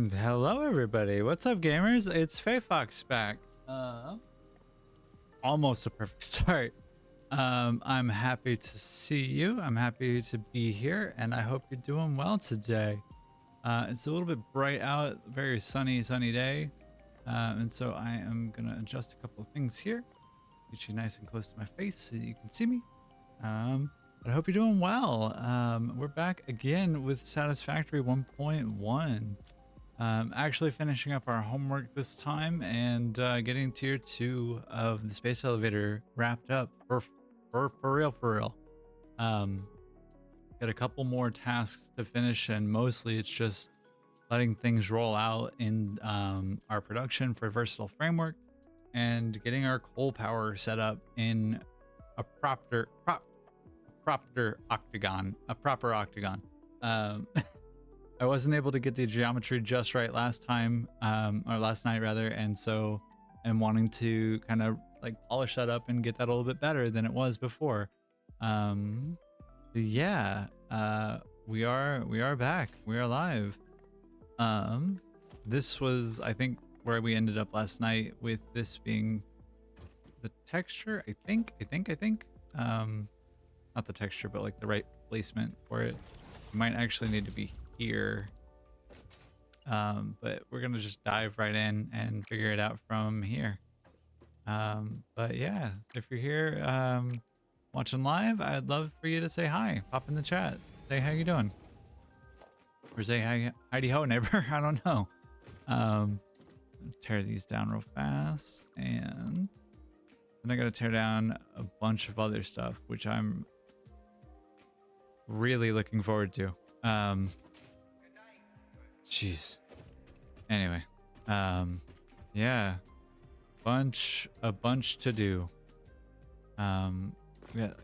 And hello everybody, what's up gamers? It's Fox back. Almost a perfect start. I'm happy to see you. I'm happy to be here and I hope you're doing well today. It's a little bit bright out, very sunny day. And so I am gonna adjust a couple of things here. Get you nice and close to my face so you can see me. But I hope you're doing well. We're back again with Satisfactory 1.1. Actually finishing up our homework this time and getting tier 2 of the space elevator wrapped up for real. Got a couple more tasks to finish, and mostly it's just letting things roll out in our production for Versatile Framework and getting our coal power set up in a proper octagon. I wasn't able to get the geometry just right last time, or last night rather, and so I'm wanting to kind of like polish that up and get that a little bit better than it was before. Yeah, we are back. We are live. This was, I think, where we ended up last night, with this being the texture. I think. Not the texture, but like the right placement for it. It might actually need to be here. But we're gonna just dive right in and figure it out from here. But yeah, if you're here watching live, I'd love for you to say hi. Pop in the chat. Say how you doing. Or say hi, Heidi ho, neighbor. I don't know. Tear these down real fast, and then I gotta tear down a bunch of other stuff, which I'm really looking forward to. Jeez. Anyway, yeah, a bunch to do. We got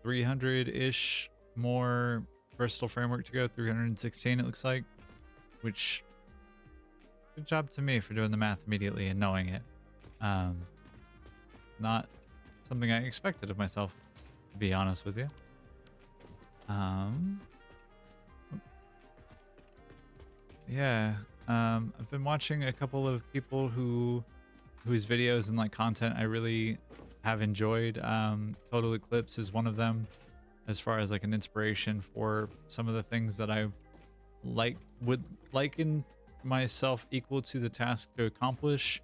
300-ish more versatile framework to go. 316 it looks like, which, good job to me for doing the math immediately and knowing it. Not something I expected of myself, to be honest with you. Yeah, I've been watching a couple of people whose videos and like content I really have enjoyed. Total Eclipse is one of them, as far as like an inspiration for some of the things that I would liken myself equal to the task to accomplish.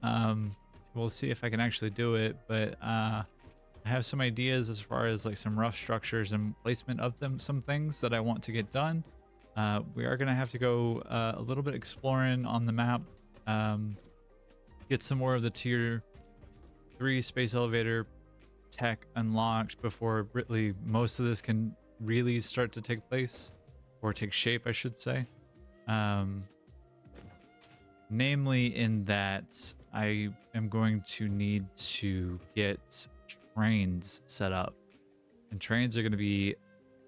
We'll see if I can actually do it, but I have some ideas as far as like some rough structures and placement of them, some things that I want to get done. We are gonna have to go a little bit exploring on the map, get some more of the tier 3 space elevator tech unlocked before really most of this can really start to take place, or take shape, I should say. Namely in that I am going to need to get trains set up, and trains are going to be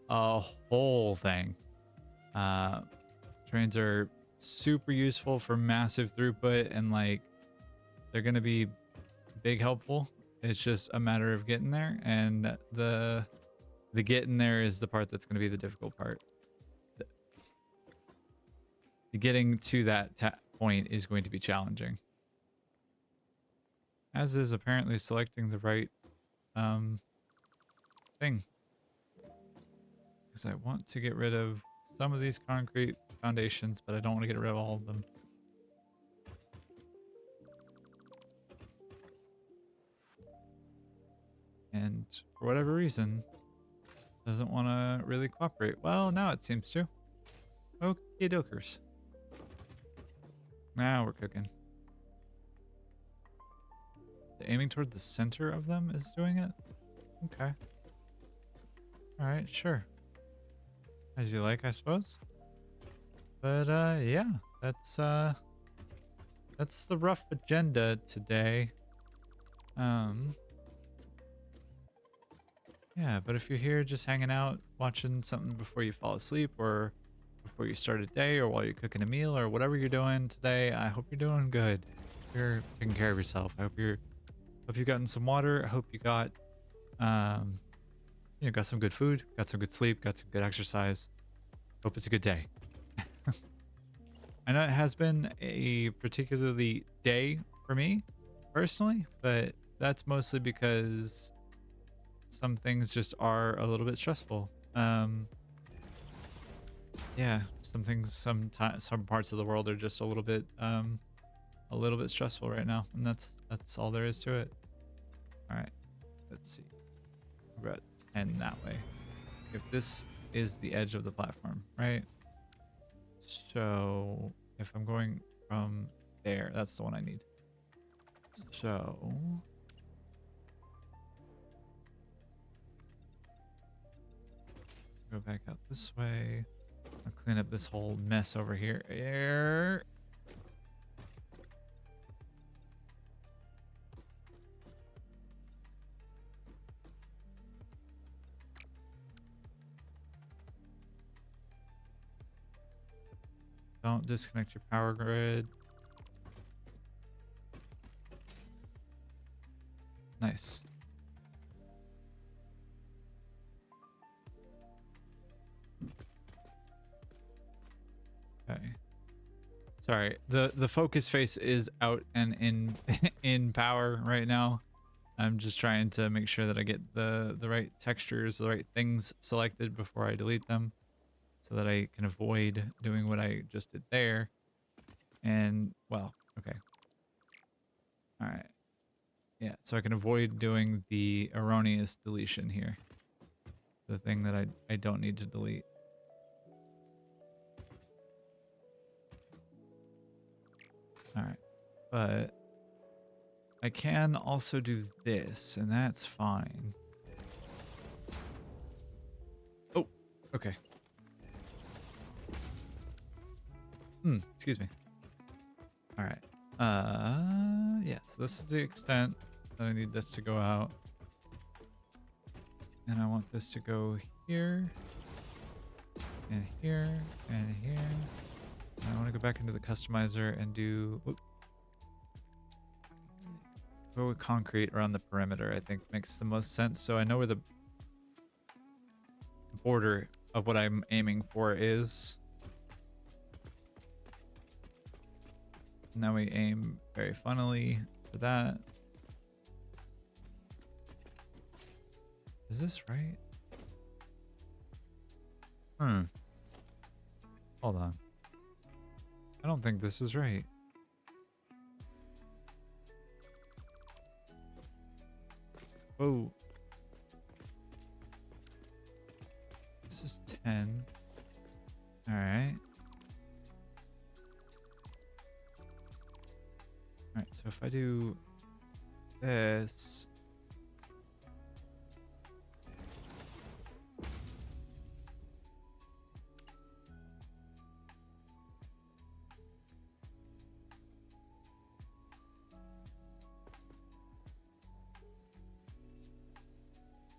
a whole thing. Trains are super useful for massive throughput, and like they're going to be big helpful. It's just a matter of getting there, and the getting there is the part that's going to be the difficult part. The getting to that point is going to be challenging, as is apparently selecting the right thing, because I want to get rid of some of these concrete foundations, but I don't want to get rid of all of them. And for whatever reason, doesn't want to really cooperate. Well, now it seems to. Okie dokers. Now we're cooking. Aiming toward the center of them is doing it? Okay. Alright, sure. As you like, I suppose. But yeah, that's the rough agenda today. Yeah, but if you're here just hanging out, watching something before you fall asleep, or before you start a day, or while you're cooking a meal, or whatever you're doing today, I hope you're doing good. You're taking care of yourself. I hope you've gotten some water. I hope you got got some good food, got some good sleep, got some good exercise. Hope it's a good day. I know it has been a particularly day for me personally, but that's mostly because some things just are a little bit stressful. Yeah, some things, sometimes some parts of the world are just a little bit stressful right now, and that's all there is to it. All right, let's see. We're at 10 that way. If this is the edge of the platform, right? So if I'm going from there, that's the one I need. So go back out this way. I'll clean up this whole mess over here. Don't disconnect your power grid. Nice. Okay. Sorry. The focus face is out and in in power right now. I'm just trying to make sure that I get the right textures, the right things selected before I delete them, so that I can avoid doing what I just did there. And well, okay. All right. Yeah, so I can avoid doing the erroneous deletion here. The thing that I don't need to delete. All right. But I can also do this, and that's fine. Oh, okay. Excuse me. All right. Yeah, so this is the extent that I need this to go out. And I want this to go here, and here, and here. And I want to go back into the customizer and do... Go with concrete around the perimeter, I think makes the most sense. So I know where the border of what I'm aiming for is. Now we aim very funnily for that. Is this right? Hold on. I don't think this is right. Oh. This is 10. All right. All right, so if I do this...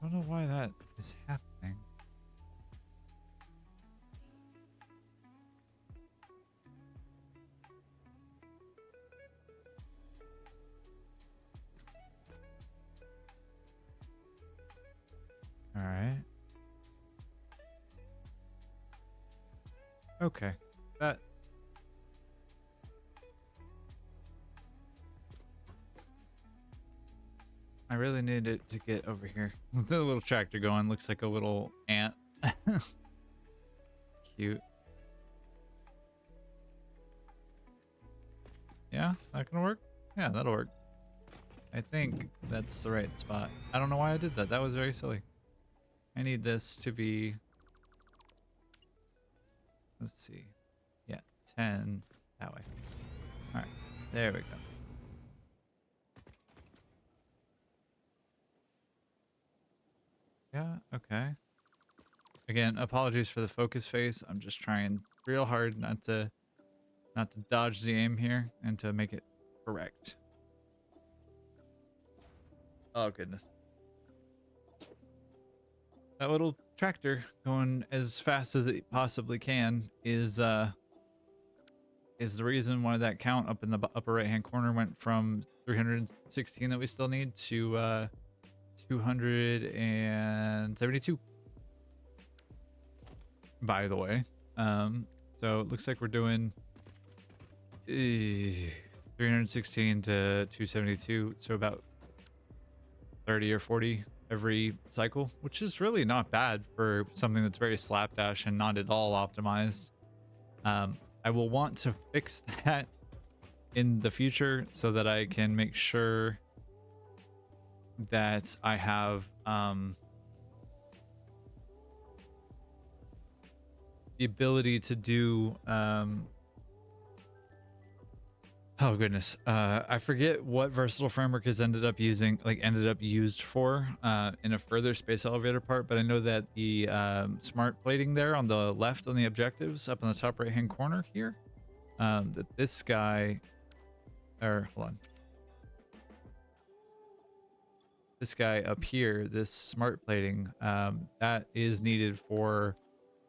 I don't know why that is happening. All right. Okay. That... I really need it to get over here. The little tractor going looks like a little ant. Cute. Yeah, that can work? Yeah, that'll work. I think that's the right spot. I don't know why I did that. That was very silly. I need this to be... Let's see. Yeah, 10 that way. All right, there we go. Yeah, okay. Again, apologies for the focus face. I'm just trying real hard not to dodge the aim here and to make it correct. Oh goodness. That little tractor going as fast as it possibly can is the reason why that count up in the upper right hand corner went from 316 that we still need to 272, by the way. So it looks like we're doing 316 to 272, so about 30 or 40 every cycle, which is really not bad for something that's very slapdash and not at all optimized. I will want to fix that in the future so that I can make sure that I have the ability to do oh goodness, I forget what versatile framework is ended up used for in a further space elevator part, but I know that the smart plating there on the left on the objectives up in the top right hand corner here, that this guy, or hold on, this guy up here, this smart plating, that is needed for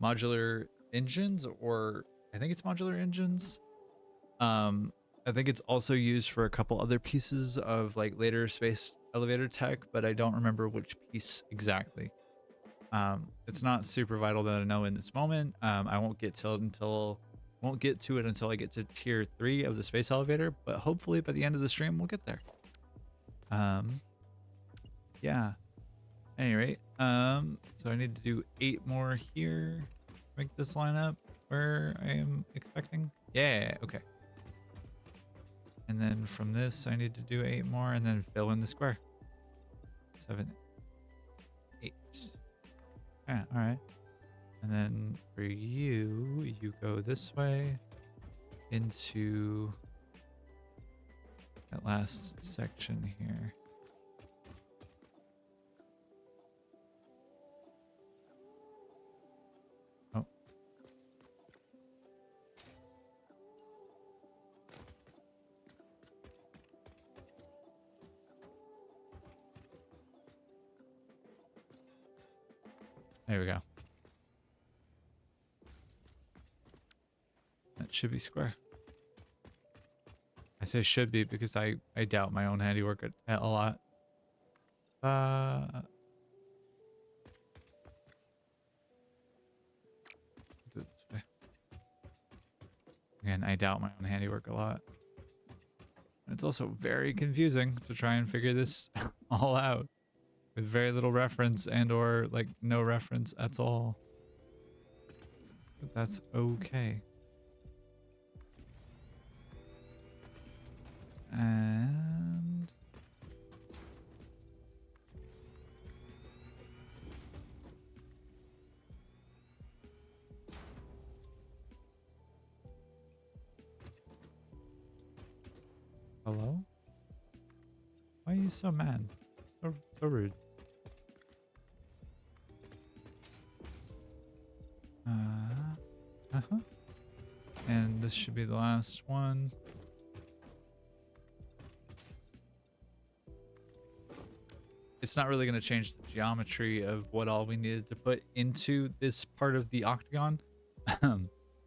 modular engines, or I think it's modular engines. I think it's also used for a couple other pieces of like later space elevator tech, but I don't remember which piece exactly. It's not super vital that I know in this moment. I won't get to it until I get to tier 3 of the space elevator, but hopefully by the end of the stream we'll get there. Yeah. Any rate, so I need to do 8 more here. Make this line up where I am expecting. Yeah, okay. And then from this, I need to do 8 more and then fill in the square. 7, 8. Yeah, all right. And then for you, you go this way into that last section here. Oh. There we go. That should be square. I say should be because I doubt my own handiwork a lot. Do it this way. Again, I doubt my own handiwork a lot. It's also very confusing to try and figure this all out with very little reference and or like no reference at all. But that's okay. And hello? Why are you so mad? So rude. And this should be the last one. It's not really going to change the geometry of what all we needed to put into this part of the octagon.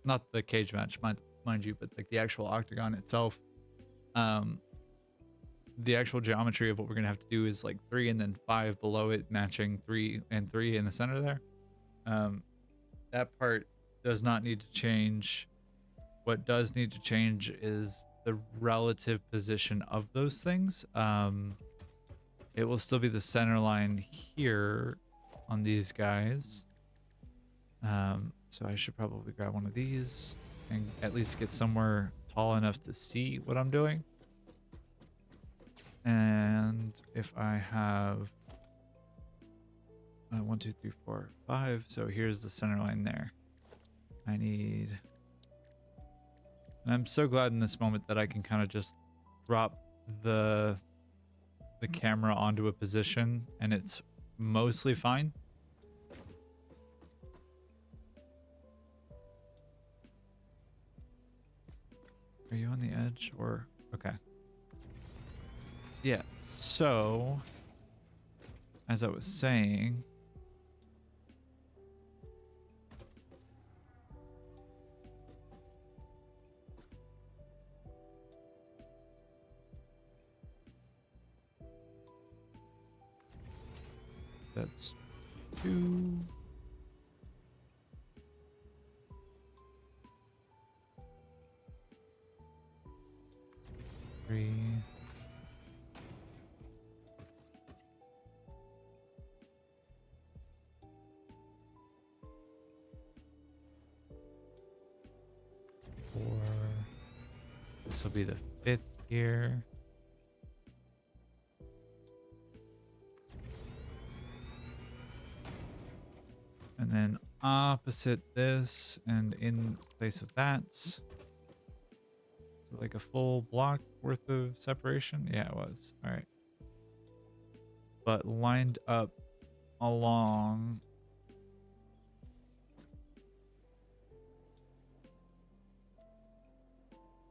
Not the cage match, mind you, but like the actual octagon itself. The actual geometry of what we're going to have to do is like 3 and then 5 below it, matching 3 and 3 in the center there. That part does not need to change. What does need to change is the relative position of those things. It will still be the center line here on these guys. So I should probably grab one of these and at least get somewhere tall enough to see what I'm doing. And if I have 1, 2, 3, 4, 5, so here's the center line there. I need, and I'm so glad in this moment that I can kind of just drop the camera onto a position and it's mostly fine. Are you on the edge or okay? Yeah, so as I was saying, that's 2. 3. This will be the 5th gear. And then opposite this and in place of that. Is it like a full block worth of separation? Yeah, it was. All right. But lined up along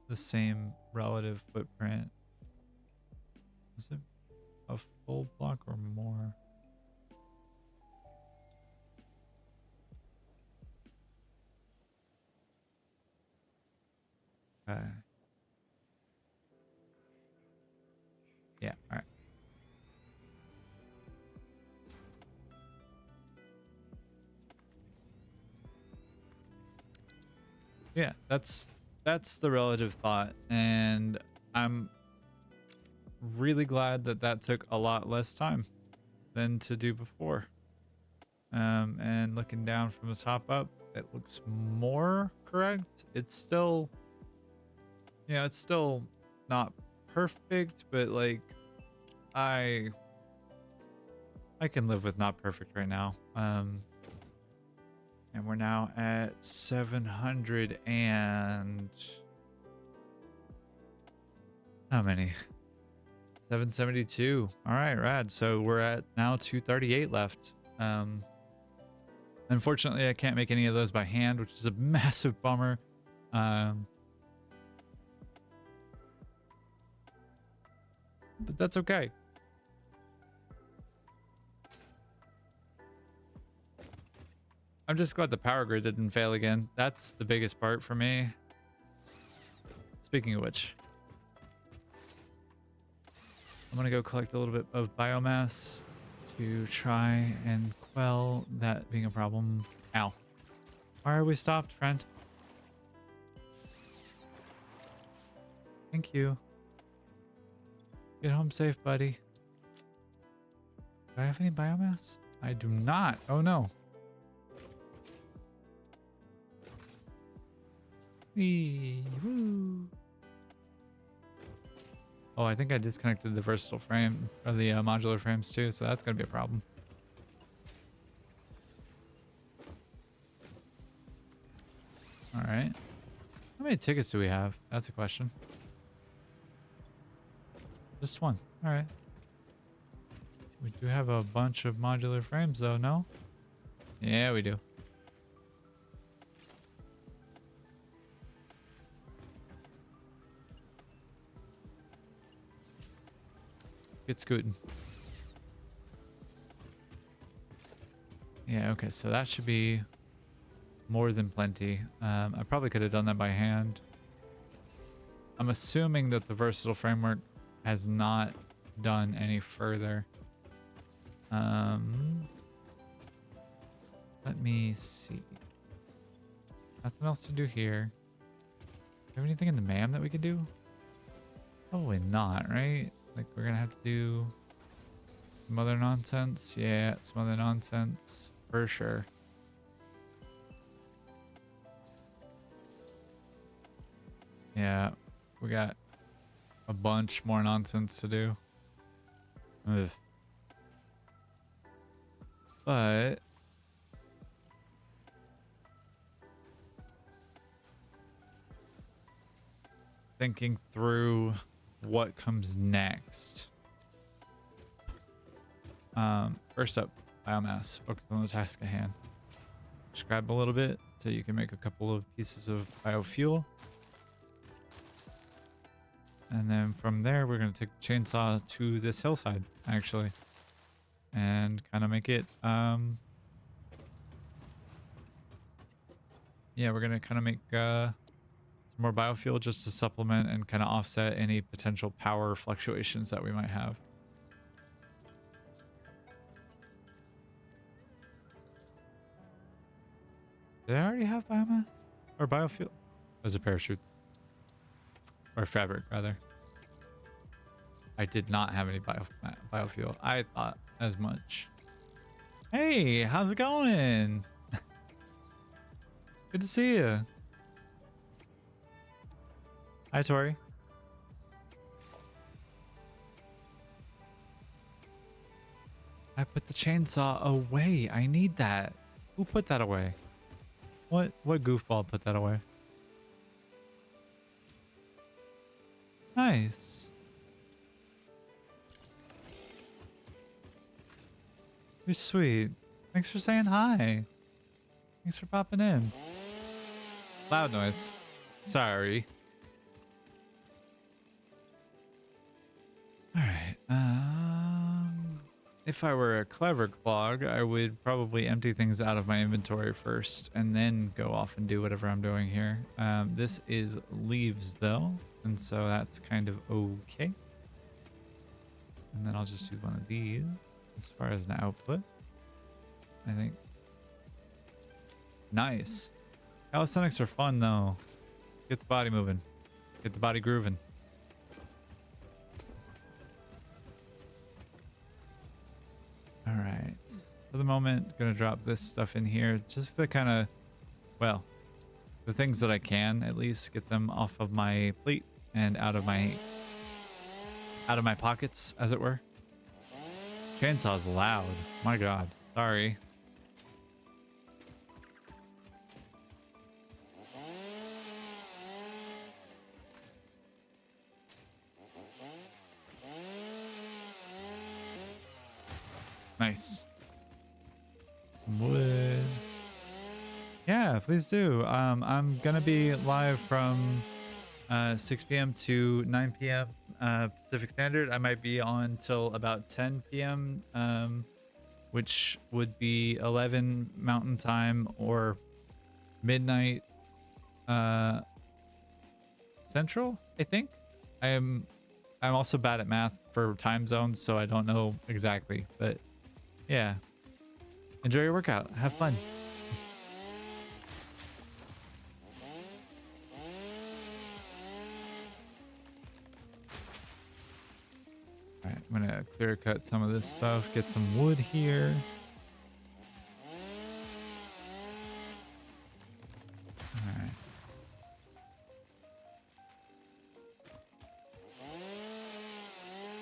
the same relative footprint. Is it a full block or more? Okay. Yeah, all right. Yeah, that's the relative thought, and I'm really glad that that took a lot less time than to do before. And looking down from the top up, it looks more correct. It's still, it's still not perfect, but like I can live with not perfect right now. And we're now at 700 and how many? 772. All right, rad. So we're at now 238 left. Unfortunately, I can't make any of those by hand, which is a massive bummer. But that's okay. I'm just glad the power grid didn't fail again. That's the biggest part for me. Speaking of which, I'm going to go collect a little bit of biomass to try and quell that being a problem. Ow. Why are we stopped, friend? Thank you. Get home safe, buddy. Do I have any biomass? I do not. Oh, no. Woo. Oh, I think I disconnected the versatile frame, or the modular frames too, so that's going to be a problem. All right. How many tickets do we have? That's a question. Just one. All right. We do have a bunch of modular frames though, no? Yeah, we do. Get scooting. Yeah, okay, so that should be more than plenty. I probably could have done that by hand. I'm assuming that the versatile framework has not done any further. Let me see. Nothing else to do here. Do you have anything in the MAM that we could do? Probably not, right? Like we're gonna have to do some other nonsense. Yeah, some other nonsense for sure. Yeah, we got a bunch more nonsense to do. Ugh. But thinking through what comes next. First up, biomass. Focus on the task at hand. Just grab a little bit so you can make a couple of pieces of biofuel. And then from there, we're going to take the chainsaw to this hillside, actually. And kind of make it, yeah, we're going to kind of make some more biofuel just to supplement and kind of offset any potential power fluctuations that we might have. Did I already have biomass? Or biofuel? Those are parachutes. Or fabric, rather. I did not have any biofuel. I thought as much. Hey, how's it going? Good to see you. Hi, Tori. I put the chainsaw away. I need that. Who put that away? What goofball put that away? Nice. You're sweet. Thanks for saying hi. Thanks for popping in. Loud noise. Sorry. All right. If I were a clever clog, I would probably empty things out of my inventory first and then go off and do whatever I'm doing here. This is leaves though, and so that's kind of okay. And then I'll just do one of these as far as an output, I think. Nice. Calisthenics are fun though. Get the body moving. Get the body grooving. All right. For the moment, gonna drop this stuff in here just to kind of, well, the things that I can at least get them off of my plate and out of my pockets, as it were. Chainsaw's loud. My God. Sorry. Nice. Some wood. Yeah, please do. I'm gonna be live from 6 p.m. to 9 p.m. Pacific Standard. I might be on till about 10 p.m. Which would be 11 Mountain Time or midnight Central, I think. I'm also bad at math for time zones, so I don't know exactly, but yeah. Enjoy your workout. Have fun. All right, I'm gonna clear cut some of this stuff, get some wood here. All right.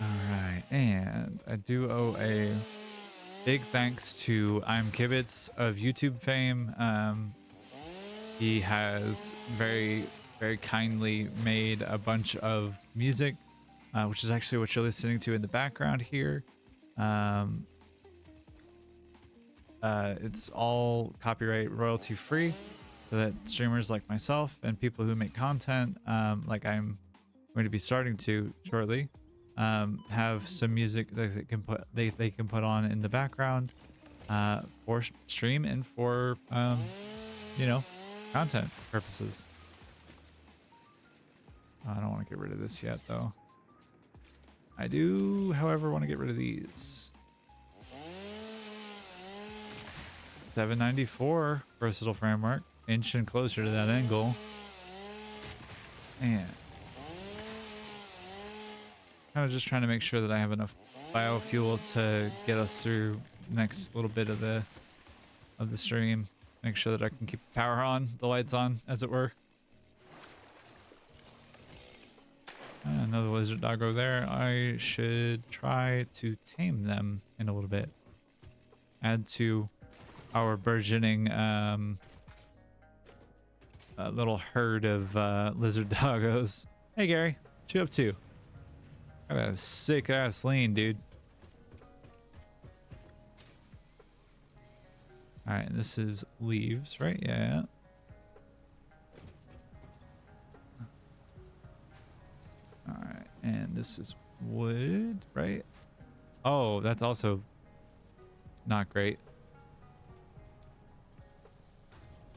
All right, and I do owe a big thanks to I'm Kibitz of YouTube fame. He has very, very kindly made a bunch of music, which is actually what you're listening to in the background here. It's all copyright royalty free, so that streamers like myself and people who make content, like I'm going to be starting to shortly, have some music that they can put on in the background for stream and for you know, content purposes. I don't want to get rid of this yet though. I do, however, want to get rid of these. 794 versatile framework, inching closer to that angle. And kind of just trying to make sure that I have enough biofuel to get us through next little bit of the stream. Make sure that I can keep the power on, the lights on, as it were. Another lizard doggo there. I should try to tame them in a little bit. Add to our burgeoning little herd of lizard doggos. Hey Gary, what you up to? Got a sick ass lean, dude. All right, this is leaves, right? Yeah. All right, and this is wood, right? Oh, that's also not great.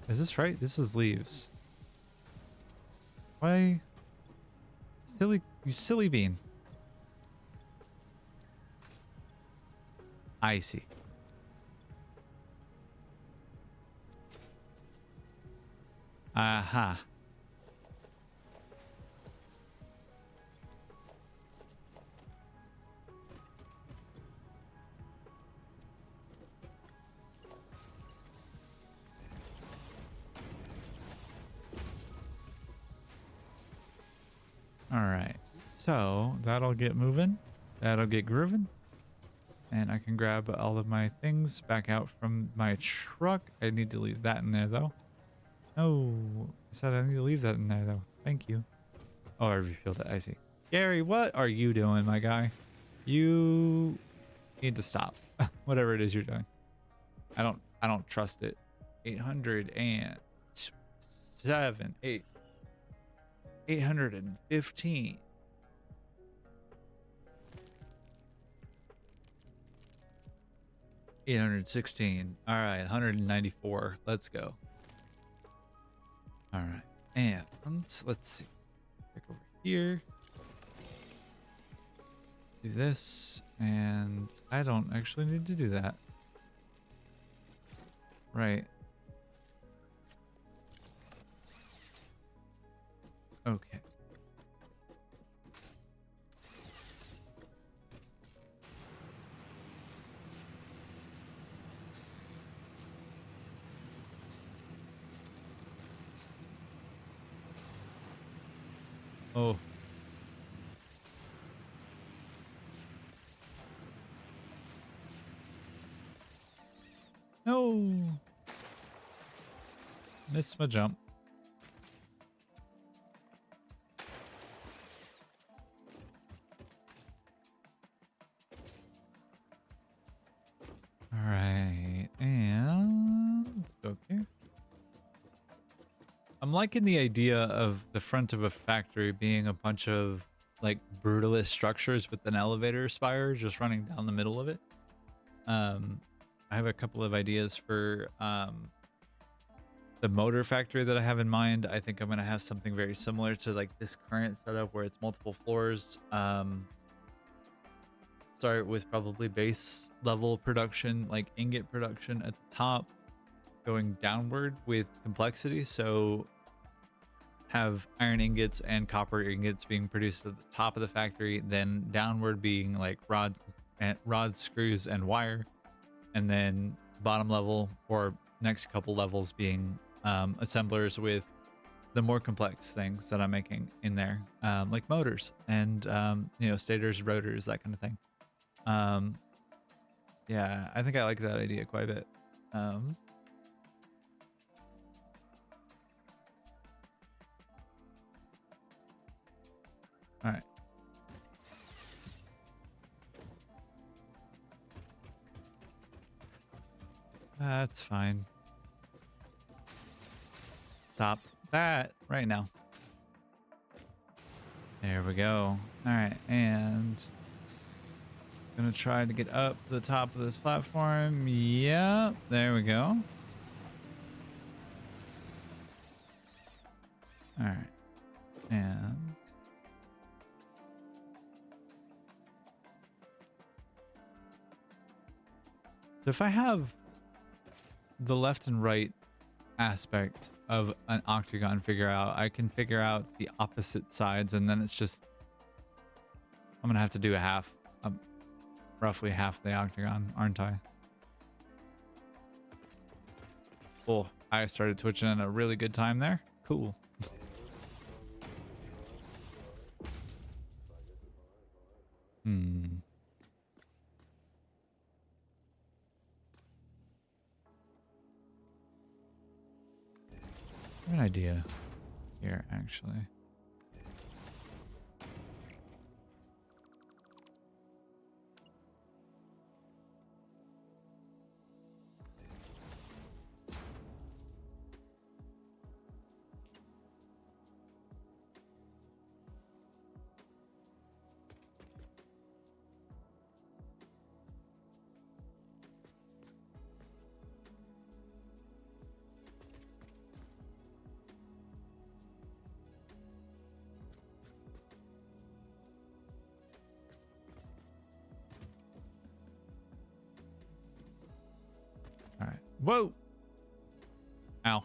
Is this right? This is leaves. Why? You silly bean. I see. Aha. All right. So that'll get moving. That'll get grooving. And I can grab all of my things back out from my truck. I need to leave that in there though. Oh, I said I need to leave that in there though. Thank you. Oh, I refilled it. I see. Gary, what are you doing, my guy? You need to stop. Whatever it is you're doing. I don't trust it. 807, 815. 816. All right, 194. Let's go. All right, and let's see. Pick over here. Do this, and I don't actually need to do that. Right. Okay. Oh. No. Missed my jump. All right, and let's go here. I'm liking the idea of the front of a factory being a bunch of like brutalist structures with an elevator spire just running down the middle of it. I have a couple of ideas for the motor factory that I have in mind. I think I'm gonna have something very similar to like this current setup where it's multiple floors. Start with probably base level production, like ingot production at the top, going downward with complexity. So have iron ingots and copper ingots being produced at the top of the factory, then downward being like rods, screws, and wire, and then bottom level or next couple levels being assemblers with the more complex things that I'm making in there, like motors and you know, stators, rotors, that kind of thing. Yeah, I think I like that idea quite a bit. All right. That's fine. Stop that right now. There we go. All right, and gonna try to get up to the top of this platform. Yeah, there we go. All right, and so if I have the left and right aspect of an octagon figure out, I can figure out the opposite sides, and then it's just I'm gonna have to do a half, roughly half the octagon, aren't I? Oh, I started twitching at a really good time there. Cool. I have an idea here, actually. All right. Whoa. Ow.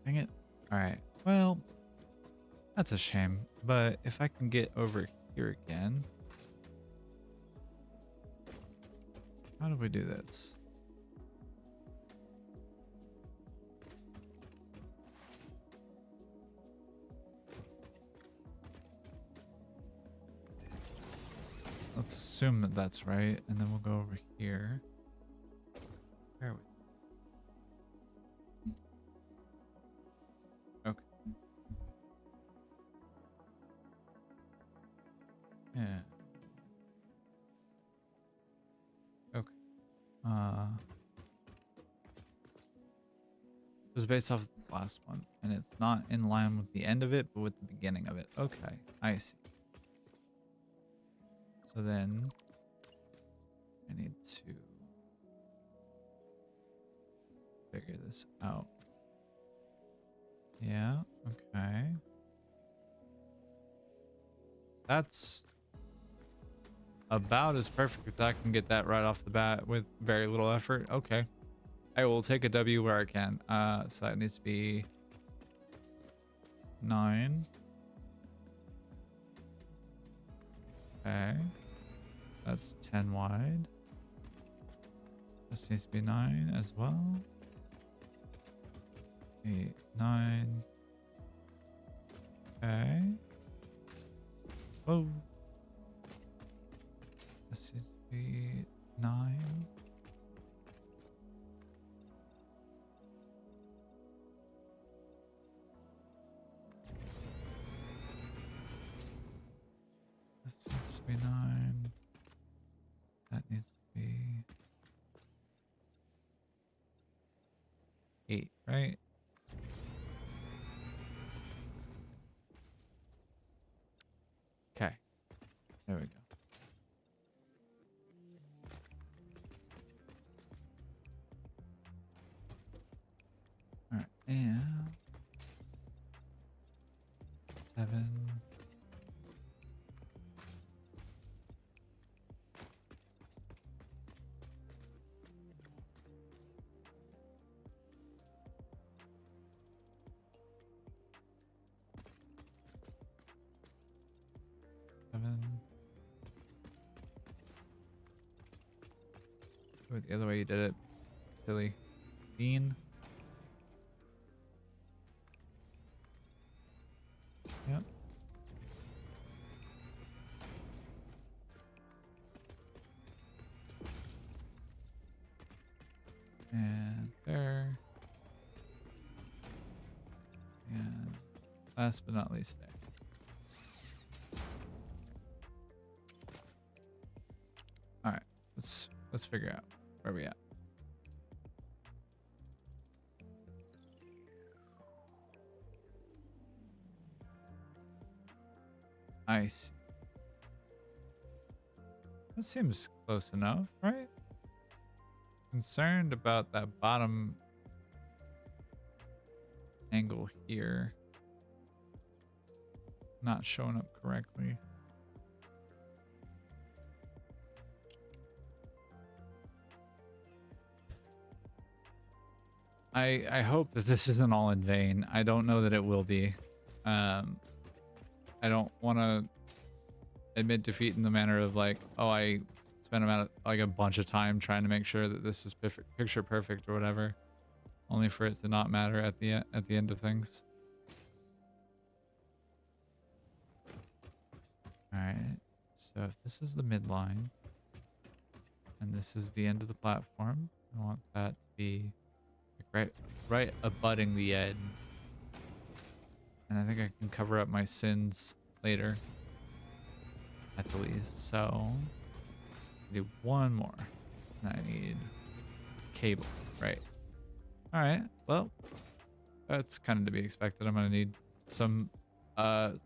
Dang it. All right. Well, that's a shame. But if I can get over here again. How do we do this? Let's assume that that's right, and then we'll go over here. Where are we? Okay. Yeah. Okay. It was based off this last one, and it's not in line with the end of it, but with the beginning of it. Okay, I see. So then I need to figure this out. Yeah, okay. That's about as perfect as I can get that right off the bat with very little effort. Okay. I will take a W where I can. So that needs to be 9. Okay. That's 10 wide. This needs to be 9 as well. 8, 9. Okay. Oh. This needs to be 9. This needs to be 9. That needs to be 8, right? Okay. There we go. All right. And 7. Do it the other way you did it. Silly. Bean. Yep. And there. And last but not least there. All right. Let's figure out where we at. Nice. That seems close enough, right? Concerned about that bottom angle here not showing up correctly. I hope that this isn't all in vain. I don't know that it will be. I don't want to admit defeat in the manner of like, oh, I spent like a bunch of time trying to make sure that this is picture perfect or whatever, only for it to not matter at the end of things. All right. So if this is the midline and this is the end of the platform, I want that to be right abutting the edge. And I think I can cover up my sins later, at the least. So do one more. And I need cable, right? All right. Well, that's kind of to be expected. I'm gonna need some, not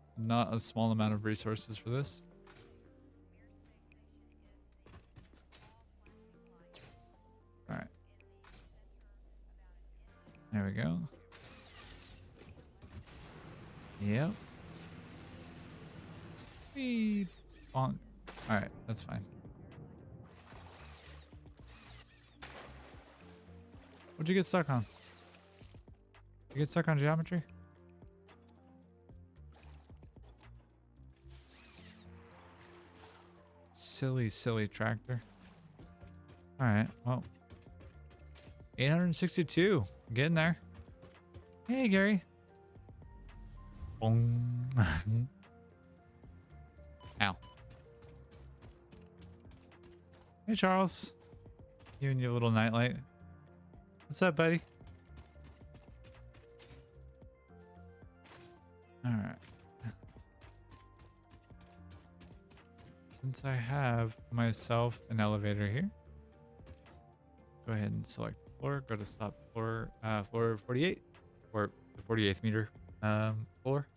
a small amount of resources for this. All right. There we go. Yep. Beep. Bonk. All right, that's fine. What'd you get stuck on? You get stuck on geometry? Silly tractor. All right, well. 862. Getting there. Hey, Gary. Boom. Ow. Hey, Charles. You and your little nightlight. What's up, buddy? All right. Since I have myself an elevator here, go ahead and select floor. Go to stop floor, floor 48, or the 48th meter floor.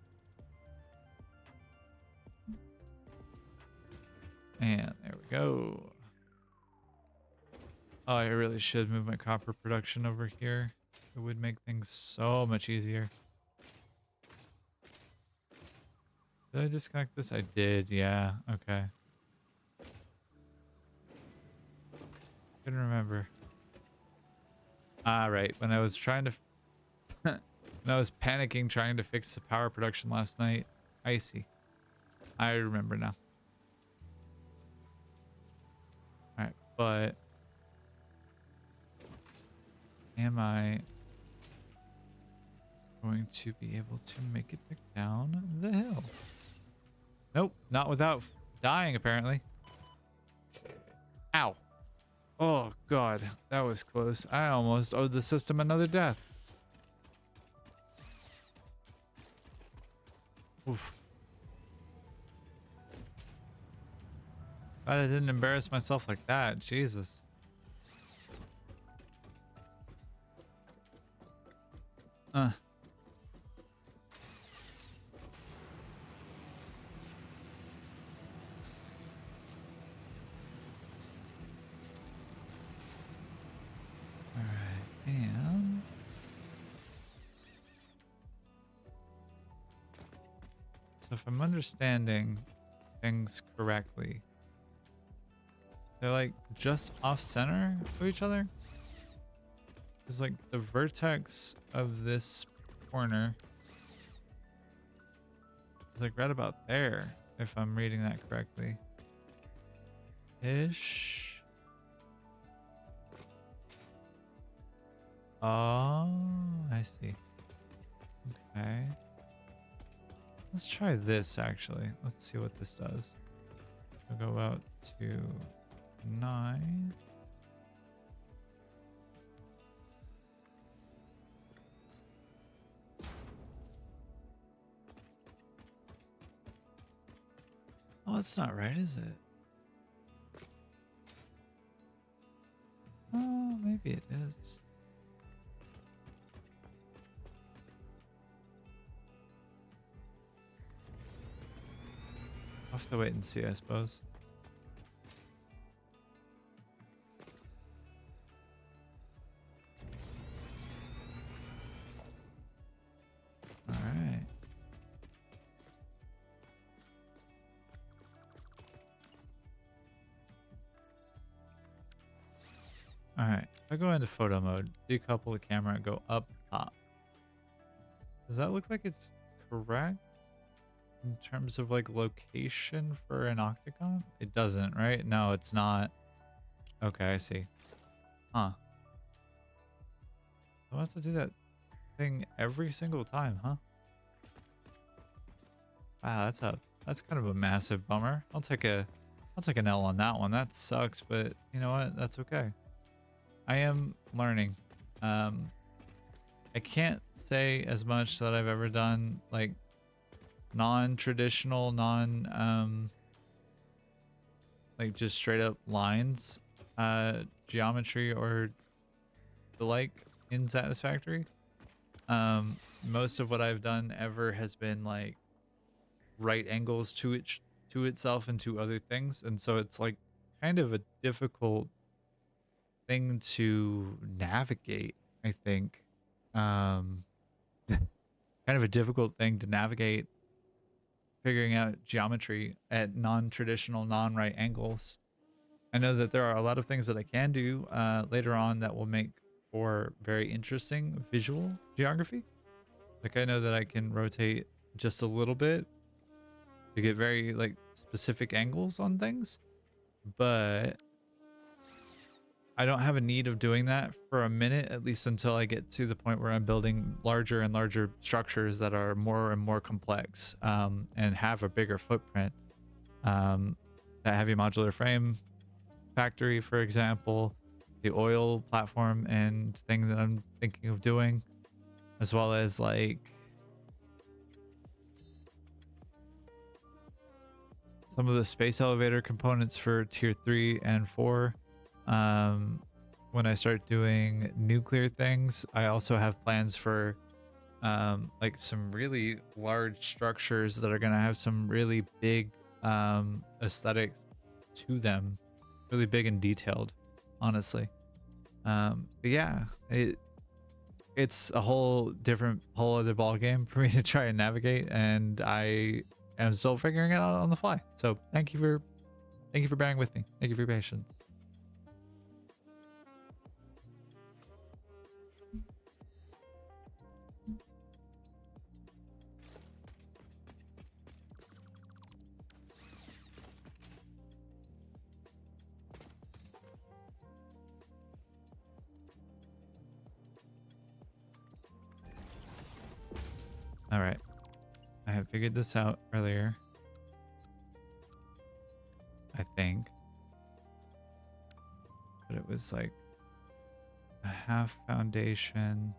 And there we go. Oh, I really should move my copper production over here. It would make things so much easier. Did I disconnect this? I did, yeah. Okay. Couldn't remember. Ah, right. When I was trying to... when I was panicking trying to fix the power production last night. I see. I remember now. Alright, but... am I going to be able to make it back down the hill? Nope, not without dying, apparently. Ow. Oh, God. That was close. I almost owed the system another death. Oof. Glad I didn't embarrass myself like that. Jesus. And so if I'm understanding things correctly, they're like just off center of each other. It's like the vertex of this corner is like right about there, if I'm reading that correctly. Ish. Oh, I see. Okay. Let's try this actually. Let's see what this does. We'll go out to 9. Oh, that's not right, is it? Oh, maybe it is. I'll have to wait and see, I suppose. All right. All right. If I go into photo mode, decouple the camera, and go up top. Does that look like it's correct in terms of like location for an octagon? It doesn't, right? No, it's not. Okay, I see. Huh. I'll have to do that thing every single time, huh? Wow, that's kind of a massive bummer. I'll take an L on that one. That sucks, but you know what? That's okay. I am learning. I can't say as much that I've ever done like non-traditional, like just straight up lines, geometry or the like in Satisfactory. Most of what I've done ever has been like right angles to itself and to other things, and so it's like kind of a difficult thing to navigate, I think. Kind of a difficult thing to navigate, figuring out geometry at non-traditional, non-right angles. I know that there are a lot of things that I can do later on that will make for very interesting visual geography. Like I know that I can rotate just a little bit to get very like specific angles on things, but I don't have a need of doing that for a minute, at least until I get to the point where I'm building larger and larger structures that are more and more complex, and have a bigger footprint. That heavy modular frame Satisfactory, for example, the oil platform and thing that I'm thinking of doing, as well as like some of the space elevator components for tier 3 and 4. When I start doing nuclear things, I also have plans for like some really large structures that are going to have some really big aesthetics to them, really big and detailed, honestly. But yeah, it's a whole other ball game for me to try and navigate, and I am still figuring it out on the fly. So thank you for bearing with me. Thank you for your patience. All right, I had figured this out earlier, I think, but it was like a half foundation.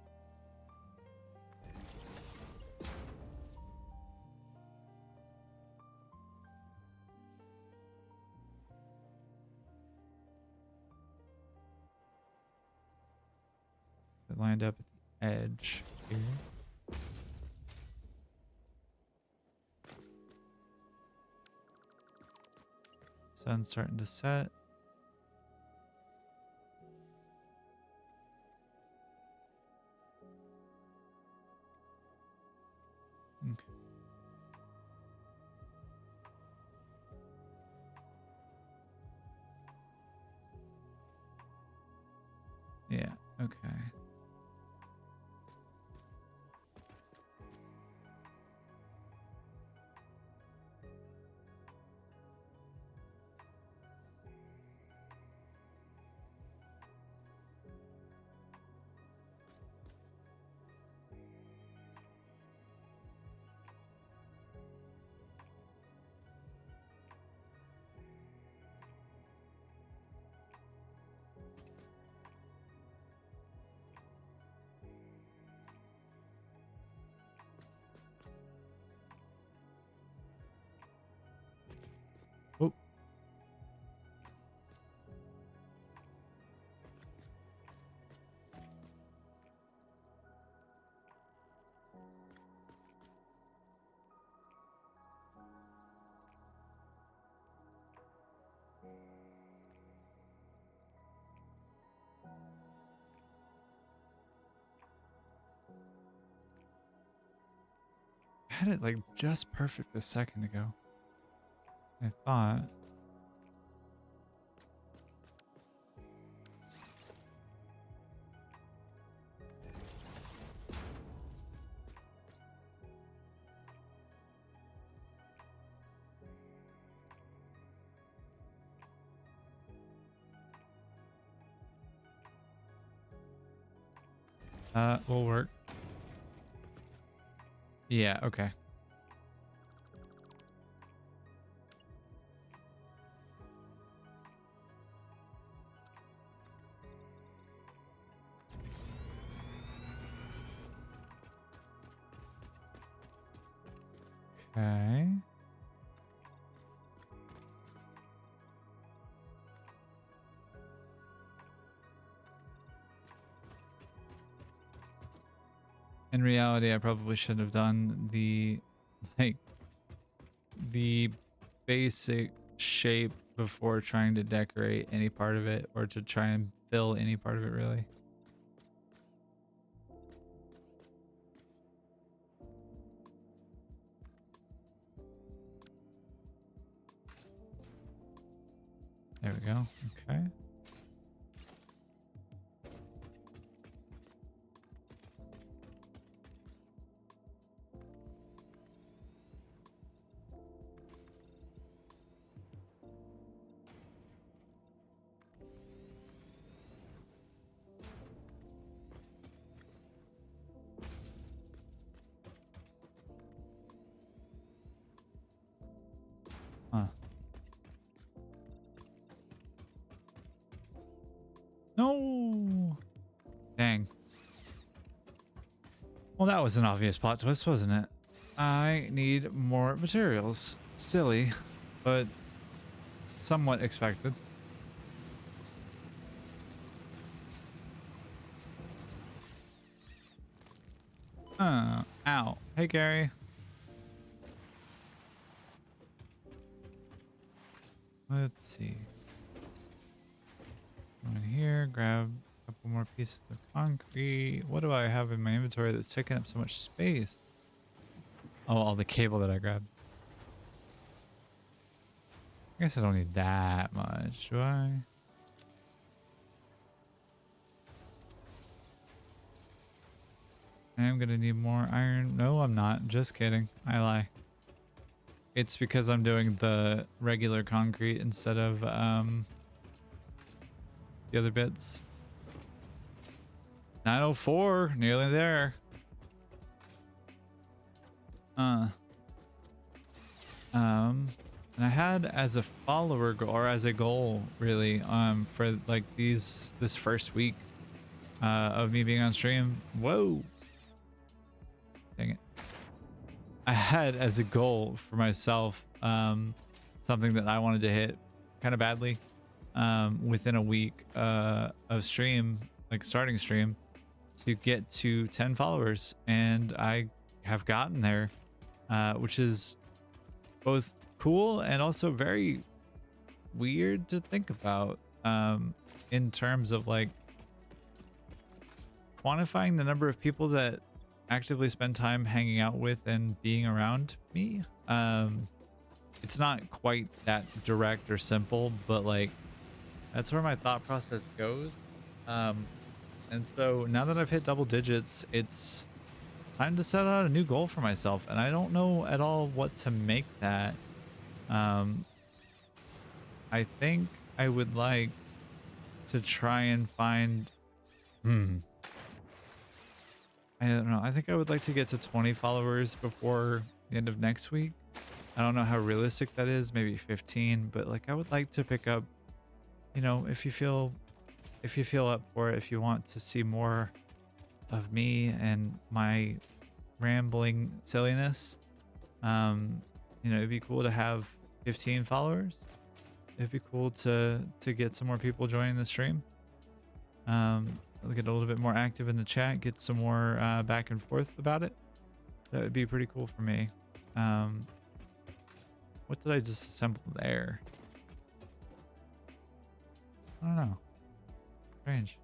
It lined up at the edge here. Sun's starting to set. Okay. Yeah, okay. Oh. I had it like just perfect a second ago, I thought. Will work. Yeah, okay. Okay. In reality, I probably should have done the like the basic shape before trying to decorate any part of it, or to try and fill any part of it, really. There we go. Okay. Huh. No. Dang. Well, that was an obvious plot twist, wasn't it? I need more materials. Silly, but somewhat expected. Ow. Hey, Gary. Let's see. Go in here, grab a couple more pieces of concrete. What do I have in my inventory that's taking up so much space? Oh, all the cable that I grabbed. I guess I don't need that much, do I? I am gonna need more iron. No, I'm not. Just kidding. I lie. It's because I'm doing the regular concrete instead of the other bits. 904, nearly there. And I had as a follower goal, or as a goal really, for like this first week of me being on stream. Whoa. Dang it. I had as a goal for myself something that I wanted to hit kind of badly within a week of stream, like starting stream, to get to 10 followers, and I have gotten there, which is both cool and also very weird to think about in terms of like quantifying the number of people that actively spend time hanging out with and being around me. It's not quite that direct or simple, but like that's where my thought process goes. And so now that I've hit double digits, it's time to set out a new goal for myself, and I don't know at all what to make that. I think I would like to try and find I don't know. I think I would like to get to 20 followers before the end of next week. I don't know how realistic that is, maybe 15, but like I would like to pick up, you know, if you feel up for it, if you want to see more of me and my rambling silliness, you know, it'd be cool to have 15 followers. It'd be cool to get some more people joining the stream. Get a little bit more active in the chat, get some more back and forth about it. That would be pretty cool for me. What did I just assemble there? I don't know. Strange.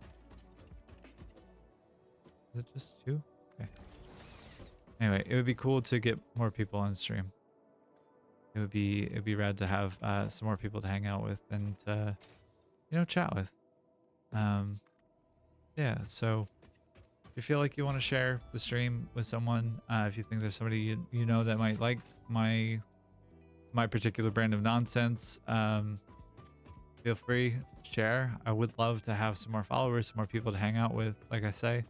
Is it just two? Okay. Anyway, it would be cool to get more people on stream. It'd be rad to have some more people to hang out with and to, you know, chat with. Yeah, so if you feel like you want to share the stream with someone, if you think there's somebody you know that might like my particular brand of nonsense, feel free, share. I would love to have some more followers, some more people to hang out with, like I say.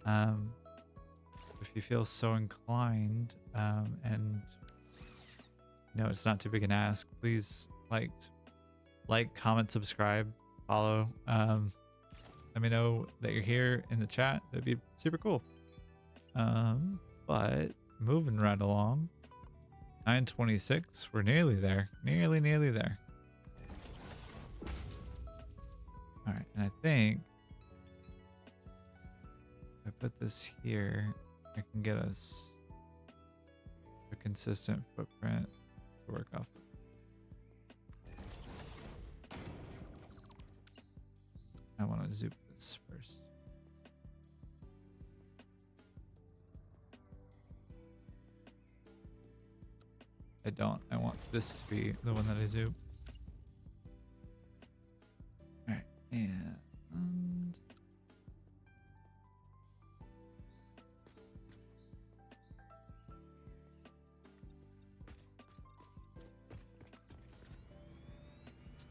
If you feel so inclined, and you know it's not too big an ask, please like, comment, subscribe, follow. Let me know that you're here in the chat. That'd be super cool. But moving right along. 9:26. We're nearly there. Nearly there. All right, and I think if I put this here, I can get us a consistent footprint to work off. I want to zoom this first. I don't. I want this to be the one that I zoom. All right, and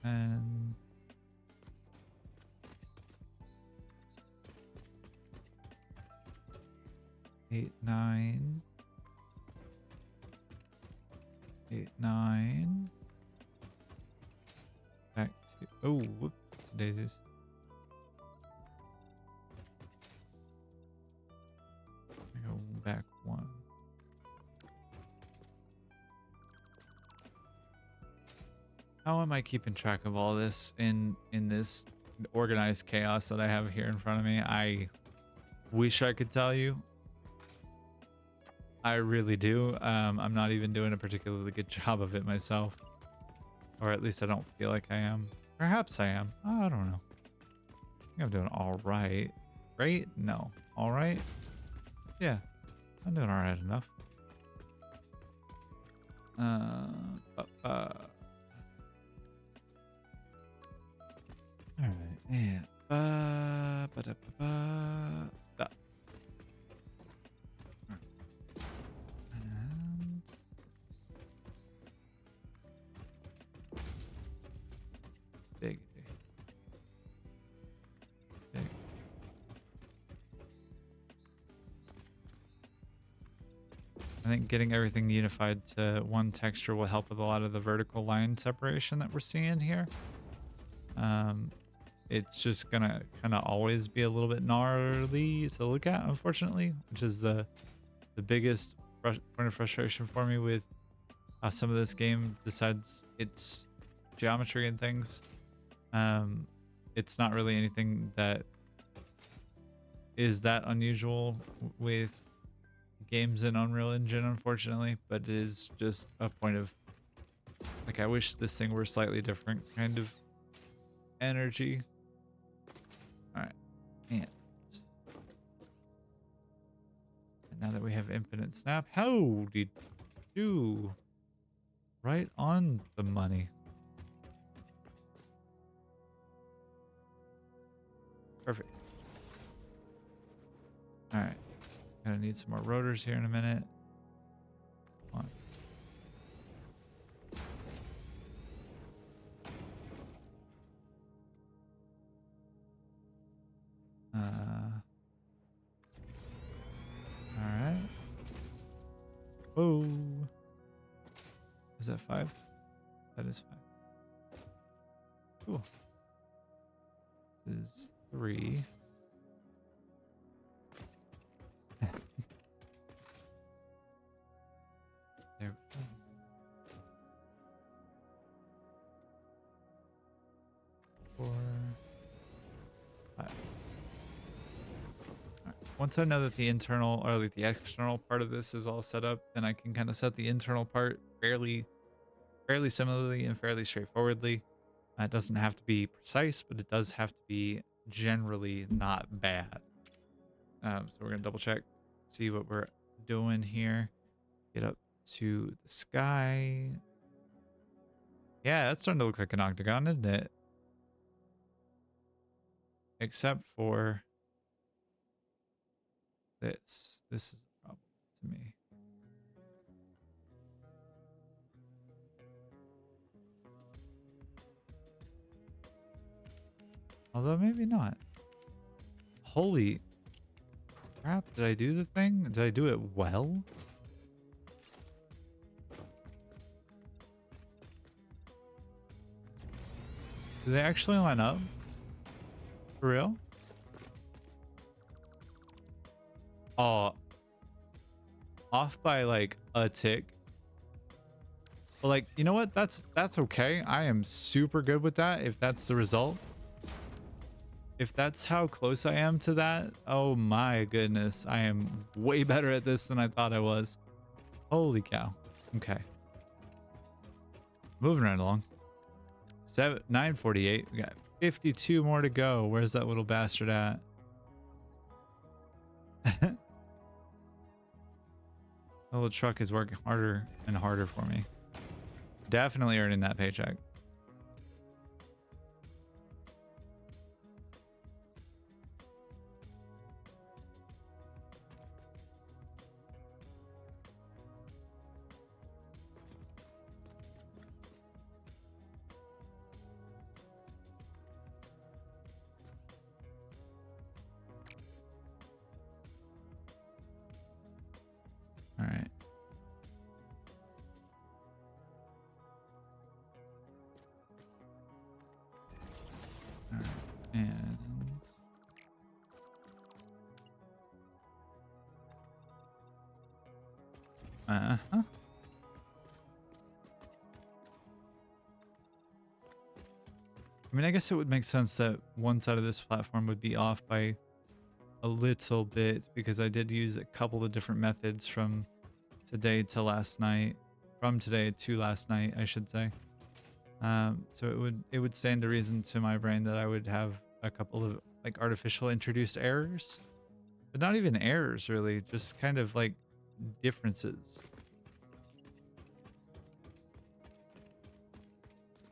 10. 8, 9. 8, 9. Back to, oh, whoops, daisies. How am I keeping track of all this in this organized chaos that I have here in front of me? I wish I could tell you. I really do. I'm not even doing a particularly good job of it myself. Or at least I don't feel like I am. Perhaps I am. I don't know. I think I'm doing all right. Great? No. All right? Yeah. I'm doing all right enough. All right. And da. And dig. I think getting everything unified to one texture will help with a lot of the vertical line separation that we're seeing here. It's just gonna kind of always be a little bit gnarly to look at, unfortunately, which is the biggest point of frustration for me with some of this game, besides its geometry and things. It's not really anything that is that unusual with games in Unreal Engine, unfortunately, but it is just a point of, like, I wish this thing were slightly different kind of energy. All right, and now that we have infinite snap, how did you right on the money? Perfect. All right, gonna need some more rotors here in a minute. Come on. All right. Whoa. Is that 5? That is 5. Cool. This is 3. There we go. 4, 5. Right. Once I know that the internal or like the external part of this is all set up, then I can kind of set the internal part fairly similarly and fairly straightforwardly. It doesn't have to be precise, but it does have to be generally not bad. So we're gonna double check, see what we're doing here. Get up to the sky. Yeah, that's starting to look like an octagon, isn't it? Except for this. This is a problem to me. Although maybe not. Holy crap, did I do the thing? Did I do it well? Do they actually line up? For real? Oh. Off by like a tick. But like, you know what? That's okay. I am super good with that if that's the result. If that's how close I am to that, oh my goodness. I am way better at this than I thought I was. Holy cow. Okay. Moving right along. 9:48. We got 52 more to go. Where's that little bastard at? The little truck is working harder and harder for me. Definitely earning that paycheck. All right. mean, I guess it would make sense that one side of this platform would be off by a little bit because I did use a couple of different methods from today to last night. From today to last night, I should say. So it would stand to reason to my brain that I would have a couple of like artificial introduced errors, but not even errors really, just kind of like differences.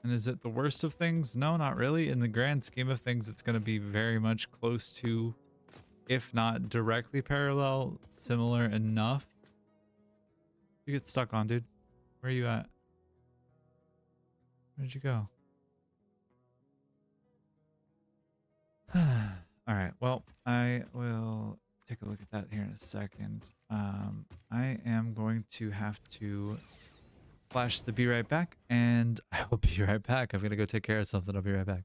And is it the worst of things? No, not really. In the grand scheme of things, it's going to be very much close to, if not directly parallel, similar enough. You get stuck on, dude. Where are you at? Where'd you go? All right. Well, I will take a look at that here in a second. I am going to have to flash the be right back, and I will be right back. I'm gonna go take care of something. I'll be right back.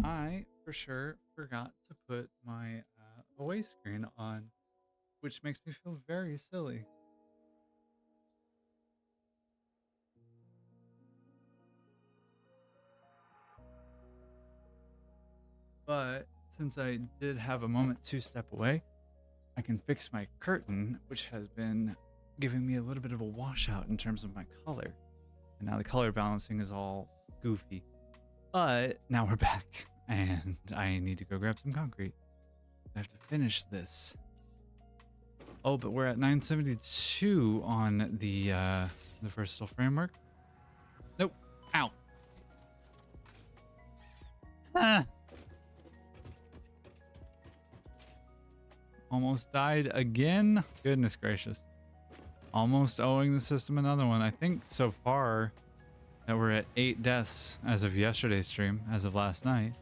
I for sure forgot to put my away screen on, which makes me feel very silly. But since I did have a moment to step away, I can fix my curtain, which has been giving me a little bit of a washout in terms of my color. And now the color balancing is all goofy. But now we're back, and I need to go grab some concrete. I have to finish this. Oh, but we're at 972 on the versatile framework. Nope. Ow. Ah. Almost died again. Goodness gracious. Almost owing the system another one. I think so far that we're at 8 deaths as of yesterday's stream, as of last night.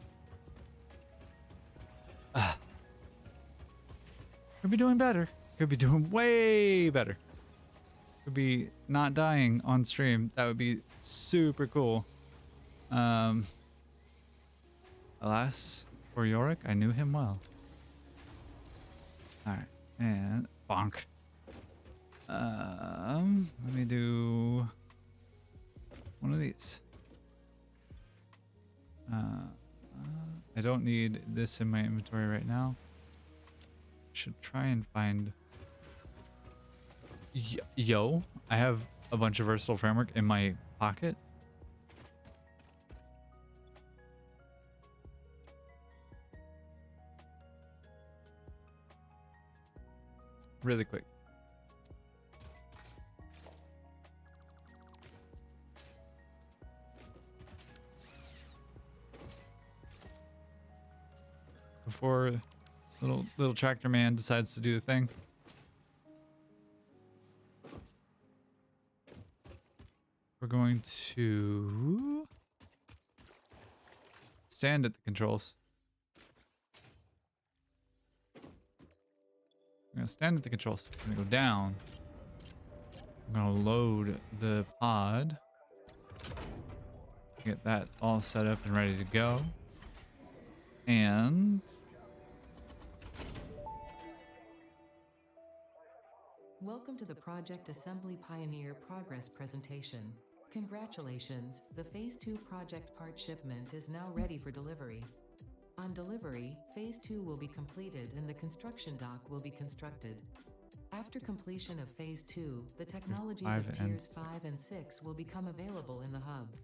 Could be doing better. Could be doing way better. Could be not dying on stream. That would be super cool. Alas, for Yorick, I knew him well. Alright, and bonk. Let me do one of these. I don't need this in my inventory right now. Should try and find. Yo, I have a bunch of versatile framework in my pocket. really quick. Before little tractor man decides to do the thing. We're going to stand at the controls. I'm gonna stand at the controls. I'm gonna go down. I'm gonna load the pod. Get that all set up and ready to go. And welcome to the Project Assembly Pioneer Progress presentation. Congratulations, the Phase 2 project part shipment is now ready for delivery. On delivery, Phase 2 will be completed and the construction dock will be constructed. After completion of Phase 2, the technologies of Tiers 5 and 6 will become available in the hub.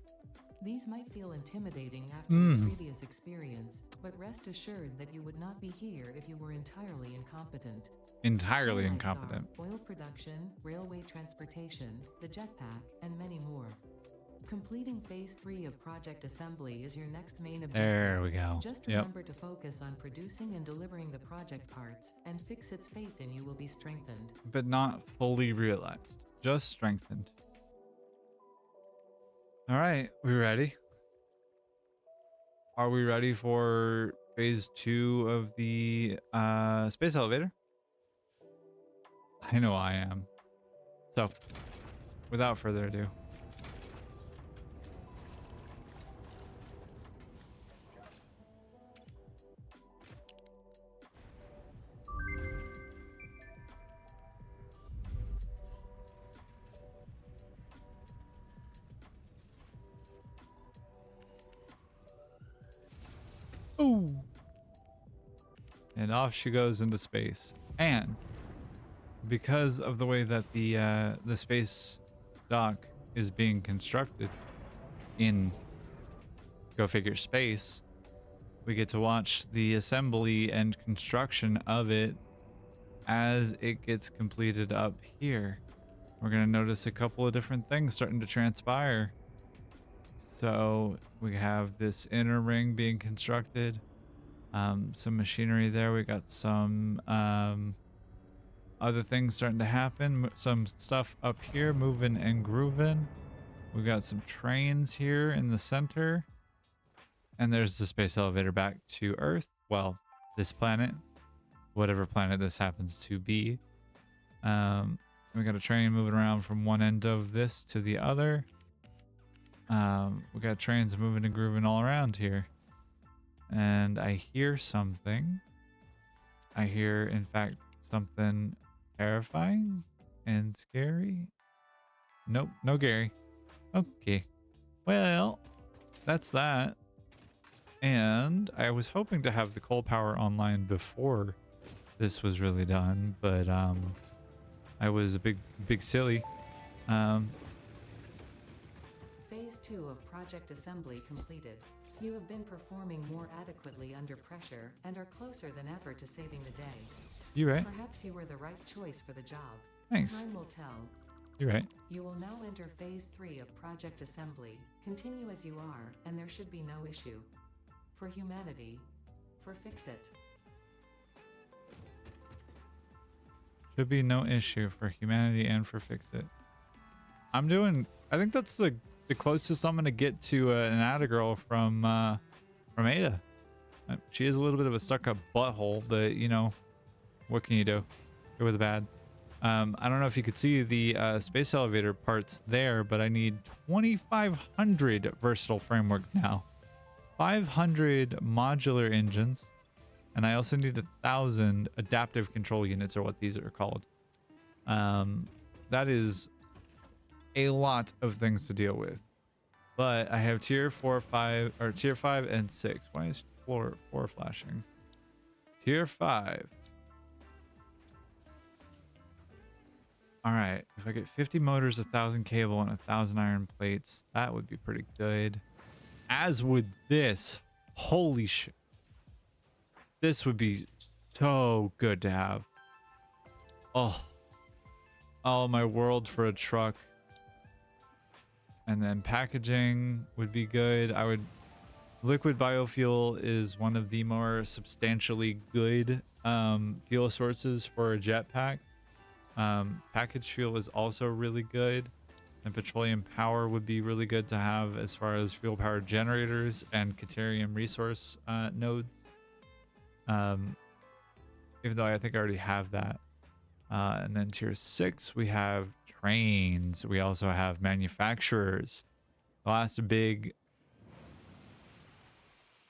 These might feel intimidating after your previous experience, but rest assured that you would not be here if you were entirely incompetent. Entirely incompetent. Oil production, railway transportation, the jetpack, and many more. Completing Phase 3 of Project Assembly is your next main objective. There we go. Just remember to focus on producing and delivering the project parts, and Fix It's faith in you will be strengthened. But not fully realized. Just strengthened. All right, we ready? Are we ready for Phase 2 of the space elevator? I know I am. So, without further ado. Ooh. And off she goes into space. And because of the way that the space dock is being constructed in, go figure, space, we get to watch the assembly and construction of it as it gets completed up here. We're going to notice a couple of different things starting to transpire. So we have this inner ring being constructed, some machinery there. We got some other things starting to happen, some stuff up here moving and grooving. We got some trains here in the center, and there's the space elevator back to Earth. Well, this planet, whatever planet this happens to be. We got a train moving around from one end of this to the other. We got trains moving and grooving all around here. And I hear something. I hear, in fact, something terrifying and scary. Nope, no Gary. Okay. Well, that's that. And I was hoping to have the coal power online before this was really done, but I was a big silly. Phase 2 of Project Assembly completed. You have been performing more adequately under pressure and are closer than ever to saving the day. You right. Perhaps you were the right choice for the job. Thanks. Time will tell. You're right. You will now enter Phase 3 of Project Assembly. Continue as you are, and there should be no issue. For humanity. For Fix It. Should be no issue for humanity and for Fix It. I think that's the closest I'm gonna get to an Ada girl from Ada. She is a little bit of a stuck-up butthole, but you know, what can you do? Good with the bad. I don't know if you could see the space elevator parts there, but I need 2,500 versatile framework now, 500 modular engines, and I also need 1,000 adaptive control units, or what these are called. That is a lot of things to deal with, but I have tier 4, 5, or tier 5 and 6. Why is floor 4 flashing? Tier 5. All right, if I get 50 motors, 1,000 cable, and 1,000 iron plates, that would be pretty good. As would this. Holy shit. This would be so good to have. Oh, my world for a truck. And then packaging would be good. Liquid biofuel is one of the more substantially good fuel sources for a jetpack. Packaged fuel is also really good. And petroleum power would be really good to have as far as fuel powered generators and Caterium resource nodes. Even though I think I already have that. And then tier 6, we have trains. We also have manufacturers. The last big...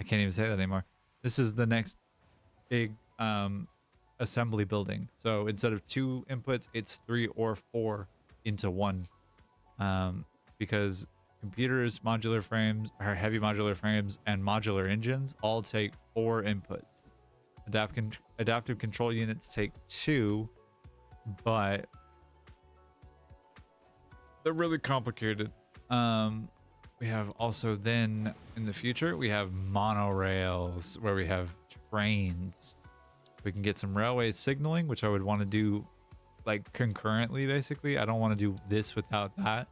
I can't even say that anymore. This is the next big assembly building. So instead of 2 inputs, it's 3 or 4 into 1. Because computers, modular frames, or heavy modular frames, and modular engines all take 4 inputs. Adaptive control units take 2, but they're really complicated. We have also then in the future, we have monorails where we have trains. We can get some railway signaling, which I would want to do like concurrently, basically. I don't want to do this without that.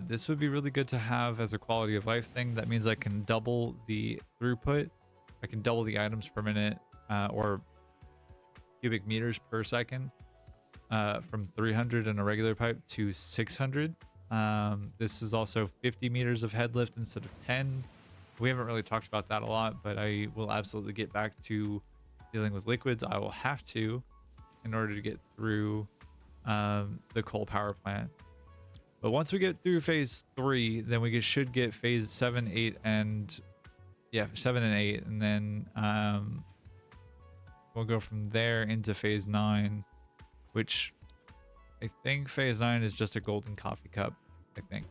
This would be really good to have as a quality of life thing. That means I can double the throughput. I can double the items per minute or cubic meters per second from 300 in a regular pipe to 600. This is also 50 meters of head lift instead of 10. We haven't really talked about that a lot, but I will absolutely get back to dealing with liquids. I will have to in order to get through the coal power plant. But once we get through phase 3, then we should get phase 7, 8, and 7 and 8, and then we'll go from there into phase 9, which I think phase 9 is just a golden coffee cup, I think.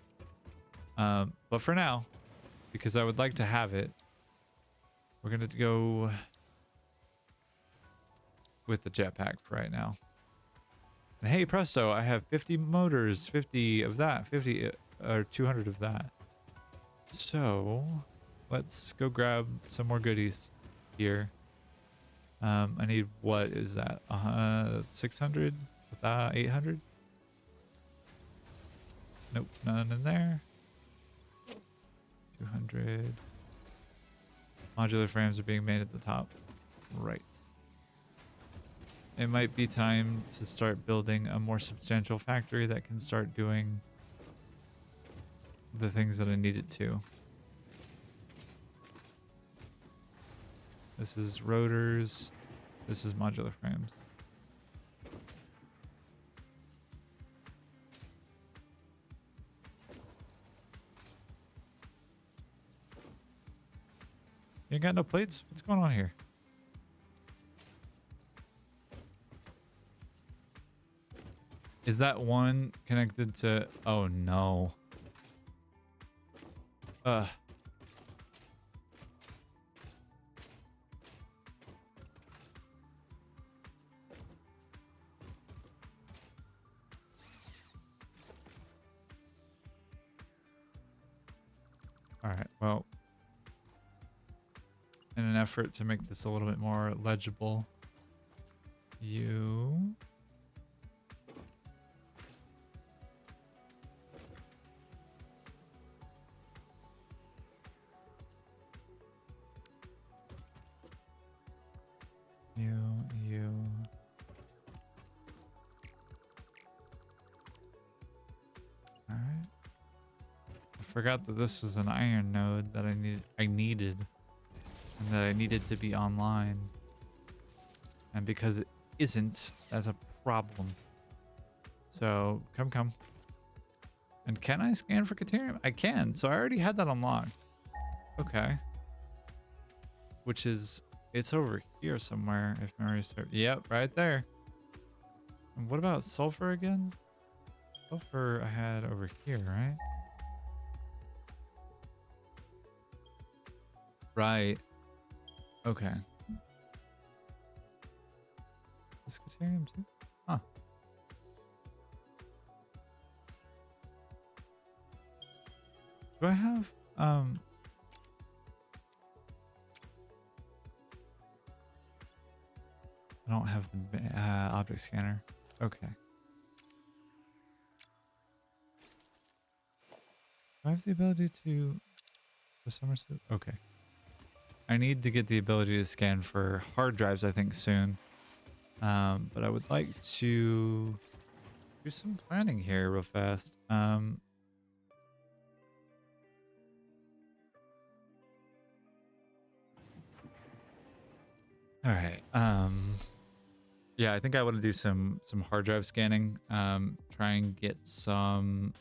But for now, because I would like to have it, we're going to go with the jetpack for right now. And hey, presto, I have 50 motors, 50 of that, 50 or 200 of that. So let's go grab some more goodies here. I need, what is that? 600? 800? Nope, none in there. 200. Modular frames are being made at the top. Right. It might be time to start building a more substantial factory that can start doing the things that I need it to. This is rotors. This is modular frames. You ain't got no plates? What's going on here? Is that one connected to... Oh, no. Alright, well... In an effort to make this a little bit more legible, you... Alright. I forgot that this was an iron node that I needed. And that I needed to be online. And because it isn't, that's a problem. So, come. And can I scan for Caterium? I can. So I already had that unlocked. Okay. Which is, it's over here somewhere, if memory serves. Yep, right there. And what about sulfur again? Sulfur I had over here, right? Right. Okay. Is Caterium too? Huh. Do I have I don't have the object scanner. Okay. Do I have the ability to the somersault? Okay. I need to get the ability to scan for hard drives, I think, soon. But I would like to do some planning here real fast. All right. Yeah, I think I want to do some hard drive scanning. Try and get some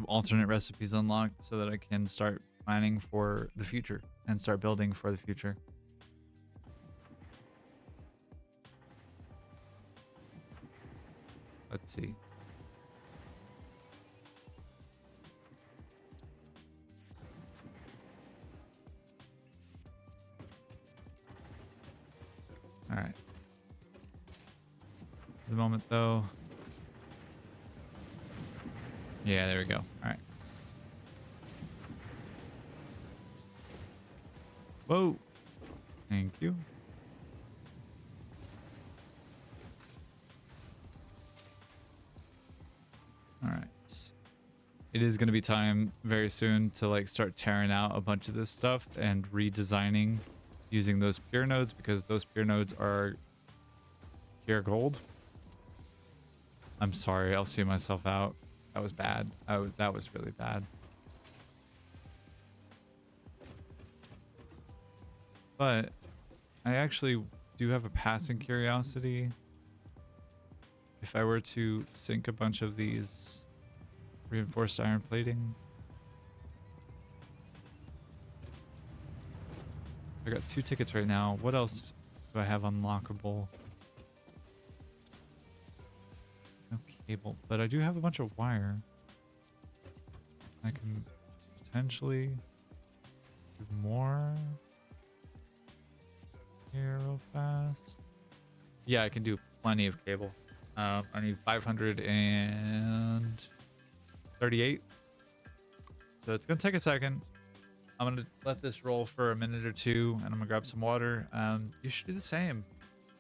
alternate recipes unlocked so that I can start planning for the future and start building for the future. Let's see. All right. At the moment, though. Yeah, there we go. All right. Whoa. Thank you. All right. It is going to be time very soon to like start tearing out a bunch of this stuff and redesigning using those pure nodes, because those pure nodes are pure gold. I'm sorry, I'll see myself out. That was bad. That was really bad. But I actually do have a passing curiosity. If I were to sink a bunch of these reinforced iron plating. I got 2 tickets right now. What else do I have unlockable? No cable, but I do have a bunch of wire. I can potentially do more here real fast. Yeah, I can do plenty of cable. I need 538. So it's gonna take a second. I'm gonna let this roll for a minute or two, and I'm gonna grab some water. You should do the same.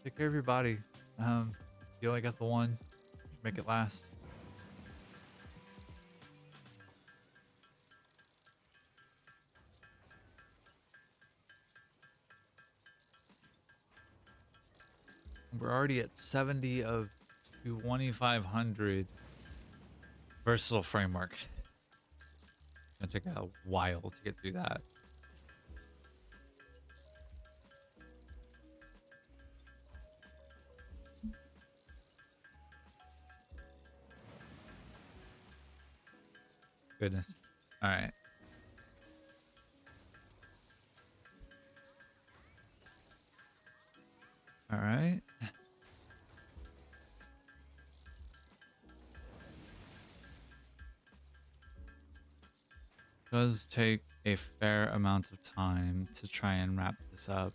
Take care of your body. You only got the one. Make it last. We're already at 70 of 2500 versatile framework. It's gonna take a while to get through that. Goodness. All right. All right. Does take a fair amount of time to try and wrap this up.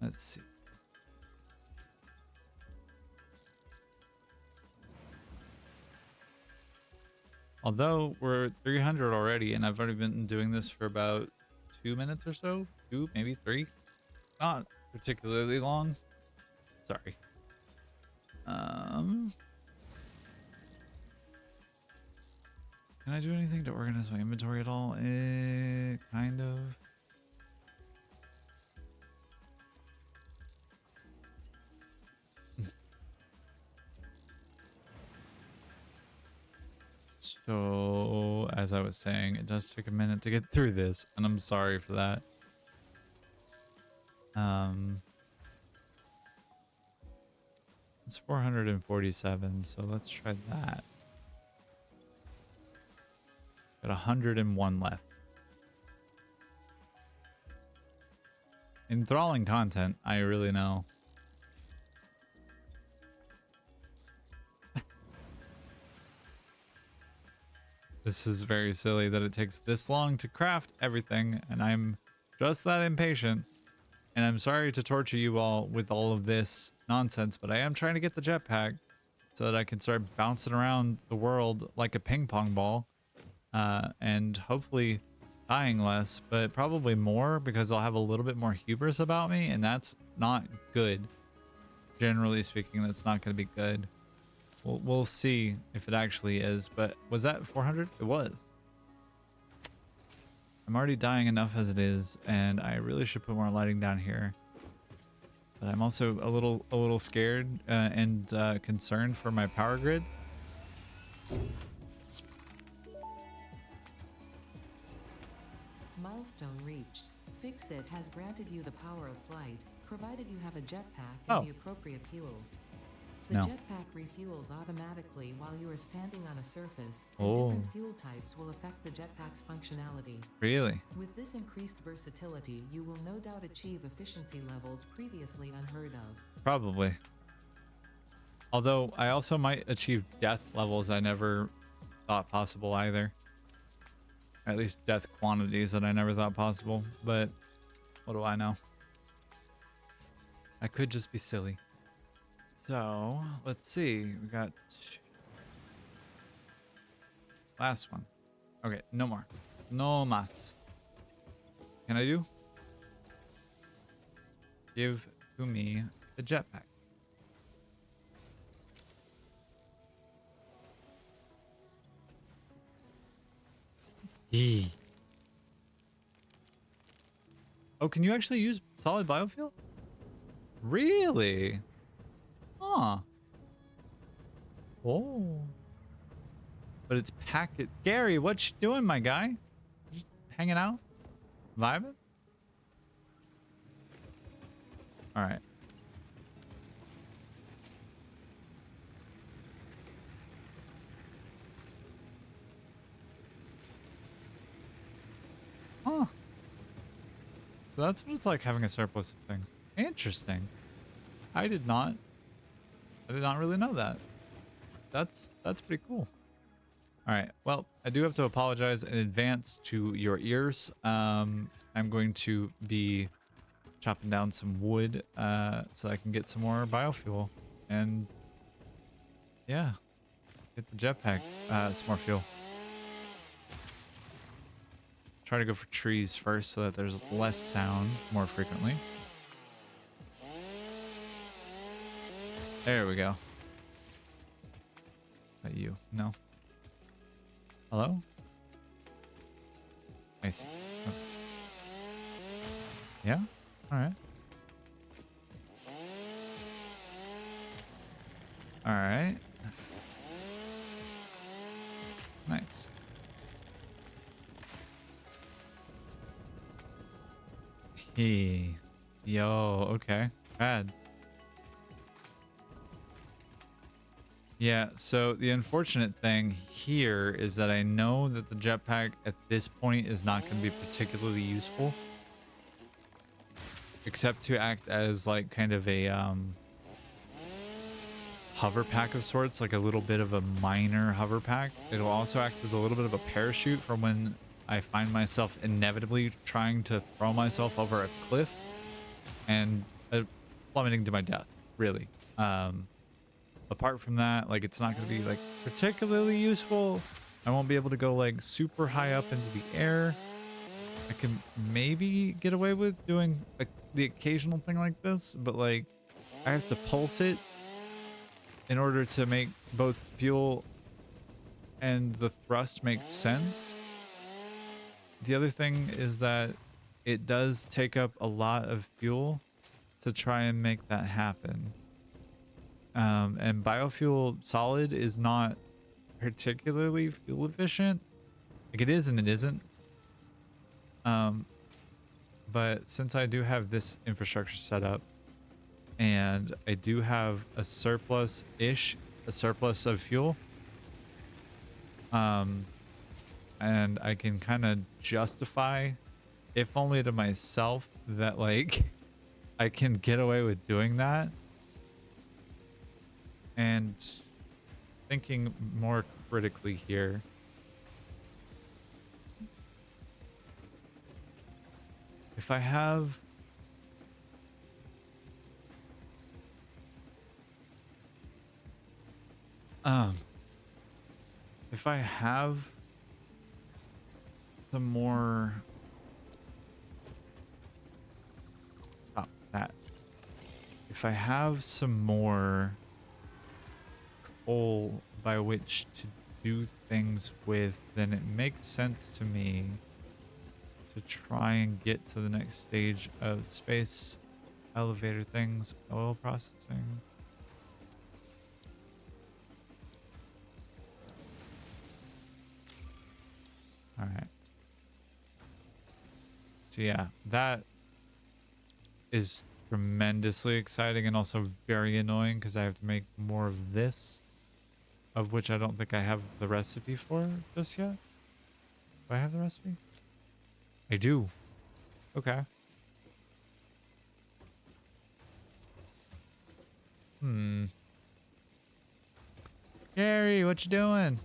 Let's see. Although we're at 300 already, and I've already been doing this for about 2 minutes or so, 2, maybe 3. Not particularly long. Sorry. Can I do anything to organize my inventory at all? Kind of. So, as I was saying, it does take a minute to get through this, and I'm sorry for that. It's 447, so let's try that. Got 101 left. Enthralling content, I really know. This is very silly that it takes this long to craft everything, and I'm just that impatient. And I'm sorry to torture you all with all of this nonsense, but I am trying to get the jetpack so that I can start bouncing around the world like a ping pong ball. And hopefully dying less, but probably more because I'll have a little bit more hubris about me, and that's not good. Generally speaking, that's not going to be good. We'll see if it actually is, but was that 400? It was. I'm already dying enough as it is, and I really should put more lighting down here. But I'm also a little scared and concerned for my power grid. Milestone reached. Fix-It has granted you the power of flight, provided you have a jetpack Oh. and the appropriate fuels. The No. jetpack refuels automatically while you are standing on a surface, and Oh. different fuel types will affect the jetpack's functionality. Really? With this increased versatility, you will no doubt achieve efficiency levels previously unheard of. Probably. Although I also might achieve death levels I never thought possible either. Or at least death quantities that I never thought possible. But what do I know? I could just be silly. So let's see. We got last one. Okay, no more. No mas. Can I do? Give to me the jetpack. Yee. Oh, can you actually use solid biofuel? Really? Huh. Oh. But it's packed. Gary, what you doing, my guy? Just hanging out? Vibing? All right. Huh. So that's what it's like having a surplus of things. Interesting. I did not really know that. That's pretty cool. All right. Well, I do have to apologize in advance to your ears. I'm going to be chopping down some wood so I can get some more biofuel and yeah, get the jetpack some more fuel. Try to go for trees first so that there's less sound more frequently. There we go. You? No. Hello? I see. Oh. Yeah? Alright. Alright. Nice. Hey. Yo, okay. Bad. Yeah, so the unfortunate thing here is that I know that the jetpack at this point is not going to be particularly useful. Except to act as like kind of a hover pack of sorts, like a little bit of a minor hover pack. It'll also act as a little bit of a parachute for when I find myself inevitably trying to throw myself over a cliff and plummeting to my death, really. Apart from that, like, it's not going to be like particularly useful. I won't be able to go like super high up into the air. I can maybe get away with doing the occasional thing like this, but like I have to pulse it in order to make both fuel and the thrust make sense. The other thing is that it does take up a lot of fuel to try and make that happen. And biofuel solid is not particularly fuel efficient. Like it is and it isn't. But since I do have this infrastructure set up and I do have a surplus of fuel, and I can kind of justify, if only to myself, that like I can get away with doing that. And thinking more critically here, if I have some more... Stop that. If I have some more coal by which to do things with, then it makes sense to me to try and get to the next stage of space elevator things, oil processing. All right. So yeah, that is tremendously exciting and also very annoying because I have to make more of this, of which I don't think I have the recipe for just yet. Do I have the recipe? I do. Okay. Gary, what you doing?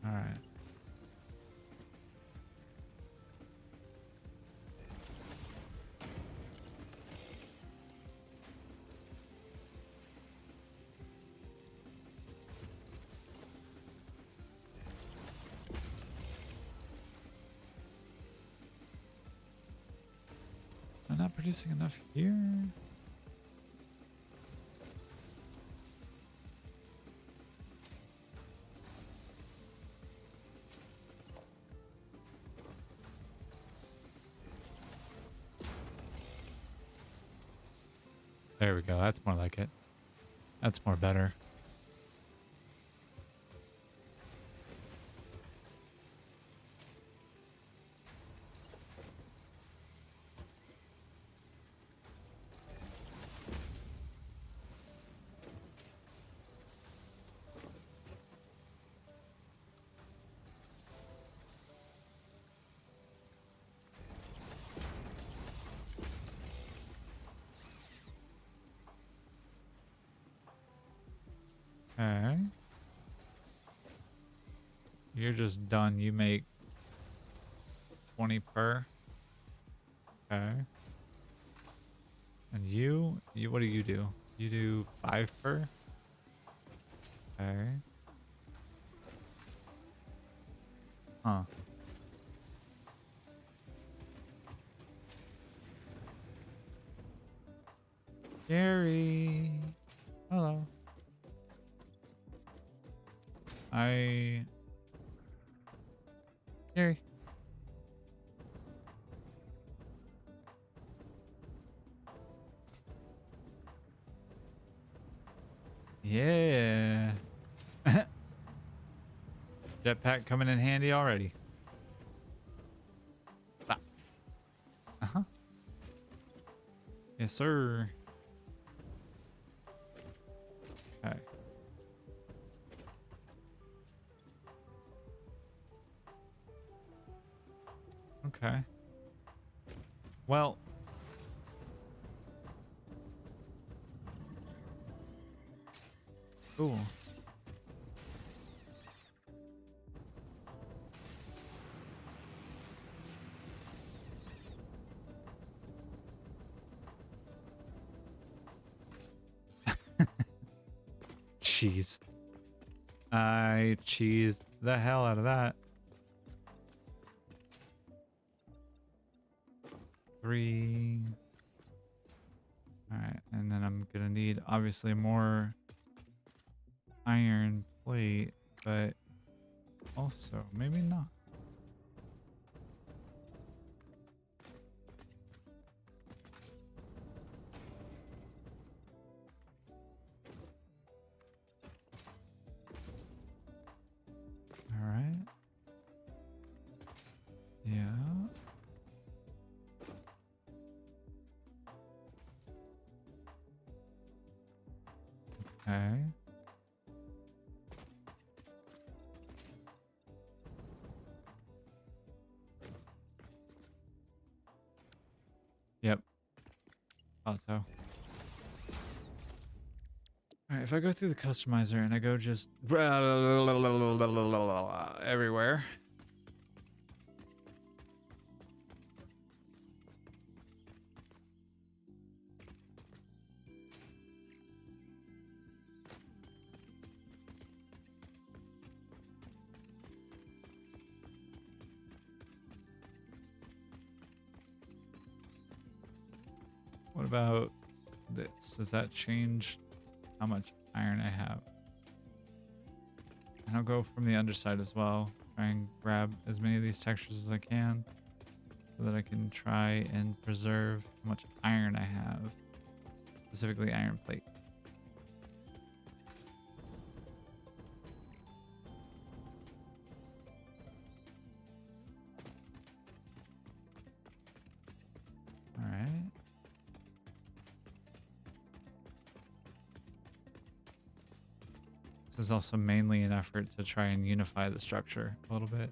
All right. I'm not producing enough here. There we go. That's more like it. That's more better. Okay. You're just done. You make 20 per. Okay. And you, what do you do? You do 5 per? Okay. Huh. Gary. Hello. Gary. Yeah. Jetpack coming in handy already. Ah. Uh-huh. Yes, sir. Okay. Okay. Well. Cool. Cheese. I cheesed the hell out of that. 3. All right, and then I'm gonna need obviously more iron plate, but also maybe not. All right. Yeah. Okay. Yep. Thought so. All right, if I go through the customizer and I go just everywhere. What about this? Does that change how much iron I have? And I'll go from the underside as well. Try and grab as many of these textures as I can so that I can try and preserve how much iron I have. Specifically iron plate. All right. This is also mainly an effort to try and unify the structure a little bit.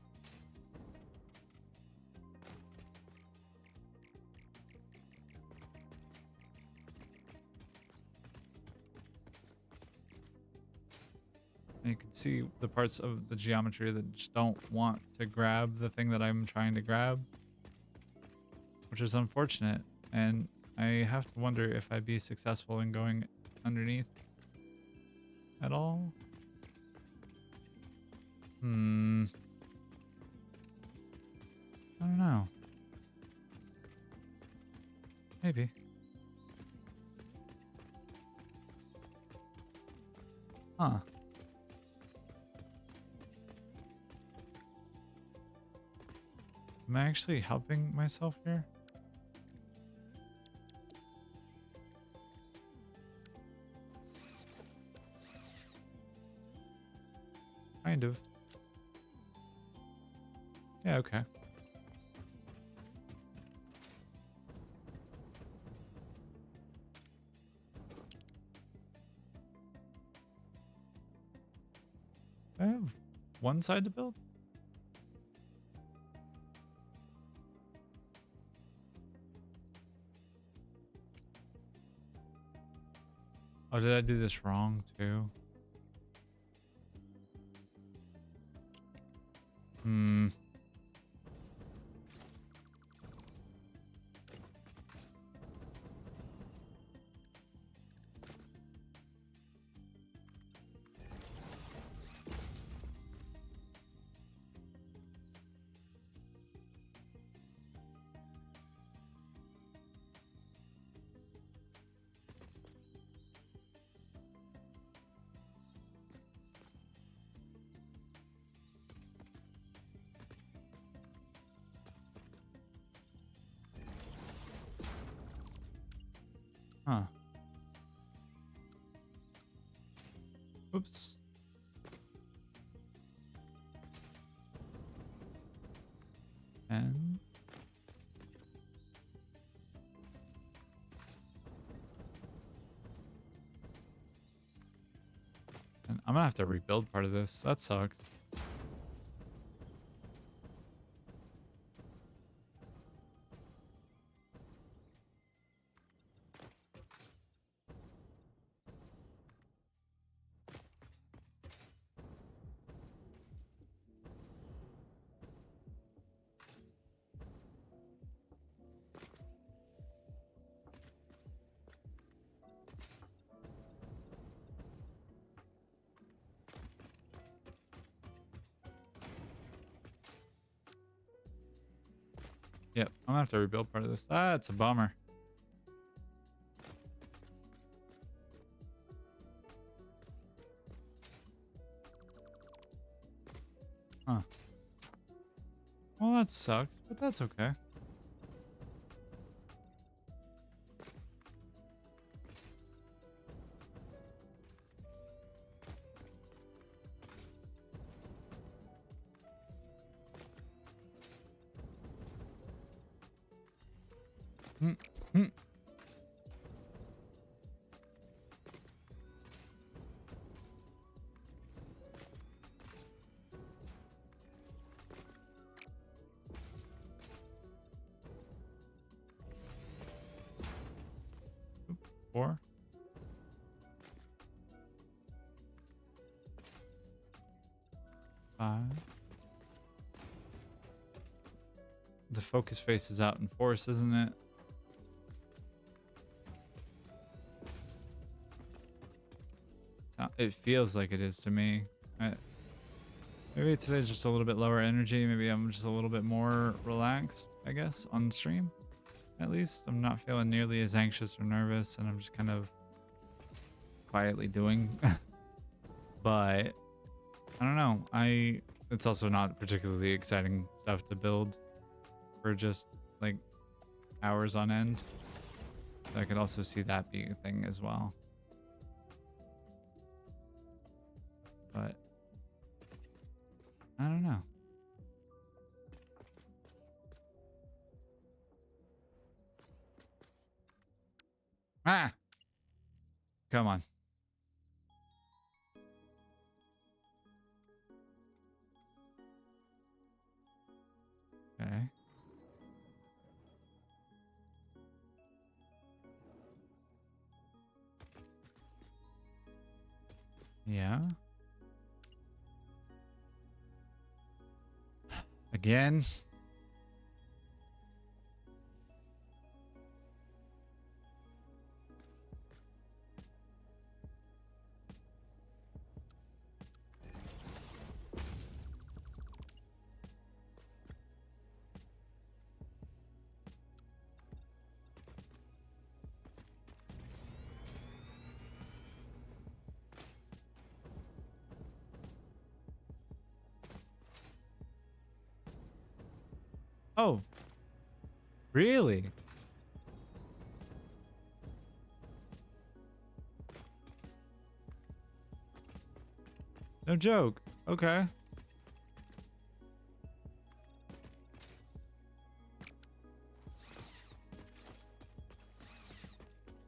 And you can see the parts of the geometry that just don't want to grab the thing that I'm trying to grab, which is unfortunate. And I have to wonder if I'd be successful in going underneath at all. I don't know. Maybe. Huh. Am I actually helping myself here? Kind of. Yeah, okay. I have one side to build? Oh, did I do this wrong too? Huh. Oops. And I'm gonna have to rebuild part of this. That sucks. Yep, I'm gonna have to rebuild part of this. That's a bummer. Huh. Well, that sucks, but that's okay. Hmm. Hmm. 4. 5. The focus face is out in force, isn't it? It feels like it is to me. Maybe today's just a little bit lower energy. Maybe I'm just a little bit more relaxed, I guess, on stream. At least I'm not feeling nearly as anxious or nervous, and I'm just kind of quietly doing. But I don't know. It's also not particularly exciting stuff to build for just like hours on end. So I could also see that being a thing as well. But I don't know. Ah, come on. Okay. Yeah. Again. Oh, really? No joke. Okay.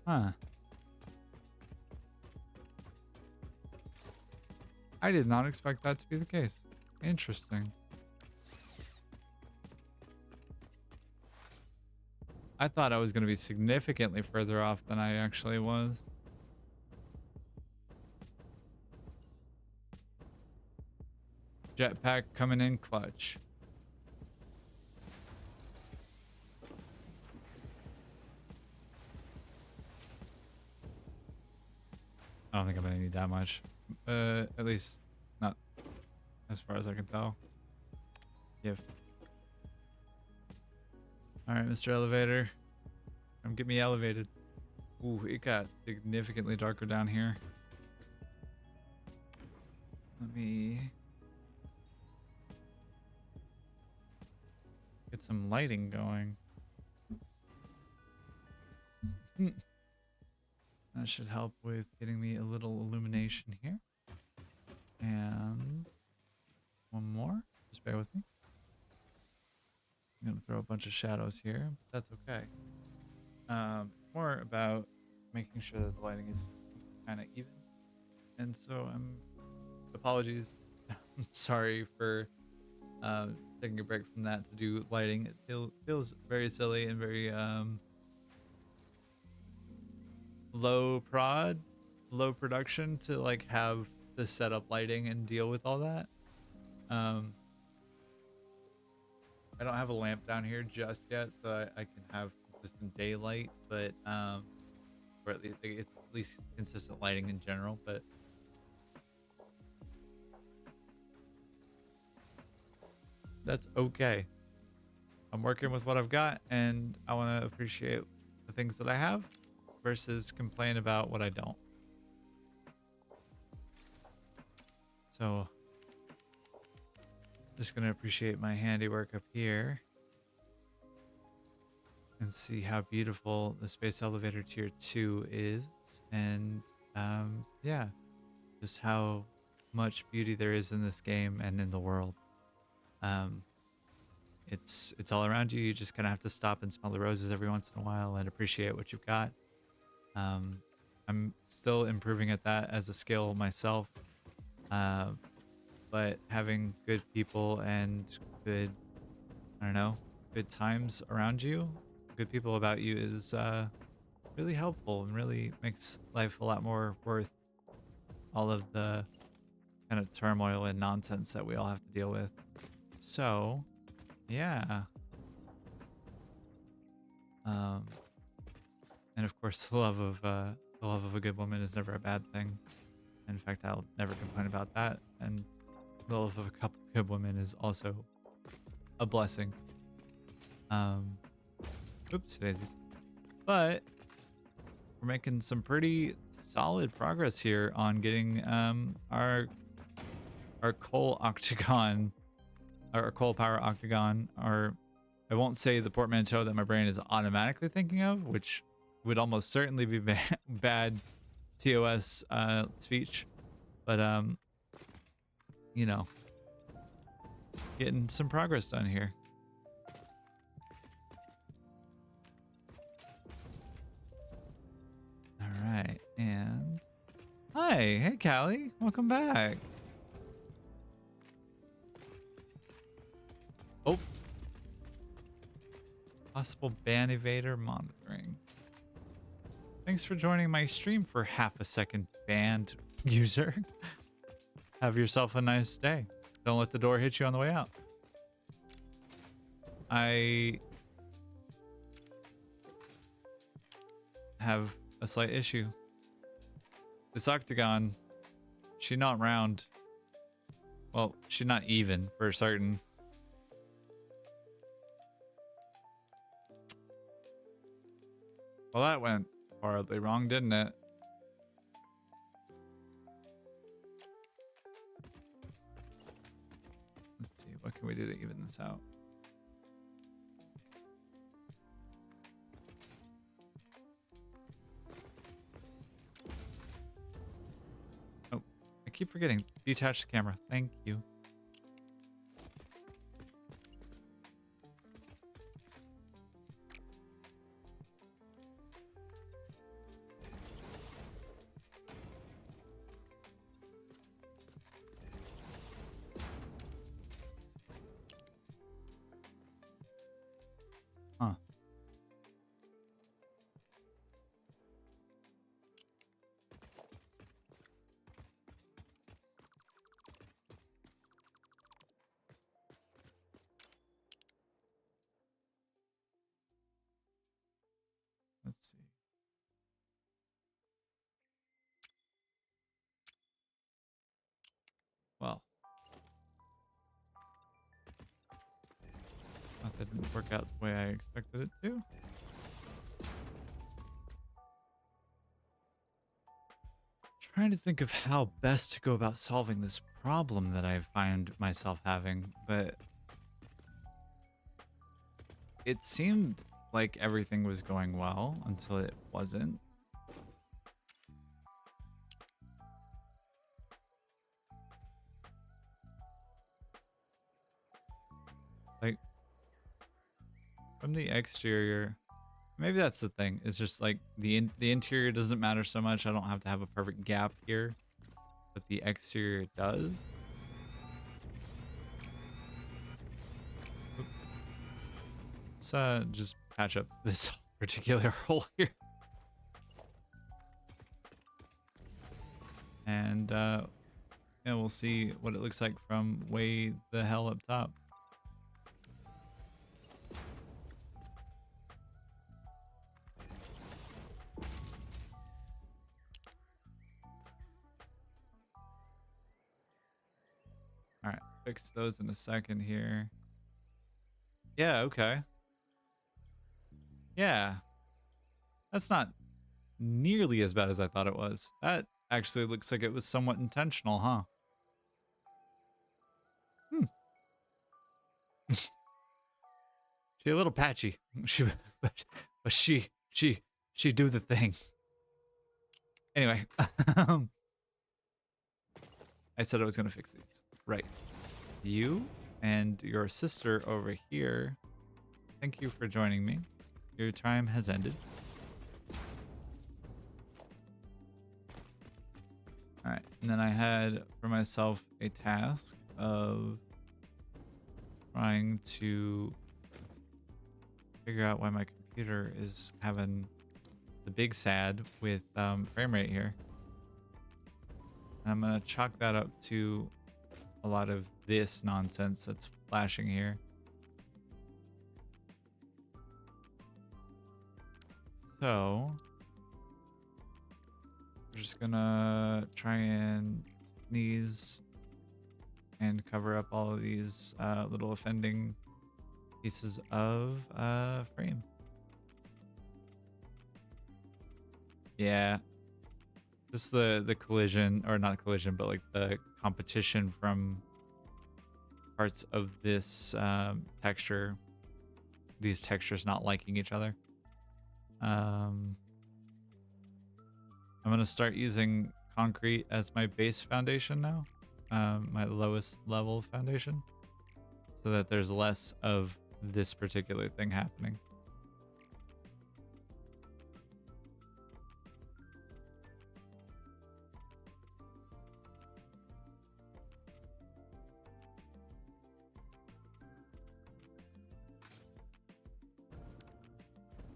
Huh. I did not expect that to be the case. Interesting. I thought I was going to be significantly further off than I actually was. Jetpack coming in clutch. I don't think I'm going to need that much. At least not as far as I can tell. Give. All right, Mr. Elevator. Come get me elevated. Ooh, it got significantly darker down here. Let me get some lighting going. That should help with getting me a little illumination here. And one more. Just bear with me. I'm going to throw a bunch of shadows here, but that's okay. More about making sure that the lighting is kind of even. And so apologies. I'm sorry for taking a break from that to do lighting. It feels very silly and very low production to like have to set up lighting and deal with all that. I don't have a lamp down here just yet, so I can have consistent daylight, but or at least it's at least consistent lighting in general. But that's okay. I'm working with what I've got, and I want to appreciate the things that I have versus complain about what I don't. So just gonna appreciate my handiwork up here and see how beautiful the space elevator tier 2 is, and yeah, just how much beauty there is in this game and in the world. It's all around you. You just kind of have to stop and smell the roses every once in a while and appreciate what you've got. I'm still improving at that as a skill myself, but having good people and good, I don't know, good times around you, good people about you is really helpful and really makes life a lot more worth all of the kind of turmoil and nonsense that we all have to deal with. So, yeah. And of course, the love of a good woman is never a bad thing. In fact, I'll never complain about that. And the love of a couple good women is also a blessing. Oops, daisies. But we're making some pretty solid progress here on getting our coal octagon, our coal power octagon, or I won't say the portmanteau that my brain is automatically thinking of, which would almost certainly be bad TOS speech, but you know, getting some progress done here. All right, and hi, hey Callie, welcome back. Oh, possible ban evader monitoring. Thanks for joining my stream for half a second, banned user. Have yourself a nice day. Don't let the door hit you on the way out. I have a slight issue. This octagon, she not round. Well, she not even for certain. Well, that went horribly wrong, didn't it? Let's see, what can we do to even this out? Oh, I keep forgetting. Detach the camera. Thank you. Huh. Let's see. Well, that didn't work out the way I expected it to. Trying to think of how best to go about solving this problem that I find myself having, but it seemed like everything was going well until it wasn't. Like, from the exterior, maybe that's the thing. It's just like the interior doesn't matter so much. I don't have to have a perfect gap here, but the exterior does. Oops. Let's just patch up this particular hole here. And yeah, we'll see what it looks like from way the hell up top. All right, fix those in a second here. Yeah, okay. Yeah, that's not nearly as bad as I thought it was. That actually looks like it was somewhat intentional, huh? Hmm. She a little patchy. She, but she do the thing. Anyway, I said I was gonna fix these. Right. You and your sister over here. Thank you for joining me. Your time has ended. All right, and then I had for myself a task of trying to figure out why my computer is having the big sad with frame rate here. And I'm gonna chalk that up to a lot of this nonsense that's flashing here. So we're just gonna try and sneeze and cover up all of these little offending pieces of frame. Yeah, just the collision, or not collision, but like the competition from parts of this texture, these textures not liking each other. I'm gonna start using concrete as my base foundation now, my lowest level foundation, so that there's less of this particular thing happening.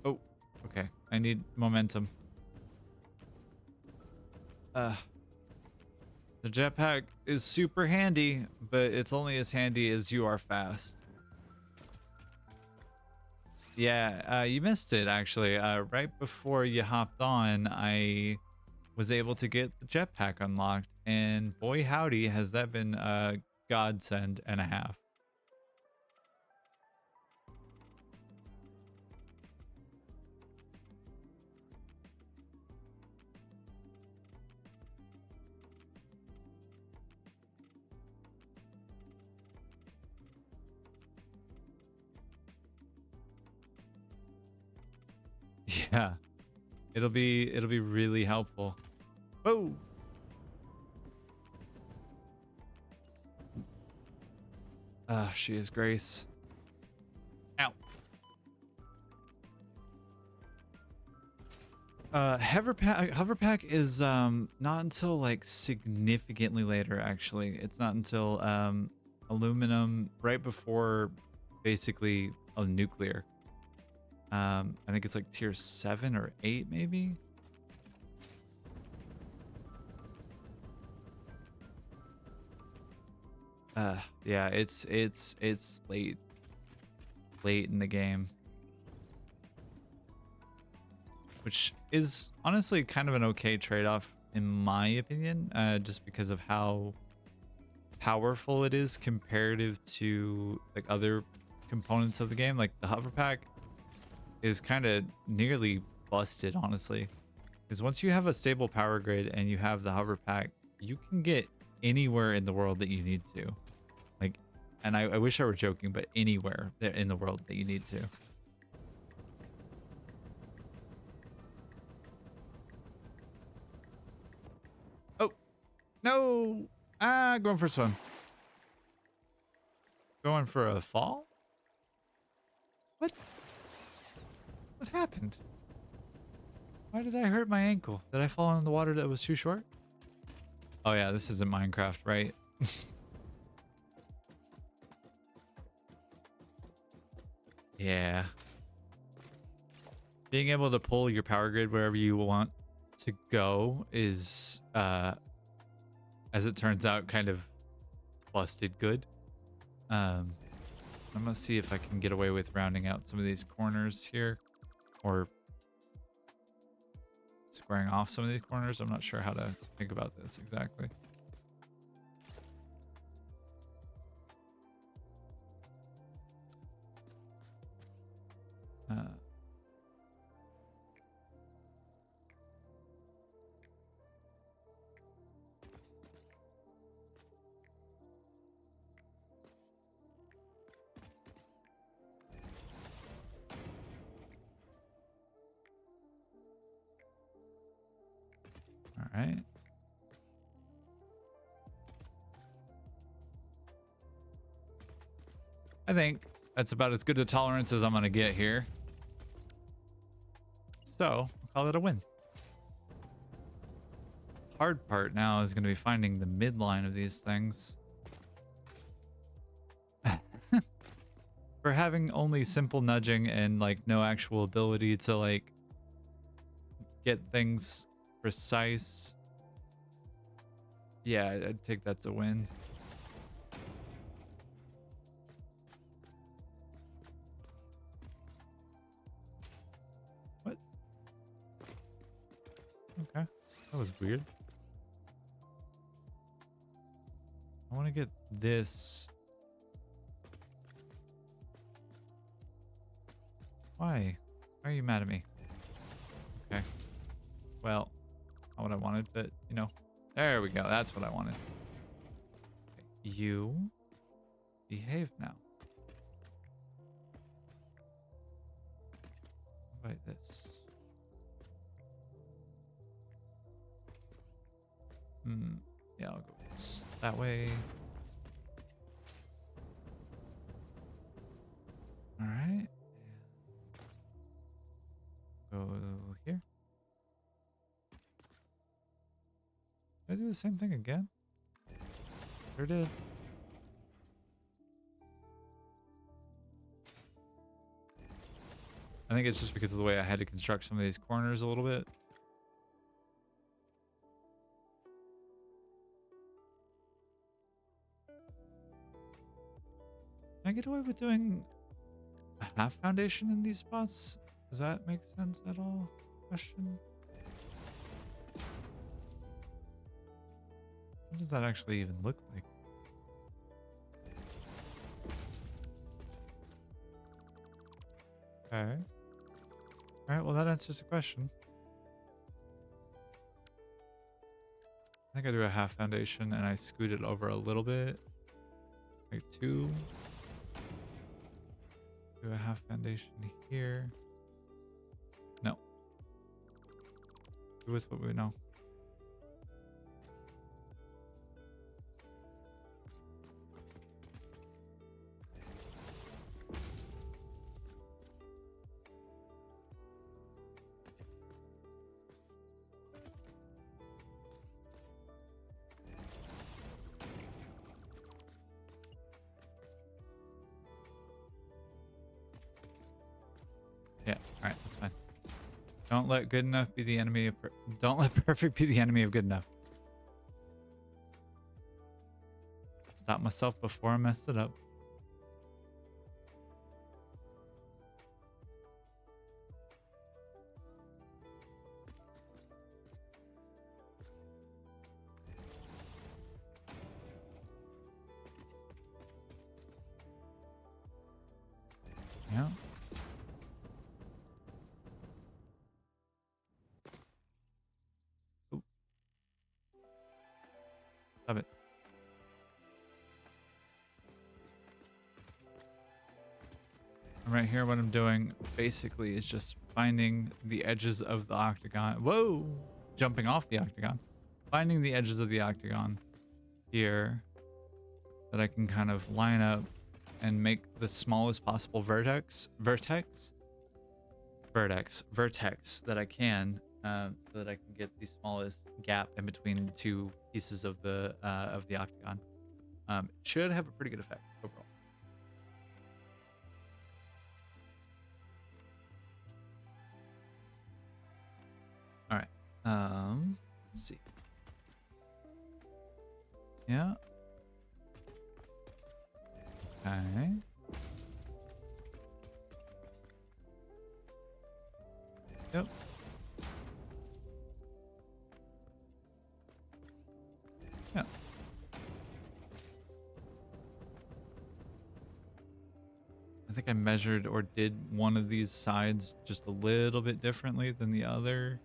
Oh, okay. I need momentum. The jetpack is super handy, but it's only as handy as you are fast. Yeah, you missed it actually. Right before you hopped on, I was able to get the jetpack unlocked, and boy howdy, has that been a godsend and a half. Yeah, it'll be really helpful. Whoa. She is Grace. Ow. Hoverpack is not until like significantly later actually. It's not until aluminum right before basically a nuclear. I think it's like tier 7 or 8 maybe. Yeah, it's late in the game, which is honestly kind of an okay trade-off in my opinion, just because of how powerful it is comparative to like other components of the game. Like the hover pack is kind of nearly busted, honestly, because once you have a stable power grid and you have the hover pack, you can get anywhere in the world that you need to. Like, and I wish I were joking, but anywhere there in the world that you need to. Oh, no. Going for a swim. Going for a fall? What? What happened? Why did I hurt my ankle? Did I fall in the water that was too short? Oh yeah, this isn't Minecraft, right? Yeah. Being able to pull your power grid wherever you want to go is, as it turns out, kind of busted good. I'm gonna see if I can get away with rounding out some of these corners here, or squaring off some of these corners. I'm not sure how to think about this exactly. All right. I think that's about as good a tolerance as I'm gonna get here. So I'll call it a win. Hard part now is gonna be finding the midline of these things. For having only simple nudging and like no actual ability to like get things precise. Yeah, I'd take that's a win. What? Okay. That was weird. I want to get this. Why? Why are you mad at me? Okay. Well, not what I wanted, but you know, there we go. That's what I wanted. Okay, you behave now. How about this? Yeah, I'll go that way. All right. Go here. Did I do the same thing again? Sure did. I think it's just because of the way I had to construct some of these corners a little bit. Can I get away with doing a half foundation in these spots? Does that make sense at all? Question. What does that actually even look like? Okay. All right, well, that answers the question. I think I do a half foundation and I scoot it over a little bit. Like 2. Do a half foundation here. No. Do with what we know. Yeah, all right, that's fine. Don't let good enough be the enemy of don't let perfect be the enemy of good enough. Stop myself before I messed it up. Yeah. Ooh. Stop it. And right here, what I'm doing basically is just finding the edges of the octagon. Whoa! Jumping off the octagon. Finding the edges of the octagon here that I can kind of line up and make the smallest possible vertex that I can, so that I can get the smallest gap in between the two pieces of the octagon. It should have a pretty good effect overall. All right. Let's see. Yeah. Okay. Yep. Yeah. I think I measured or did one of these sides just a little bit differently than the other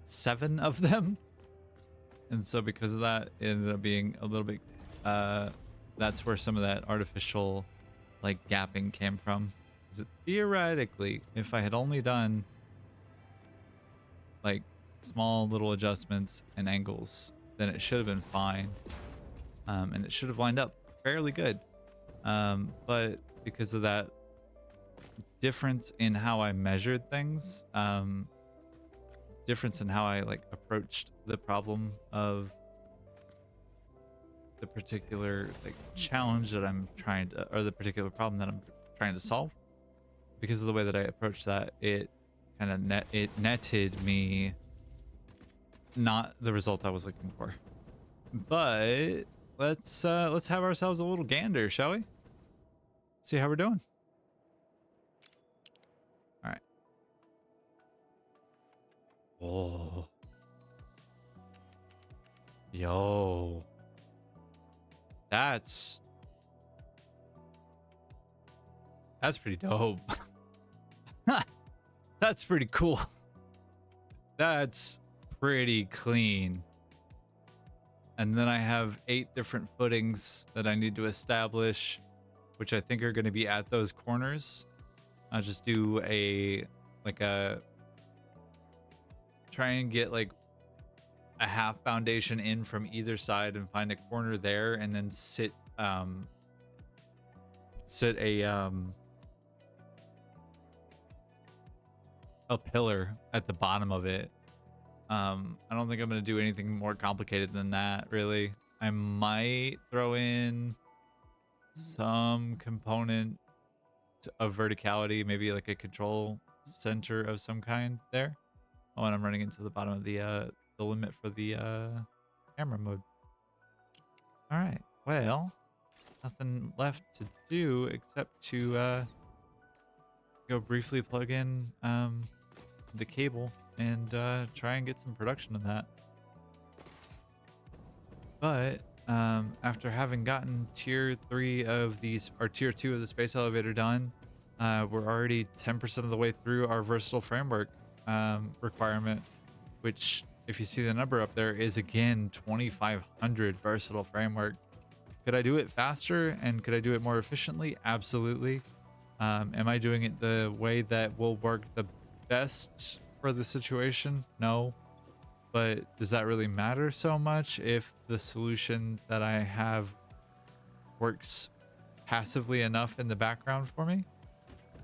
7 of them. And so because of that, it ended up being a little bit, that's where some of that artificial like gapping came from. Because theoretically, if I had only done like small little adjustments and angles, then it should have been fine. And it should have lined up fairly good. But because of that difference in how I measured things, difference in how I like approached the problem of the particular like challenge that I'm trying to, or the particular problem that I'm trying to solve, because of the way that I approached that, it kind of netted me not the result I was looking for. But let's have ourselves a little gander, shall we? See how we're doing. All right. Oh. Yo. That's pretty dope. That's pretty cool. That's pretty clean. And then I have 8 different footings that I need to establish, which I think are going to be at those corners. I'll just do try and get like a half foundation in from either side and find a corner there, and then sit a pillar at the bottom of it. I don't think I'm gonna do anything more complicated than that, really. I might throw in some component of verticality, maybe like a control center of some kind there. Oh, and I'm running into the bottom of the limit for the camera mode. All right, well, nothing left to do except to go briefly plug in the cable and try and get some production of that. But after having gotten tier 3 of these, or tier 2 of the space elevator done, we're already 10% of the way through our versatile framework requirement, which, if you see the number up there, is again 2,500 versatile framework. Could I do it faster and could I do it more efficiently? Absolutely. Am I doing it the way that will work the best for the situation? No. But does that really matter so much if the solution that I have works passively enough in the background for me?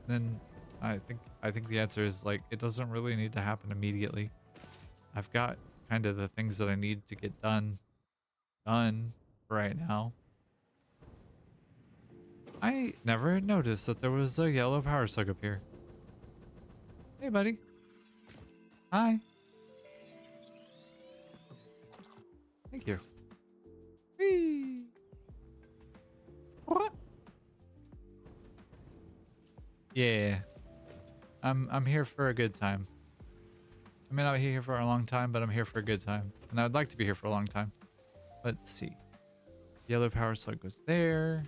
Then I think the answer is, like, it doesn't really need to happen immediately. I've got kind of the things that I need to get done right now. I never noticed that there was a yellow power slug up here. Hey, buddy. Hi. Thank you. Whee! What? Yeah. I'm here for a good time. I may not be here for a long time, but I'm here for a good time. And I would like to be here for a long time. Let's see. Yellow power slug goes there.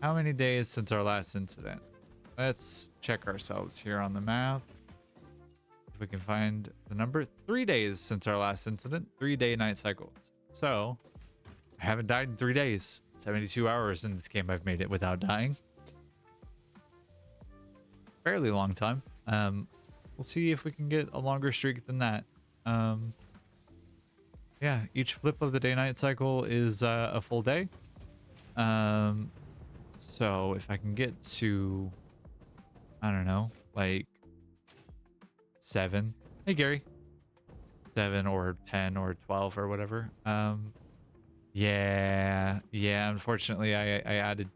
How many days since our last incident? Let's check ourselves here on the map. If we can find the number. 3 days since our last incident. 3-day night cycles. So, I haven't died in 3 days. 72 hours in this game I've made it without dying. Fairly long time. We'll see if we can get a longer streak than that. Yeah, each flip of the day-night cycle is a full day. So if I can get to, I don't know, like 7. Hey, Gary. 7 or 10 or 12 or whatever. Yeah. Unfortunately, I added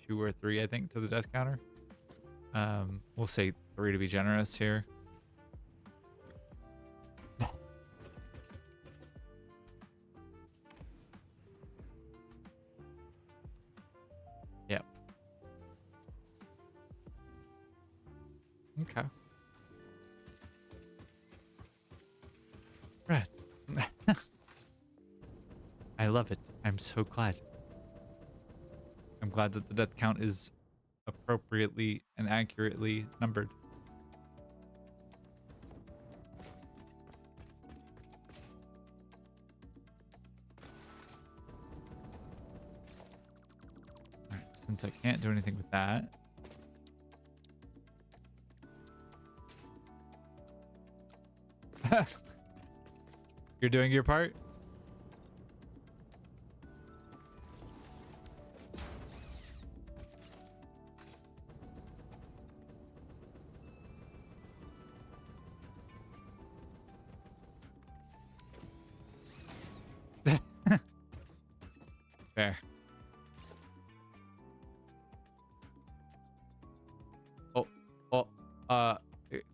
2 or 3, I think, to the death counter. We'll say 3 to be generous here. Yep. Okay. Right. I love it. I'm so glad. I'm glad that the death count is appropriately and accurately numbered. Alright, since I can't do anything with that. You're doing your part? Fair.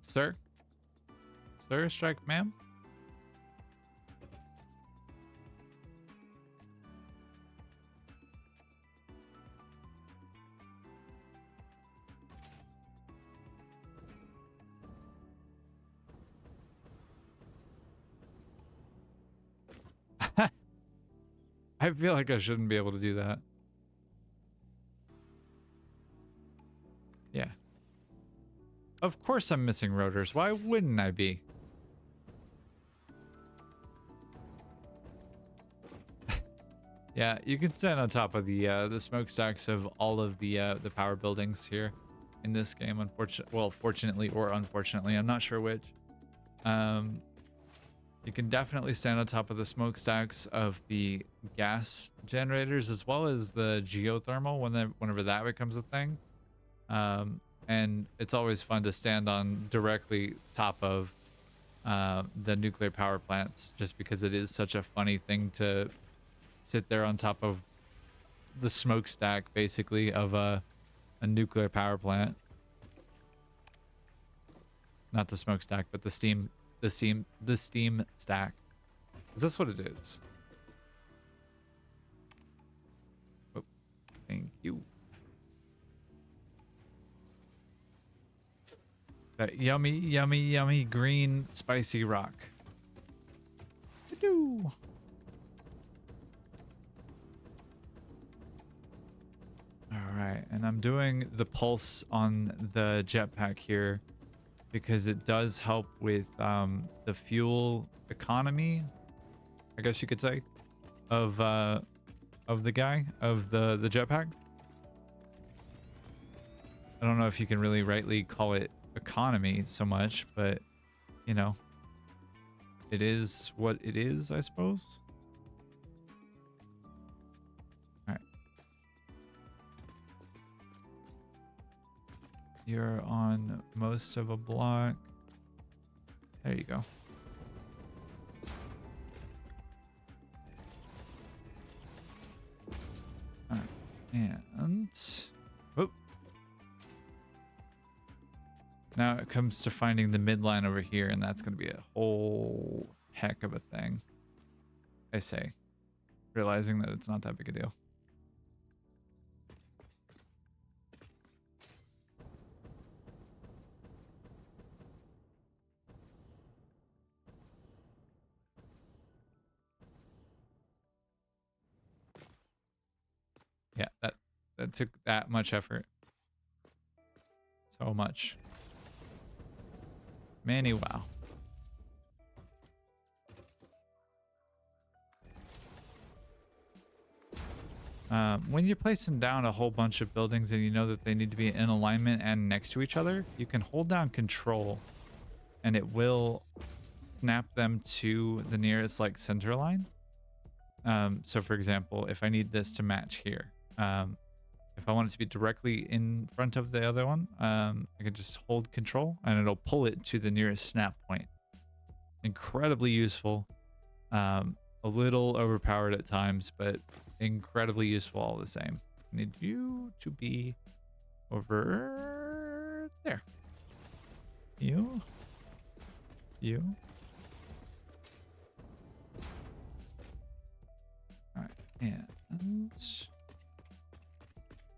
Sir? Sir, strike, ma'am? I feel like I shouldn't be able to do that. Yeah. Of course I'm missing rotors. Why wouldn't I be? Yeah, you can stand on top of the smokestacks of all of the power buildings here in this game. Well, fortunately or unfortunately, I'm not sure which. Um, you can definitely stand on top of the smokestacks of the gas generators as well as the geothermal whenever that becomes a thing. And it's always fun to stand on directly top of the nuclear power plants, just because it is such a funny thing to sit there on top of the smokestack, basically, of a nuclear power plant. Not the smokestack, but the steam stack. 'Cause that's what it is. Oh, thank you. That yummy, yummy, yummy green spicy rock. Doo. All right, and I'm doing the pulse on the jetpack here because it does help with the fuel economy, I guess you could say, of the jetpack. I don't know if you can really rightly call it economy so much, but you know, it is what it is, I suppose. All right. You're on most of a block. There you go. All right. And whoop. Now it comes to finding the midline over here, and that's going to be a whole heck of a thing. I say, realizing that it's not that big a deal. Yeah, that took that much effort. So much. Manny, wow. When you're placing down a whole bunch of buildings and you know that they need to be in alignment and next to each other, you can hold down control and it will snap them to the nearest like center line. So for example, if I need this to match here, if I want it to be directly in front of the other one, I can just hold control and it'll pull it to the nearest snap point. Incredibly useful. A little overpowered at times, but incredibly useful all the same. I need you to be over there. You. All right, and if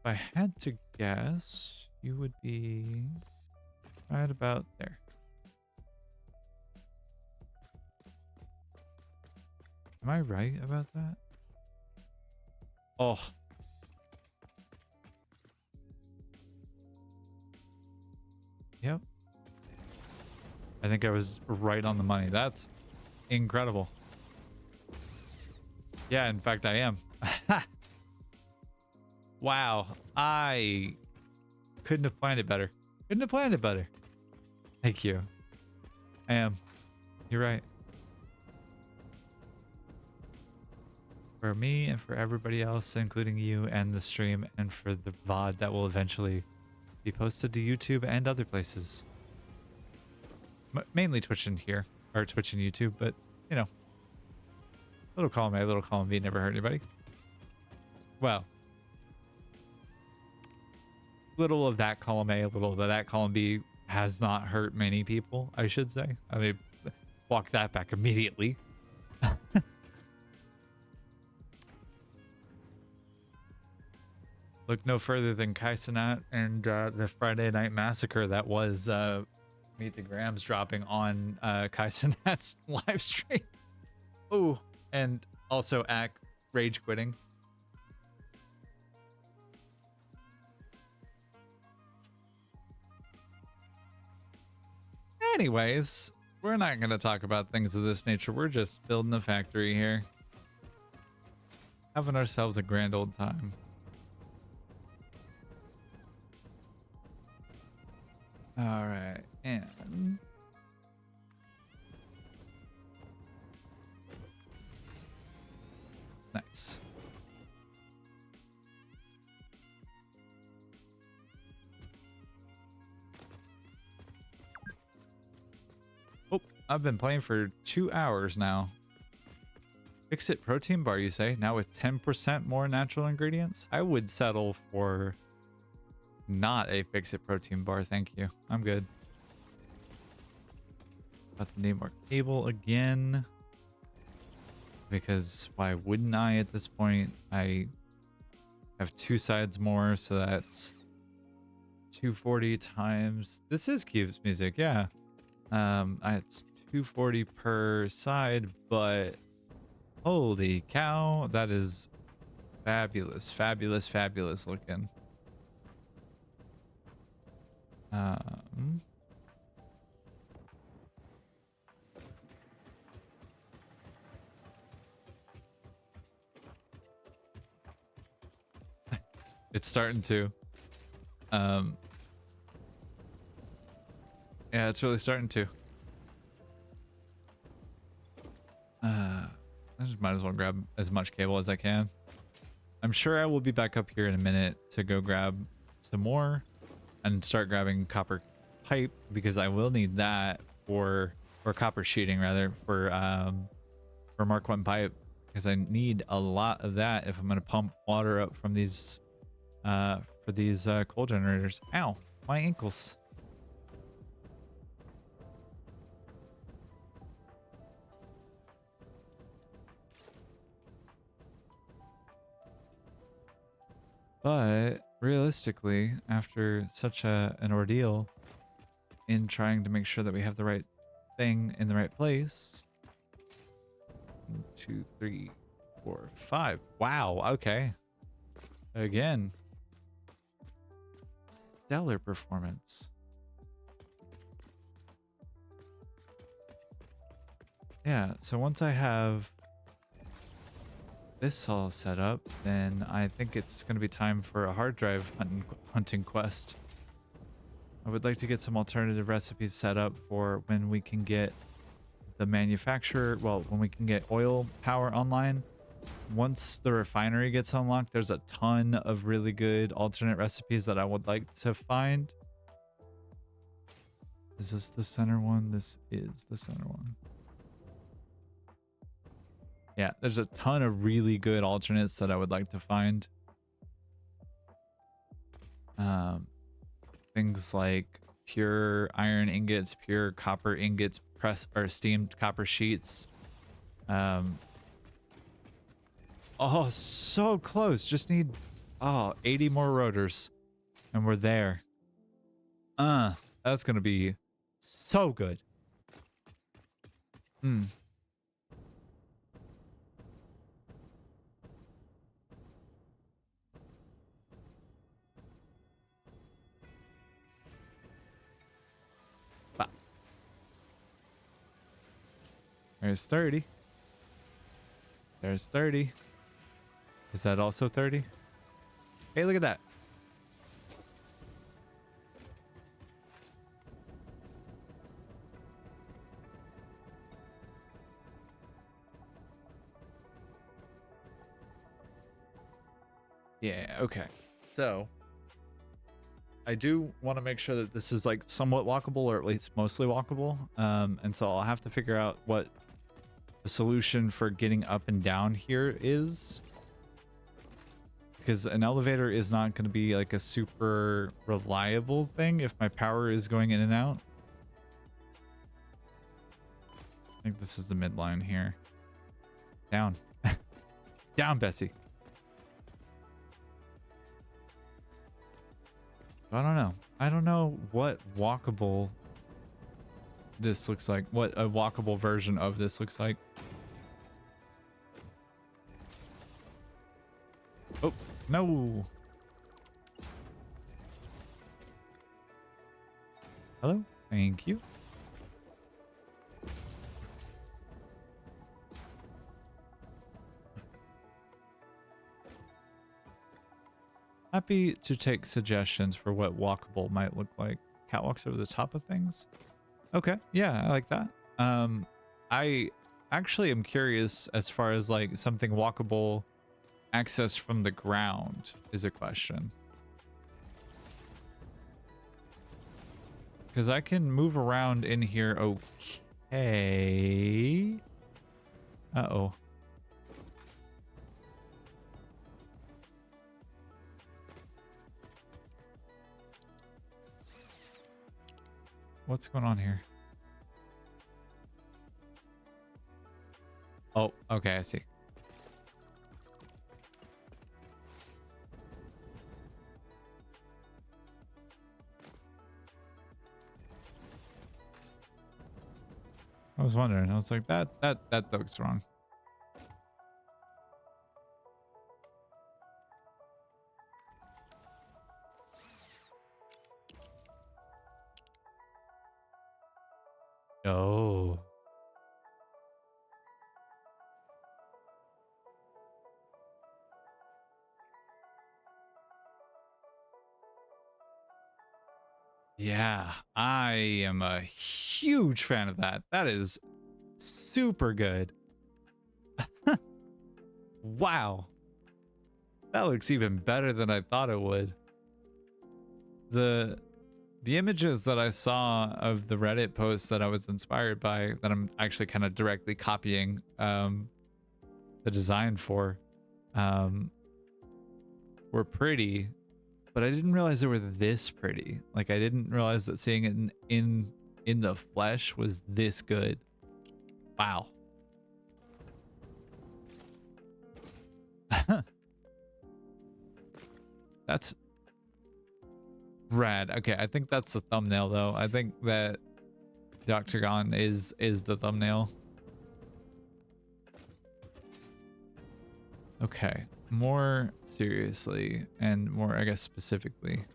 I had to guess, you would be right about there. Am I right about that? Oh. Yep. I think I was right on the money. That's incredible. Yeah, in fact, I am. Wow. I couldn't have planned it better. Couldn't have planned it better. Thank you. I am. You're right. For me and for everybody else, including you and the stream, and for the VOD that will eventually be posted to YouTube and other places. Mainly Twitch and here, or Twitch and YouTube, but you know, little column A, little column B never hurt anybody. Well, little of that column A, a little of that column B has not hurt many people, I should say. I mean, walk that back immediately. Look no further than Kaisenat and the Friday Night Massacre that was Meet the Grams dropping on Kaisenat's live stream. Oh, and also at Rage Quitting. Anyways, we're not going to talk about things of this nature. We're just building a factory here. Having ourselves a grand old time. All right, and nice. Oh, I've been playing for 2 hours now. Fix It protein bar, you say? Now with 10% more natural ingredients? I would settle for not a Fix It protein bar, thank you. I'm good. About to need more cable again. Because why wouldn't I at this point? I have 2 sides more, so that's 240 times... This is Cube's music, yeah. It's 240 per side, but holy cow, that is fabulous, fabulous, fabulous looking. It's starting to. Yeah, it's really starting to. I just might as well grab as much cable as I can. I'm sure I will be back up here in a minute to go grab some more and start grabbing copper pipe because I will need that or copper sheeting rather for Mark 1 pipe because I need a lot of that if I'm going to pump water up from these for these coal generators. Ow, my ankles. But realistically, after such an ordeal in trying to make sure that we have the right thing in the right place. 1, 2, 3, 4, 5. Wow, okay. Again. Stellar performance. Yeah, so once I have this all set up, then I think it's going to be time for a hard drive hunting quest. I would like to get some alternative recipes set up for when we can get the manufacturer, well, when we can get oil power online. Once the refinery gets unlocked, there's a ton of really good alternate recipes that I would like to find. Is this the center one? This is the center one. Yeah, there's a ton of really good alternates that I would like to find. Things like pure iron ingots, pure copper ingots, pressed or steamed copper sheets. Oh, so close. Just need 80 more rotors and we're there. That's gonna be so good. There's 30. There's 30. Is that also 30? Hey, look at that. Yeah, okay. So, I do want to make sure that this is like somewhat walkable or at least mostly walkable. And so I'll have to figure out what the solution for getting up and down here is. Because an elevator is not going to be like a super reliable thing if my power is going in and out. I think this is the midline here. Down. Down, Bessie. I don't know. I don't know what walkable this looks like. What a walkable version of this looks like. Oh, no. Hello. Thank you. happy to take suggestions for what walkable might look like. Catwalks over the top of things. Okay, yeah, I like that. I actually am curious as far as like something walkable access from the ground is a question. Because I can move around in here okay. Uh-oh. What's going on here? Oh, okay, I see. I was wondering. I was like, that looks wrong. Oh. Yeah, I am a huge fan of that. That is super good. Wow. That looks even better than I thought it would. The images that I saw of the Reddit posts that I was inspired by, that I'm actually kind of directly copying the design for, were pretty, but I didn't realize they were this pretty. Like I didn't realize that seeing it in the flesh was this good. Wow. That's rad. Okay, I think that's the thumbnail though. I think that the octagon is the thumbnail. Okay, more seriously and more, I guess, specifically,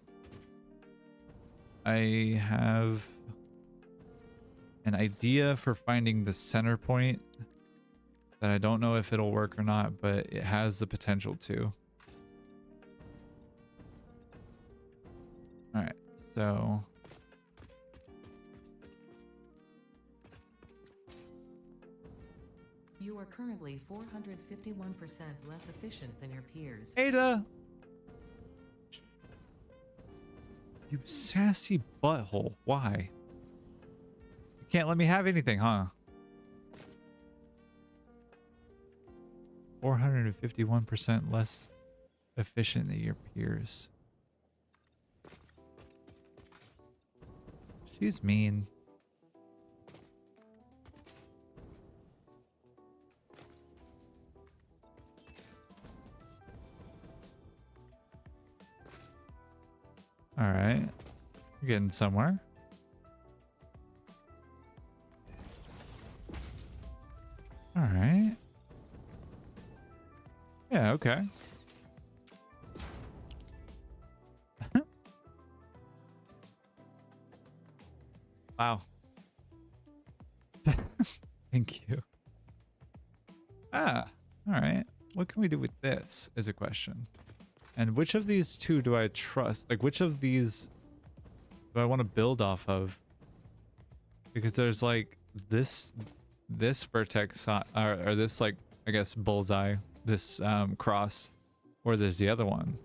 I have an idea for finding the center point that I don't know if it'll work or not, but it has the potential to. All right, so You are currently 451% less efficient than your peers. Ada, you sassy butthole, why? You can't let me have anything, huh? 451% less efficient than your peers. She's mean. All right. We're getting somewhere. All right. Yeah, okay. Wow. Thank you. Ah, all right. What can we do with this is a question. And which of these two do I trust? Like, which of these do I want to build off of? Because there's like this vertex or this, like, I guess bullseye, this cross, or there's the other one.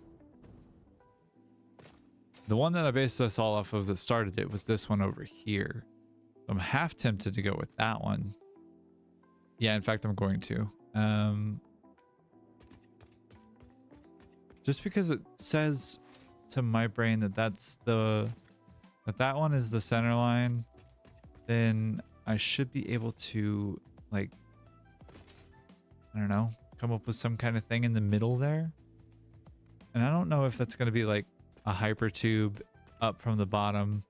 The one that I based this all off of that started it was this one over here. I'm half tempted to go with that one. Yeah, in fact, I'm going to. Just because it says to my brain that that one is the center line, then I should be able to, like, I don't know, come up with some kind of thing in the middle there. And I don't know if that's going to be like a hypertube up from the bottom.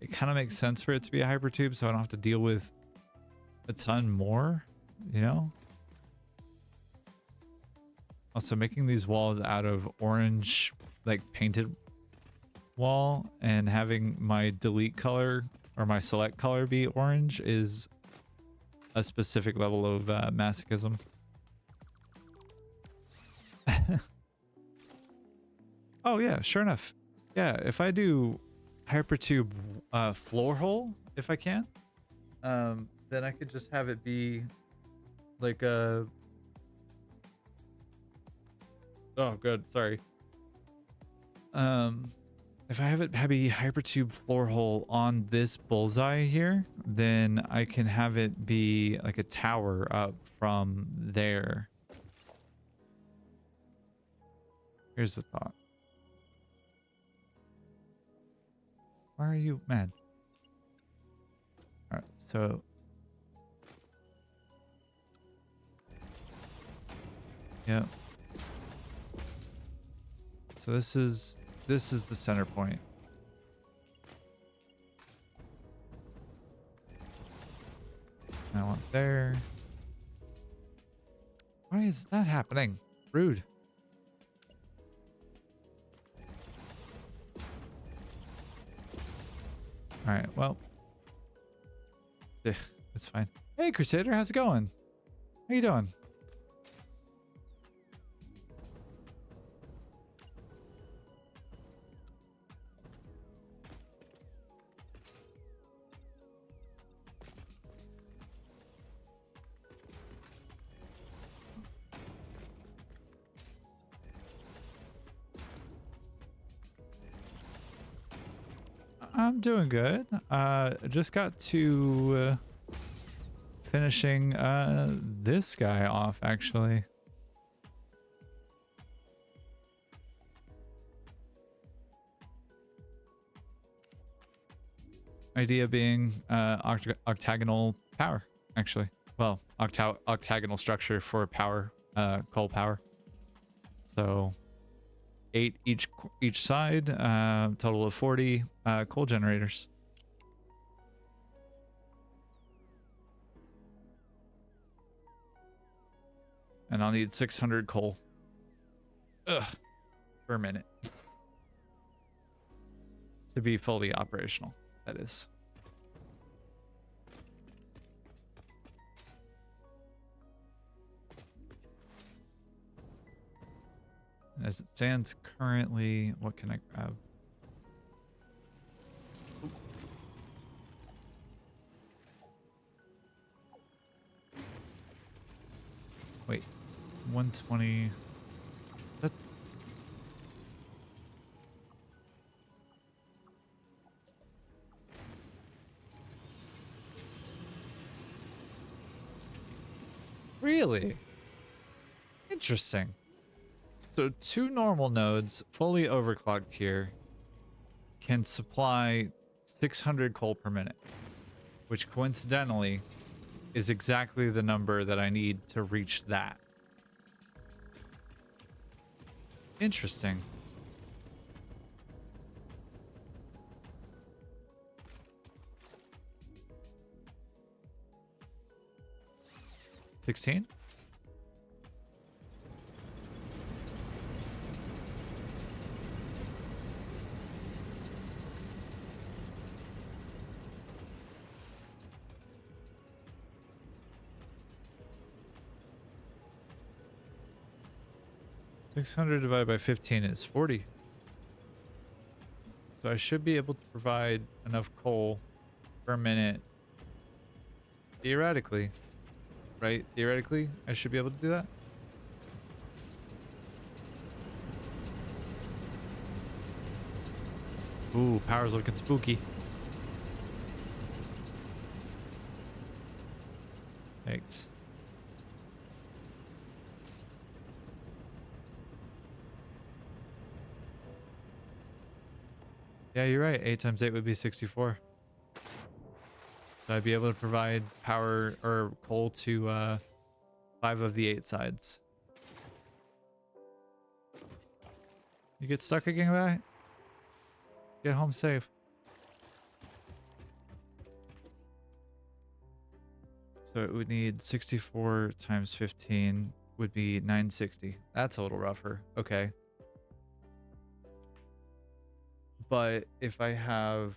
It kind of makes sense for it to be a hypertube, so I don't have to deal with a ton more, you know? Also, making these walls out of orange, like painted wall, and having my delete color or my select color be orange is a specific level of masochism. Oh yeah, sure enough. Yeah, if I do hypertube floor hole, if I can, then I could just have it be like a. Oh, good. Sorry. Um, if I have it be hypertube floor hole on this bullseye here, then I can have it be like a tower up from there. Here's the thought. Why are you mad? All right, so yeah. So this is the center point. I want there. Why is that happening? Rude. All right, well. Ugh, it's fine. Hey, Crusader, how's it going? How you doing? I'm doing good. Just got to finishing this guy off actually. Idea being octagonal power actually. Well, octagonal structure for power, coal power. So 8 each side, total of 40 coal generators. And I'll need 600 coal. Ugh, per minute. To be fully operational, that is. As it stands currently, what can I grab? Wait, 120. That really interesting. So 2 normal nodes, fully overclocked here, can supply 600 coal per minute, which coincidentally is exactly the number that I need to reach that. Interesting. $16? 600 divided by 15 is 40. So I should be able to provide enough coal per minute. Theoretically, right? Theoretically, I should be able to do that. Ooh, power's looking spooky. Thanks. Yeah, you're right. 8 times 8 would be 64. So I'd be able to provide power or coal to 5 of the 8 sides. You get stuck again, guy? Get home safe. So it would need 64 times 15 would be 960. That's a little rougher. Okay. But if I have...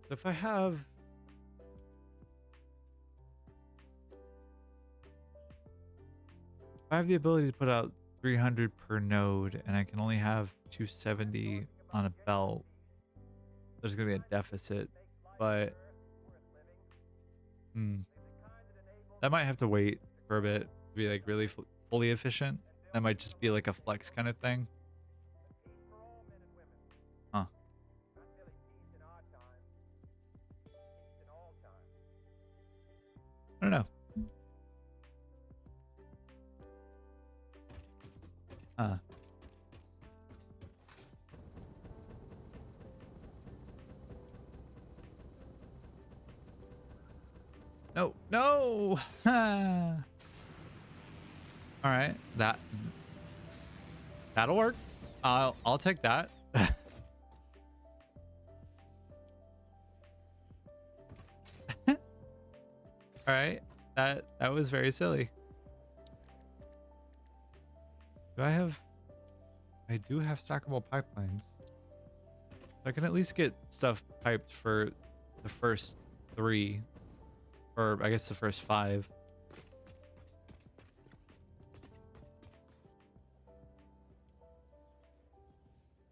So if I have... If I have the ability to put out 300 per node and I can only have 270 on a belt, there's going to be a deficit. But that might have to wait for a bit to be like really fully efficient. That might just be like a flex kind of thing. Huh. I don't know. No, no. All right, that'll work. I'll take that. All right, that was very silly. I do have stackable pipelines. I can at least get stuff piped for the first 3, or I guess the first 5.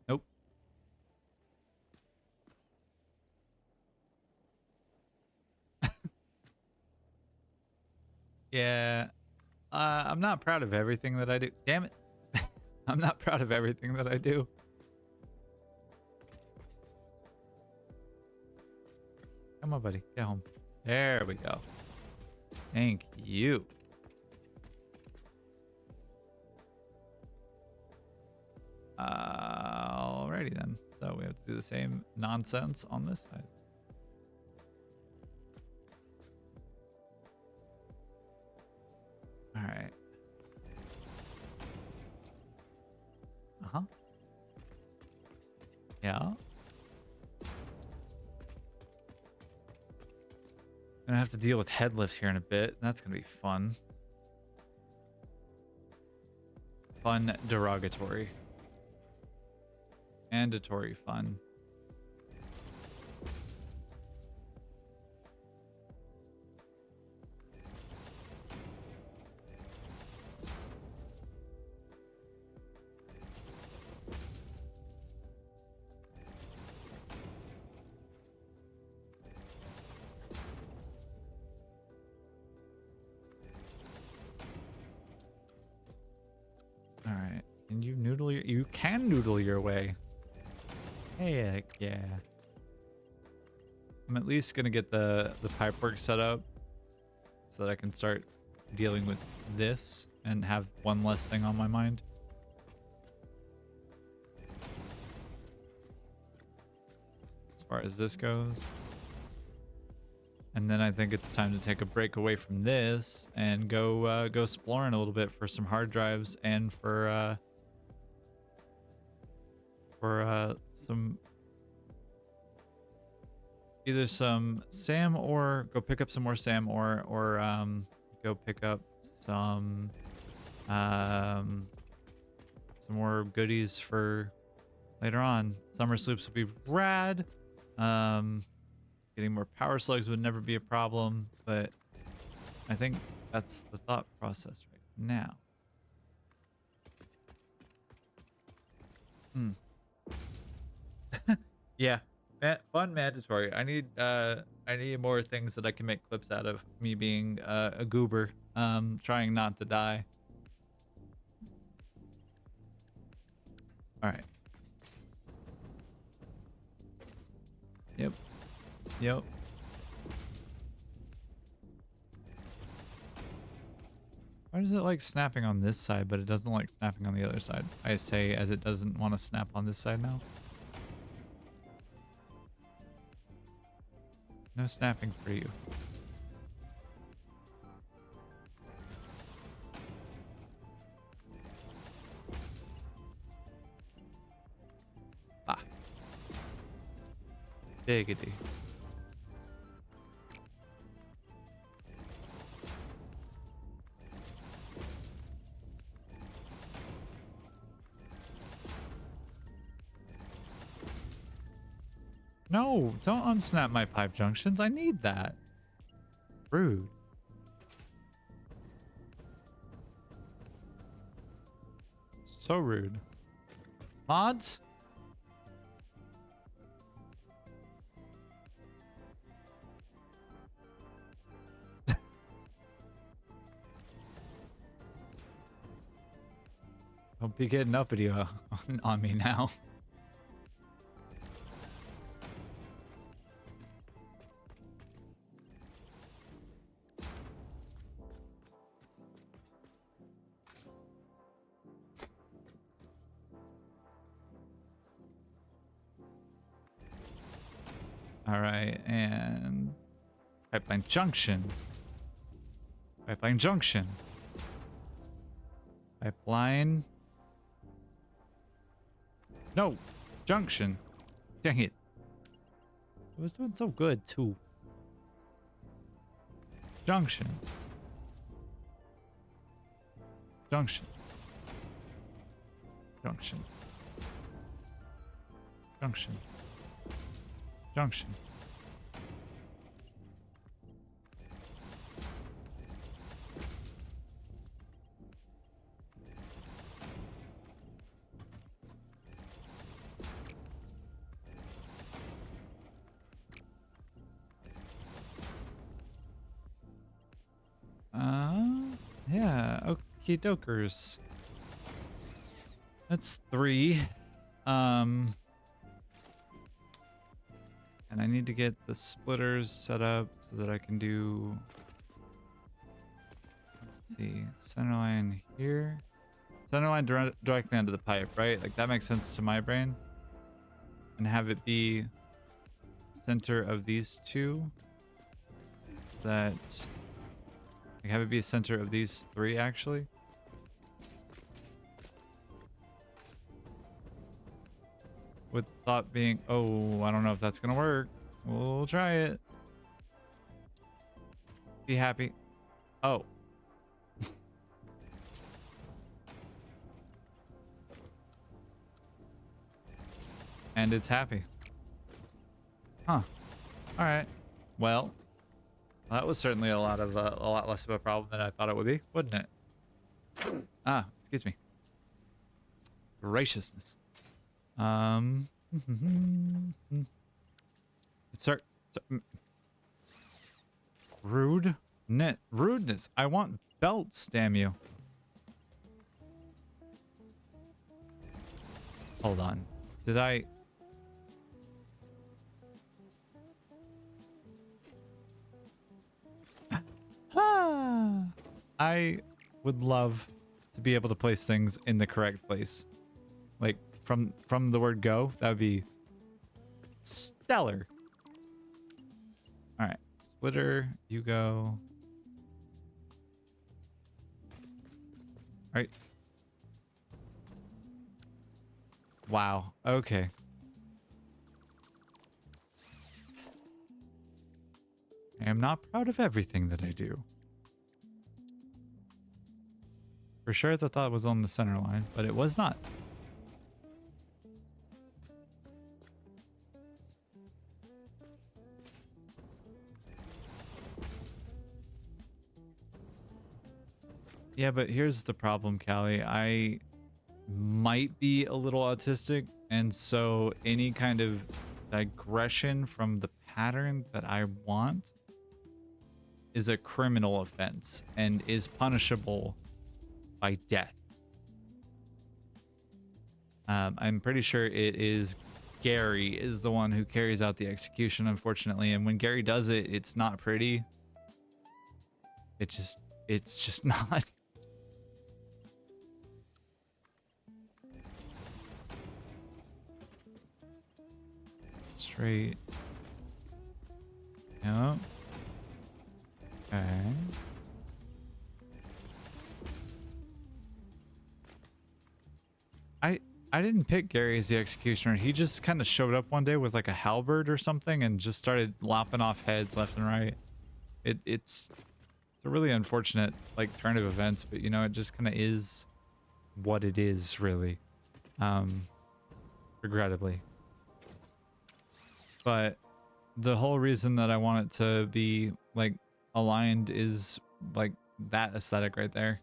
Nope. Yeah. I'm not proud of everything that I do. Damn it. I'm not proud of everything that I do. Come on, buddy. Get home. There we go. Thank you. Alrighty then. So we have to do the same nonsense on this side. All right. Uh-huh. Yeah. Gonna have to deal with head lifts here in a bit. That's gonna be fun. Fun derogatory. Mandatory fun. All right. Can you noodle your... You can noodle your way. Heck yeah. I'm at least gonna get the pipework set up so that I can start dealing with this and have one less thing on my mind. As far as this goes. And then I think it's time to take a break away from this and go exploring a little bit for some hard drives and for some either some SAM ore, go pick up some more SAM ore, or go pick up some more goodies for later on. Summer sloops would be rad. Getting more power slugs would never be a problem, but I think that's the thought process right now. Yeah, fun mandatory. I need more things that I can make clips out of. Me being a goober, trying not to die. All right. Yep. Yep. Why does it like snapping on this side, but it doesn't like snapping on the other side? I say as it doesn't want to snap on this side now. No snapping for you. Ah. Biggity. No, Don't unsnap my pipe junctions. I need that. Rude. So rude. Mods? Don't be getting uppity on me now. All right, and pipeline junction. Pipeline junction. Pipeline. No, junction. Dang it. It was doing so good too. Junction. Junction. Junction. Junction. Junction. Yeah, okie dokers. That's 3. And I need to get the splitters set up so that I can do, let's see, center line here. Center line directly onto the pipe, right? Like that makes sense to my brain. And have it be center of these two. That, like have it be center of these 3 actually. With thought being, oh, I don't know if that's gonna work. We'll try it. Be happy. Oh. And it's happy. Huh. All right. Well, that was certainly a lot less of a problem than I thought it would be, wouldn't it? Ah, excuse me. Graciousness. Sir, rudeness. I want belts, damn you. Hold on. Did I? I would love to be able to place things in the correct place. Like from the word go, that would be stellar. All right, splitter, you go. All right. Wow. Okay. I am not proud of everything that I do. For sure, the thought was on the center line, but it was not. Yeah, but here's the problem, Callie. I might be a little autistic, and so any kind of digression from the pattern that I want is a criminal offense and is punishable by death. I'm pretty sure it is Gary is the one who carries out the execution, unfortunately, and when Gary does it, it's not pretty. It's just not. Straight. Yep. Okay. I didn't pick Gary as the executioner. He just kind of showed up one day with like a halberd or something and just started lopping off heads left and right. It's a really unfortunate like turn of events, but you know, it just kind of is what it is, really. Regrettably. But the whole reason that I want it to be like aligned is like that aesthetic right there,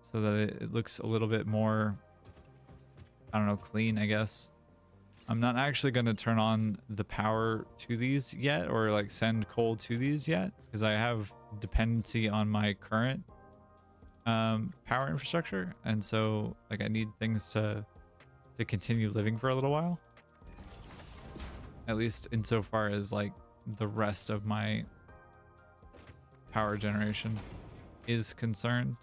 so that it looks a little bit more, I don't know, clean, I guess. I'm not actually going to turn on the power to these yet, or like send coal to these yet, because I have dependency on my current power infrastructure, and so like I need things to continue living for a little while, at least insofar as like the rest of my power generation is concerned.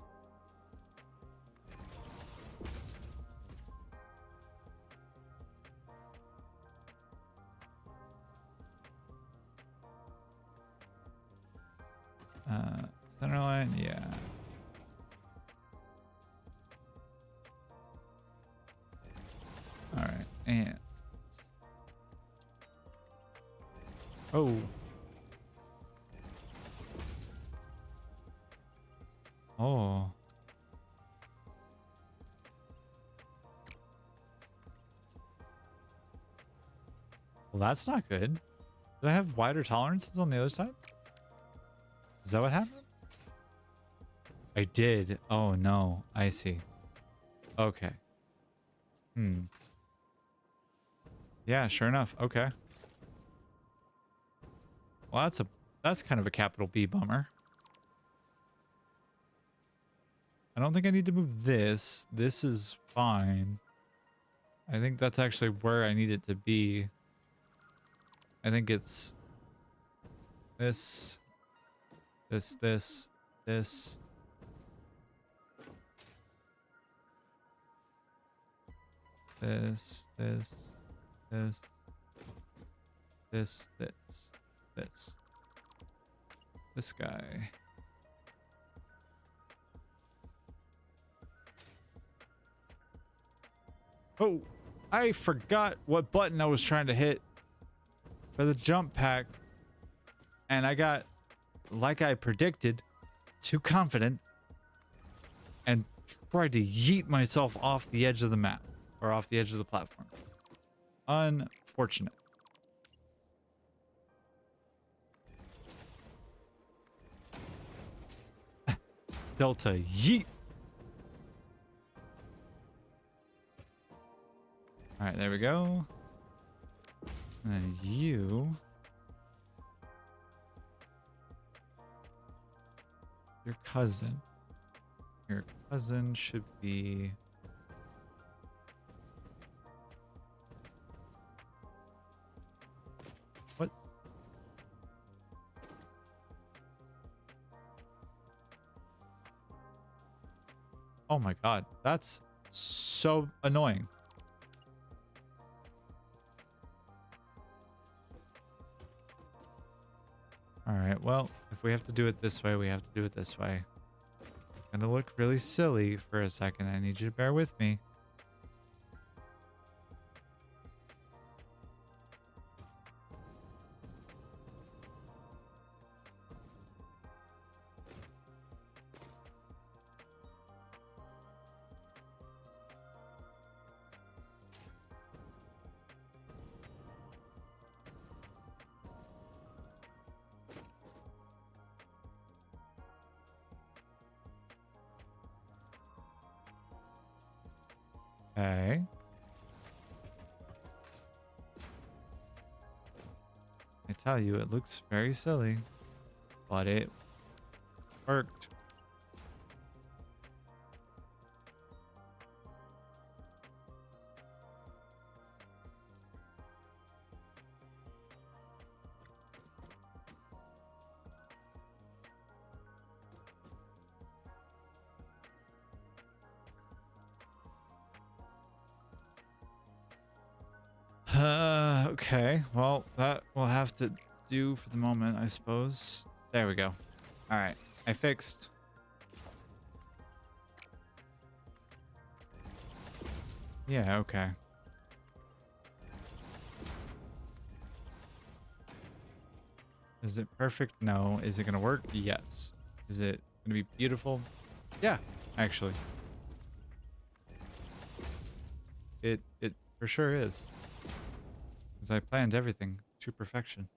Center line, yeah. All right, and oh, oh, well, that's not good. Did I have wider tolerances on the other side? Is that what happened? I did. Oh no, I see. Okay. Yeah, sure enough. Okay. Well, that's kind of a capital B bummer. I don't think I need to move this. This is fine. I think that's actually where I need it to be. I think it's this, this, this, this. This, this, this, this, this. This guy. Oh, I forgot what button I was trying to hit for the jump pack. And I got, like I predicted, too confident and tried to yeet myself off the edge of the map, or off the edge of the platform. Unfortunate. Delta yeet. All right, there we go. And then you, your cousin should be what? Oh my god, that's so annoying. All right, well, if we have to do it this way, we have to do it this way. It's gonna look really silly for a second. I need you to bear with me. Okay. I tell you, it looks very silly, but it worked. Okay. Well, that will have to do for the moment, I suppose. There we go. All right. I fixed. Yeah, okay. Is it perfect? No. Is it going to work? Yes. Is it going to be beautiful? Yeah, actually. It for sure is. Because I planned everything to perfection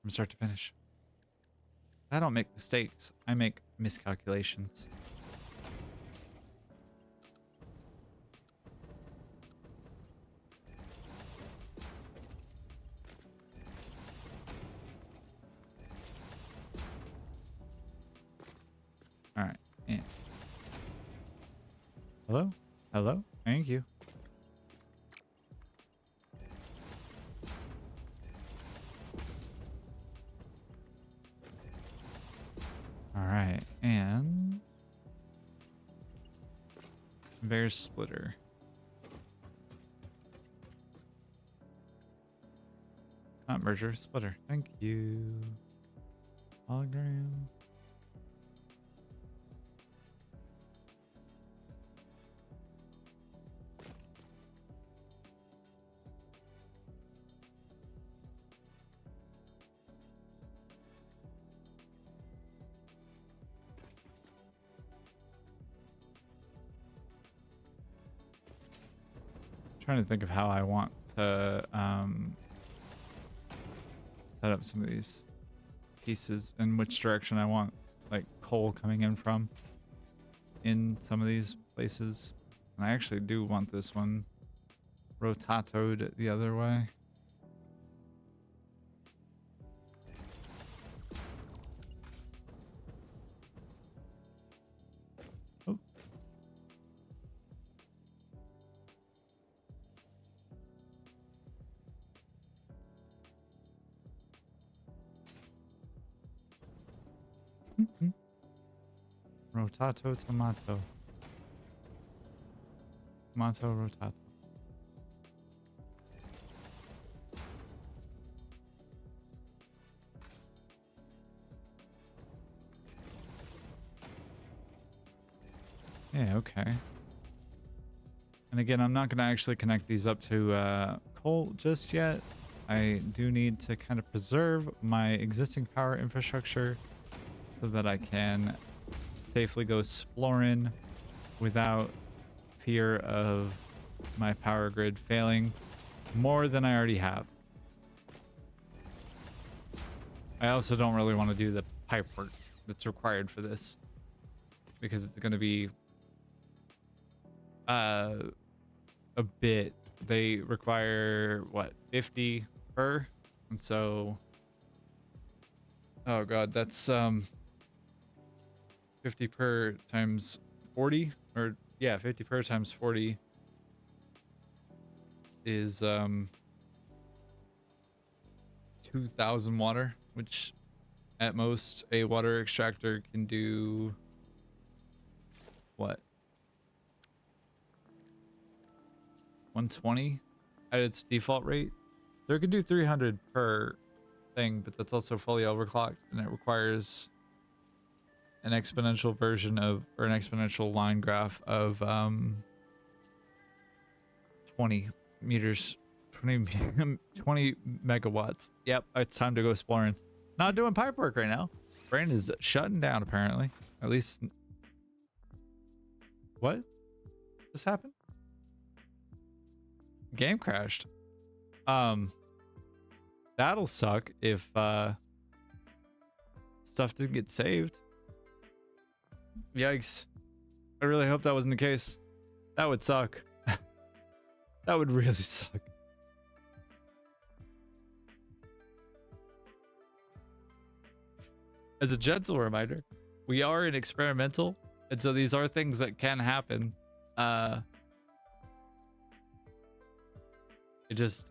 from start to finish. I don't make mistakes. I make miscalculations. All right. And hello? Hello? Thank you. All right. And conveyor splitter. Not merger, splitter. Thank you. Hologram. Trying to think of how I want to set up some of these pieces and which direction I want like coal coming in from in some of these places. And I actually do want this one rotatoed the other way. Oh. Rotato tomato. Tomato rotato. Yeah, okay. And again, I'm not going to actually connect these up to coal just yet. I do need to kind of preserve my existing power infrastructure so that I can safely go exploring without fear of my power grid failing more than I already have. I also don't really want to do the pipe work that's required for this because it's going to be a bit. They require what, 50 per, and so oh god, that's 50 per times 40, or yeah, 50 per times 40 is 2,000 water, which at most a water extractor can do what, 120 at its default rate. So it could do 300 per thing, but that's also fully overclocked, and it requires an exponential version of, or an exponential line graph of 20 meters, 20 20 megawatts. Yep, it's time to go exploring. Not doing pipe work right now. Brain is shutting down apparently. At least. What just happened? Game crashed. That'll suck if stuff didn't get saved. Yikes. I really hope that wasn't the case. That would suck. That would really suck. As a gentle reminder, we are in experimental, and so these are things that can happen. It just,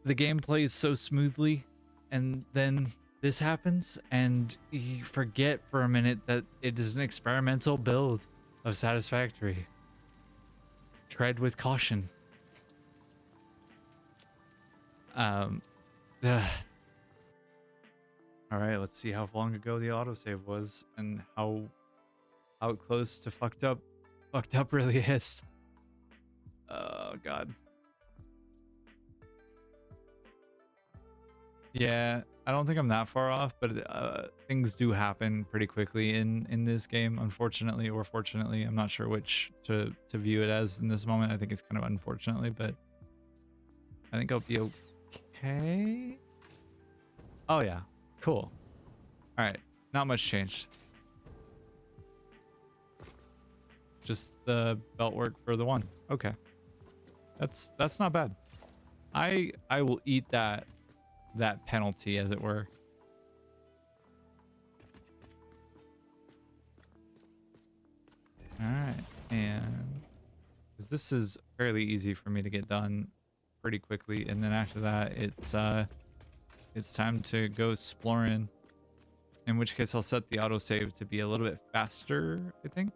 the game plays so smoothly, and then this happens, and you forget for a minute that it is an experimental build of Satisfactory. Tread with caution. All right, let's see how long ago the autosave was and how close to fucked up really is. Oh god. Yeah, I don't think I'm that far off, but things do happen pretty quickly in this game, unfortunately or fortunately. I'm not sure which to view it as in this moment. I think it's kind of unfortunately, but I think I'll be okay. Oh yeah, cool. All right, not much changed. Just the belt work for the one. Okay, that's not bad. I will eat that penalty, as it were. All right, and because this is fairly easy for me to get done pretty quickly, and then after that, it's time to go exploring. In which case, I'll set the autosave to be a little bit faster, I think,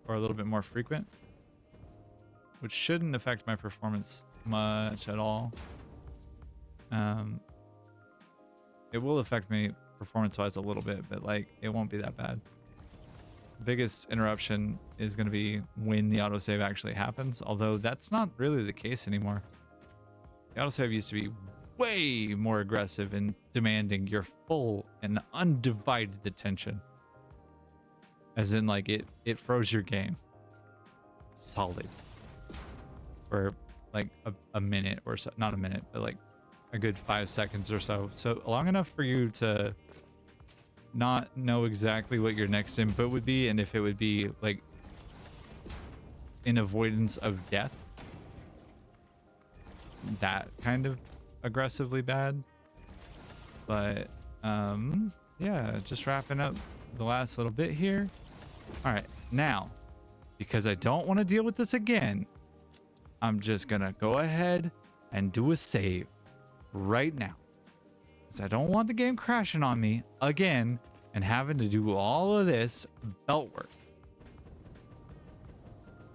or a little bit more frequent, which shouldn't affect my performance much at all. It will affect me performance-wise a little bit, but like it won't be that bad. The biggest interruption is going to be when the autosave actually happens, although that's not really the case anymore. The autosave used to be way more aggressive and demanding your full and undivided attention. As in, like, it froze your game solid for like a minute or so. Not a minute, but like a good 5 seconds or so. So long enough for you to not know exactly what your next input would be, and if it would be like in avoidance of death. That kind of aggressively bad. But yeah, just wrapping up the last little bit here. All right, now, because I don't want to deal with this again, I'm just gonna go ahead and do a save right now, because I don't want the game crashing on me again and having to do all of this belt work.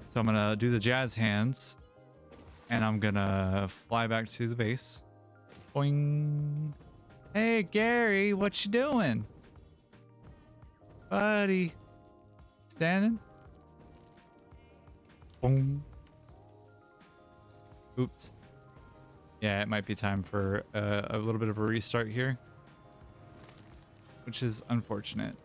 So I'm gonna do the jazz hands, and I'm gonna fly back to the base. Boing. Hey Gary, what you doing, buddy? Standing. Boom. Oops. Yeah, it might be time for a little bit of a restart here, which is unfortunate.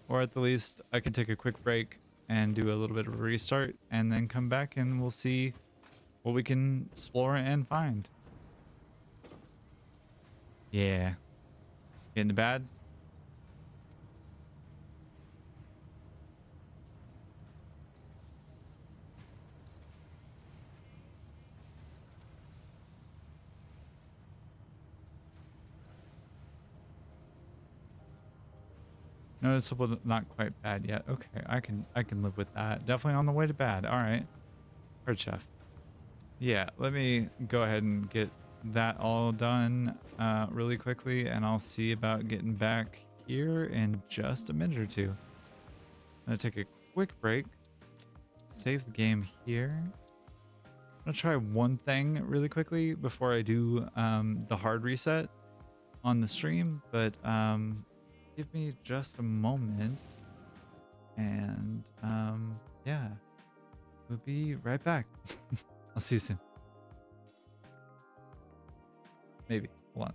Or at the least, I can take a quick break and do a little bit of a restart, and then come back and we'll see what we can explore and find. Yeah. Getting bad? Noticeable, not quite bad yet. Okay, I can live with that. Definitely on the way to bad. All right. Heard chef. Yeah, let me go ahead and get that all done really quickly, and I'll see about getting back here in just a minute or two. I'm gonna take a quick break, save the game here. I'm gonna try one thing really quickly before I do the hard reset on the stream, but give me just a moment, and yeah, we'll be right back. I'll see you soon. Maybe. Hold on.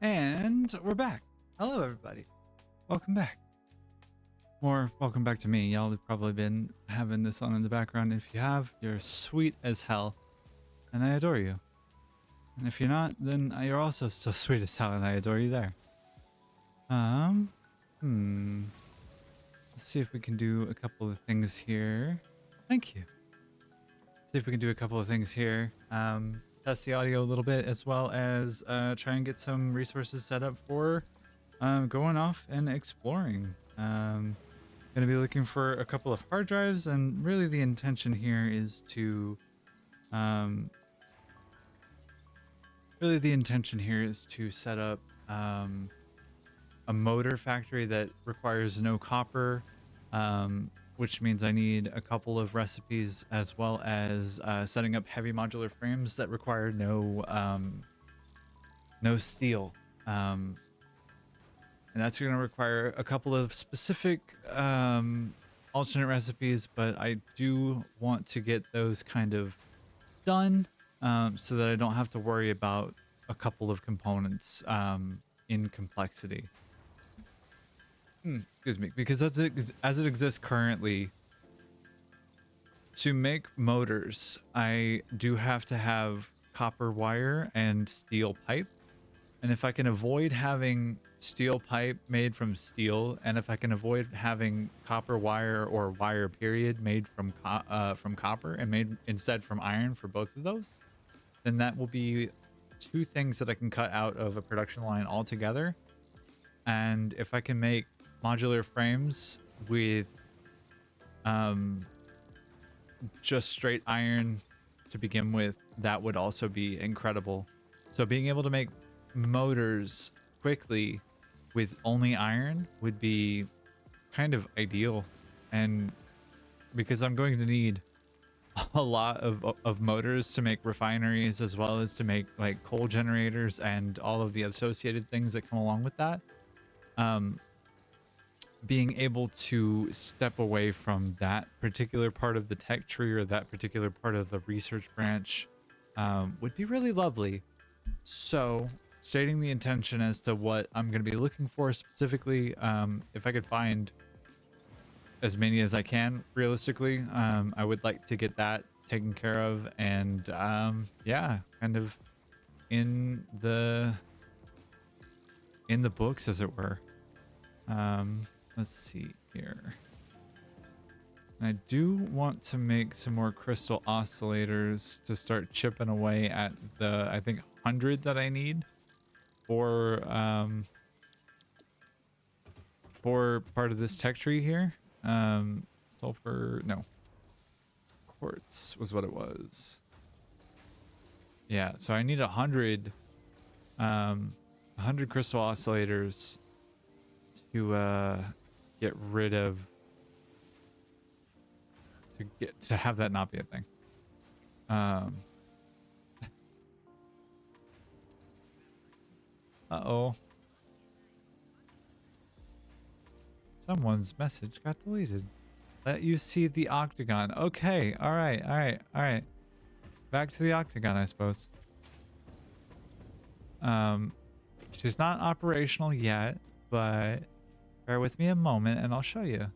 And we're back. Hello, everybody. Welcome back. Or welcome back to me. Y'all have probably been having this on in the background. If you have, you're sweet as hell, and I adore you. And if you're not, then you're also so sweet as hell, and I adore you there. Let's see if we can do a couple of things here. Thank you. See if we can do a couple of things here. Test the audio a little bit, as well as try and get some resources set up for going off and exploring. Gonna be looking for a couple of hard drives, and really the intention here is to set up a motor factory that requires no copper, which means I need a couple of recipes, as well as setting up heavy modular frames that require no steel. And that's going to require a couple of specific alternate recipes, but I do want to get those kind of done so that I don't have to worry about a couple of components in complexity. Excuse me, because as it exists currently, to make motors, I do have to have copper wire and steel pipe. And if I can avoid having steel pipe made from steel, and if I can avoid having copper wire or wire period made from copper and made instead from iron for both of those, then that will be two things that I can cut out of a production line altogether. And if I can make modular frames with just straight iron to begin with, that would also be incredible. So being able to make motors quickly with only iron would be kind of ideal. And because I'm going to need a lot of motors to make refineries, as well as to make like coal generators and all of the associated things that come along with that, being able to step away from that particular part of the tech tree or that particular part of the research branch would be really lovely. So stating the intention as to what I'm going to be looking for specifically, if I could find as many as I can realistically, I would like to get that taken care of, and yeah, kind of in the books, as it were. Let's see here. I do want to make some more crystal oscillators to start chipping away at the, I think, 100 that I need for part of this tech tree here. Sulfur, no, quartz was what it was. Yeah, so I need 100 crystal oscillators to get rid of, to have that not be a thing. Uh-oh. Someone's message got deleted. Let you see the octagon. Okay, all right. Back to the octagon, I suppose. She's not operational yet, but bear with me a moment and I'll show you.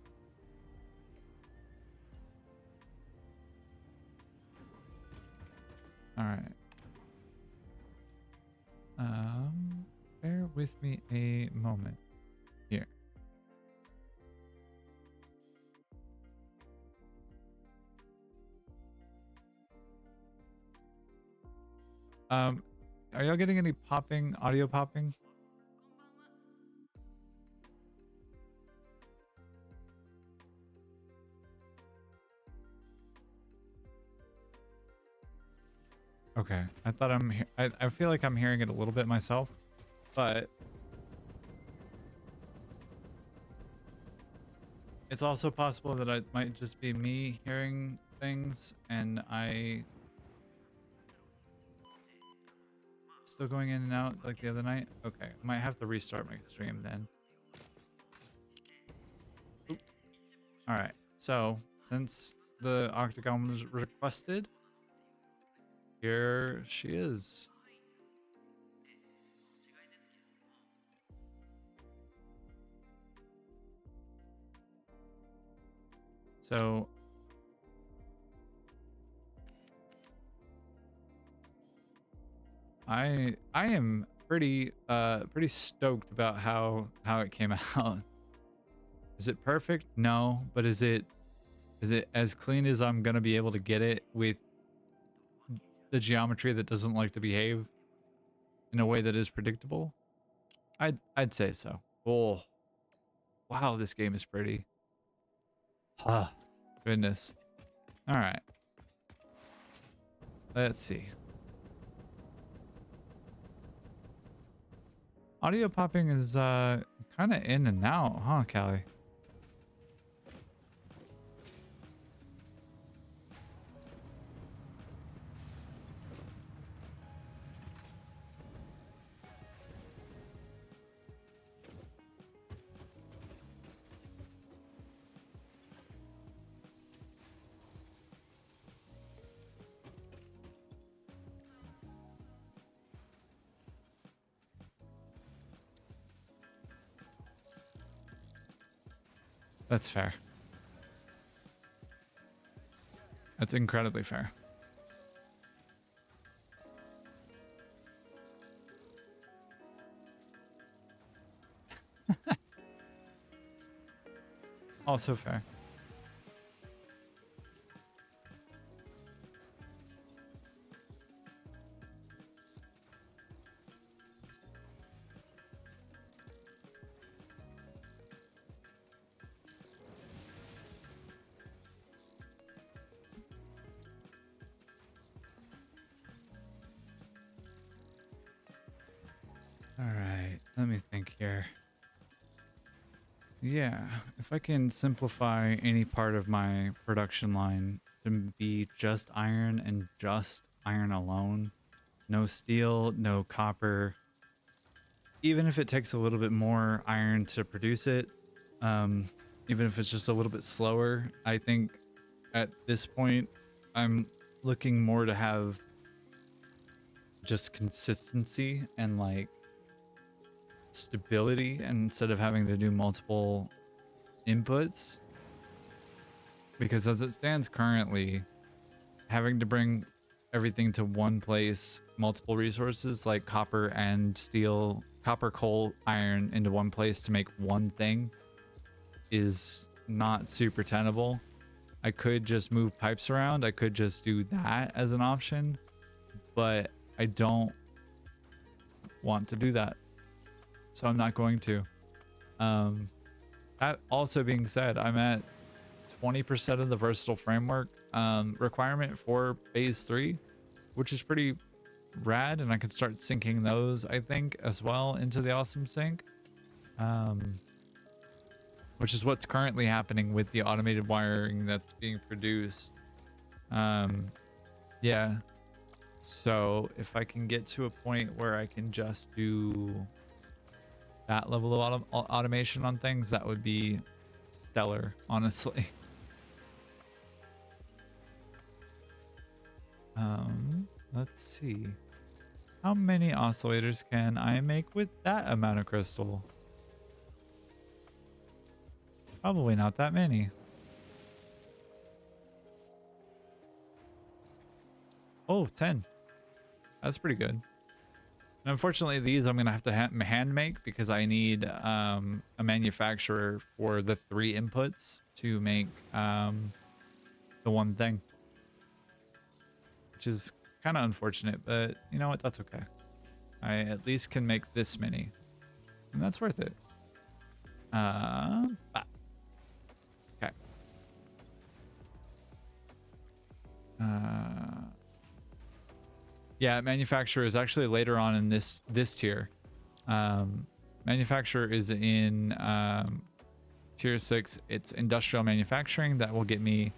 All right. Bear with me a moment here. Are y'all getting any popping, audio popping? Okay, I thought I feel like I'm hearing it a little bit myself, but it's also possible that it might just be me hearing things and I still going in and out like the other night. Okay, I might have to restart my stream then. Oop. All right, so since the octagon was requested, here she is. So I am pretty stoked about how it came out. Is it perfect? No, but is it as clean as I'm gonna be able to get it with the geometry that doesn't like to behave in a way that is predictable? I'd say so. Oh, wow, this game is pretty. Ah, goodness. All right. Let's see. Audio popping is kind of in and out, huh, Callie? That's fair. That's incredibly fair. Also fair. All right, let me think here. Yeah, if I can simplify any part of my production line to be just iron and just iron alone, no steel, no copper, even if it takes a little bit more iron to produce it, even if it's just a little bit slower, I think at this point I'm looking more to have just consistency and like stability instead of having to do multiple inputs, because as it stands currently, having to bring everything to one place, multiple resources like copper and steel, copper, coal, iron into one place to make one thing is not super tenable. I could just move pipes around, I could just do that as an option, but I don't want to do that, so I'm not going to. That also being said, I'm at 20% of the versatile framework requirement for phase 3, which is pretty rad, and I can start syncing those, I think, as well into the awesome sync, which is what's currently happening with the automated wiring that's being produced. Yeah, so if I can get to a point where I can just do that level of automation on things, that would be stellar, honestly. Let's see. How many oscillators can I make with that amount of crystal? Probably not that many. Oh, 10. That's pretty good. And unfortunately, these I'm going to have to hand make because I need a manufacturer for the 3 inputs to make the one thing, which is kind of unfortunate, but you know what? That's okay. I at least can make this many, and that's worth it. Okay. Yeah, manufacturer is actually later on in this tier. Manufacturer is in tier 6. It's industrial manufacturing that will get me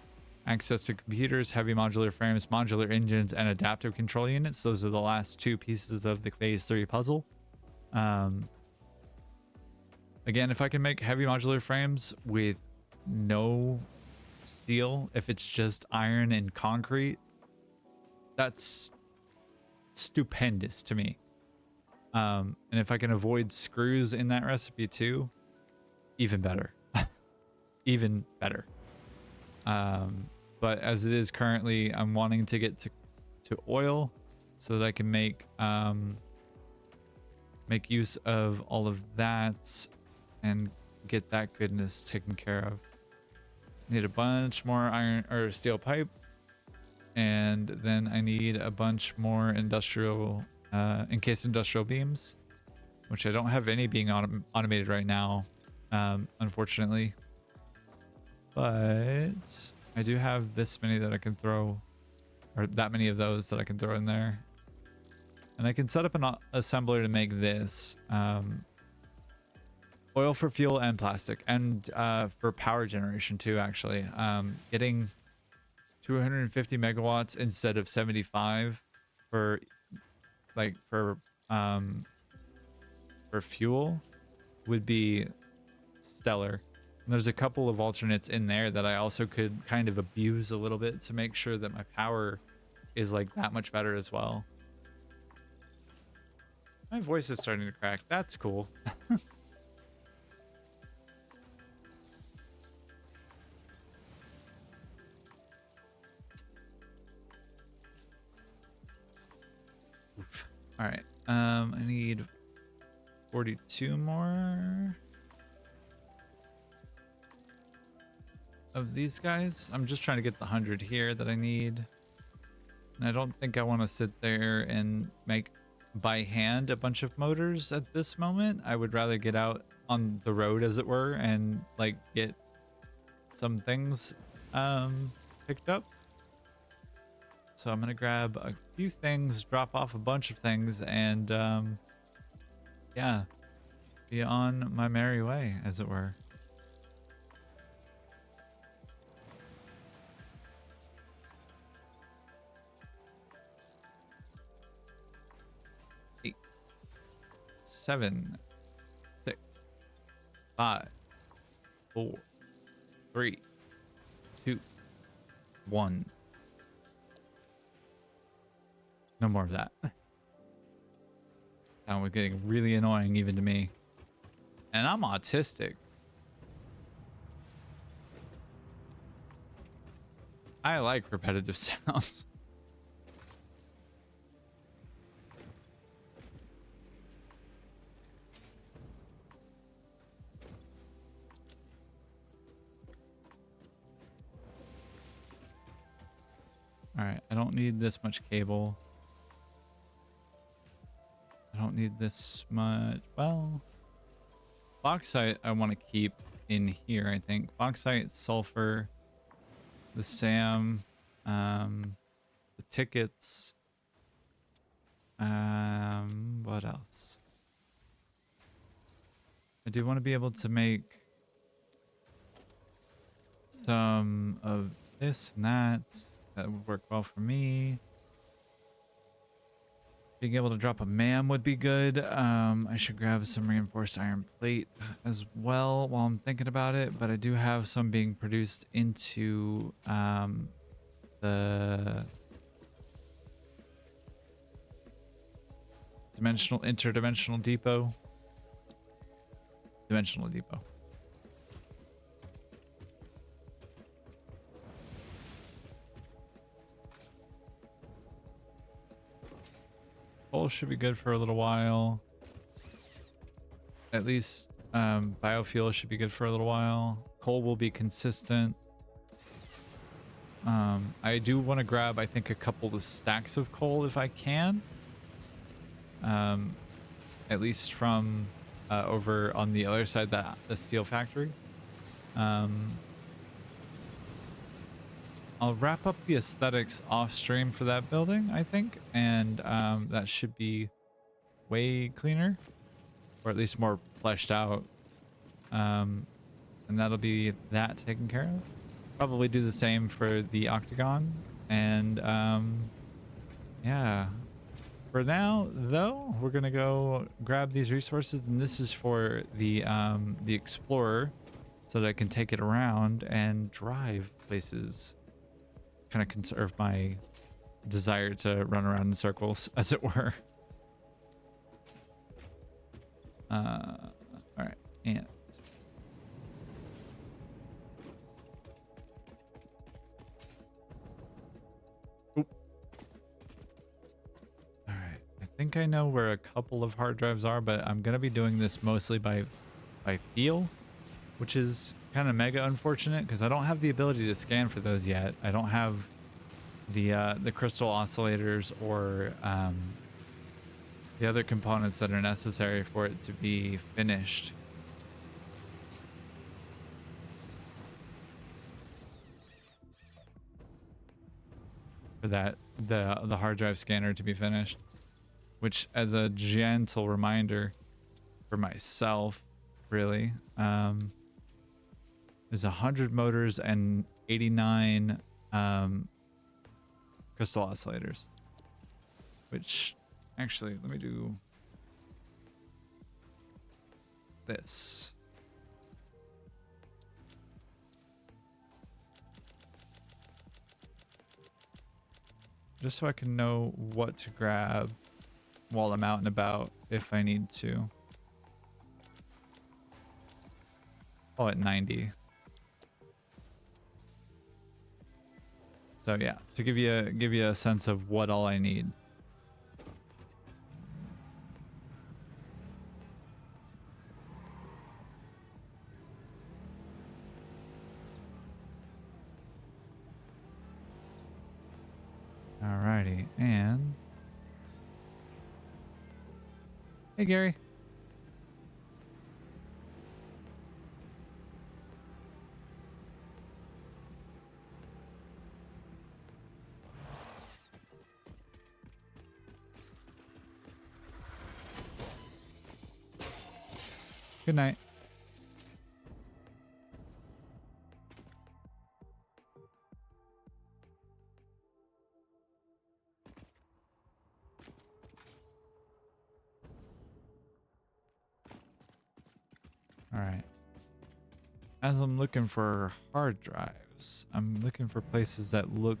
access to computers, heavy modular frames, modular engines, and adaptive control units. Those are the last 2 pieces of the phase 3 puzzle. Again, if I can make heavy modular frames with no steel, if it's just iron and concrete, that's stupendous to me. And if I can avoid screws in that recipe too, even better. Even better. But as it is currently, I'm wanting to get to oil so that I can make use of all of that and get that goodness taken care of. Need a bunch more iron or steel pipe, and then I need a bunch more industrial encased industrial beams, which I don't have any being automated right now, unfortunately. But I do have this many that I can throw, or that many of those that I can throw in there. And I can set up an assembler to make this. Oil for fuel and plastic, and for power generation too, actually. Getting 250 megawatts instead of 75 for fuel would be stellar. And there's a couple of alternates in there that I also could kind of abuse a little bit to make sure that my power is like that much better as well. My voice is starting to crack. That's cool. All right. I need 42 more of these guys. I'm just trying to get the 100 here that I need. And I don't think I want to sit there and make by hand a bunch of motors at this moment. I would rather get out on the road, as it were, and like get some things picked up. So I'm gonna grab a few things, drop off a bunch of things, and yeah, be on my merry way, as it were. Eight, 7, 6, 5, 4, 3, 2, 1. No more of that. Sound was getting really annoying even to me. And I'm autistic. I like repetitive sounds. All right, I don't need this much cable. I don't need this much. Well, bauxite I want to keep in here, I think. Bauxite, sulfur, the SAM, the tickets. What else? I do want to be able to make some of this and that. That would work well for me. Being able to drop a MAM would be good. I should grab some reinforced iron plate as well while I'm thinking about it. But I do have some being produced into the interdimensional depot. Dimensional depot. Coal should be good for a little while. At least biofuel should be good for a little while. Coal will be consistent. I do want to grab, I think, a couple of stacks of coal if I can. At least from over on the other side, the steel factory. I'll wrap up the aesthetics off stream for that building, I think, and that should be way cleaner, or at least more fleshed out. And that'll be that taken care of. Probably do the same for the octagon, and yeah. For now, though, we're gonna go grab these resources, and this is for the explorer, so that I can take it around and drive places. Kind of conserve my desire to run around in circles, as it were. All right, and think I know where a couple of hard drives are, but I'm gonna be doing this mostly by feel, which is kind of mega unfortunate because I don't have the ability to scan for those yet. I don't have the crystal oscillators or the other components that are necessary for it to be finished. For that the hard drive scanner to be finished, which as a gentle reminder for myself, really, there's 100 motors and 89 crystal oscillators, which actually, let me do this. Just so I can know what to grab while I'm out and about if I need to. Oh, at 90. So yeah, to give you a sense of what all I need. Alrighty, and hey Gary. Good night. All right. As I'm looking for hard drives, I'm looking for places that look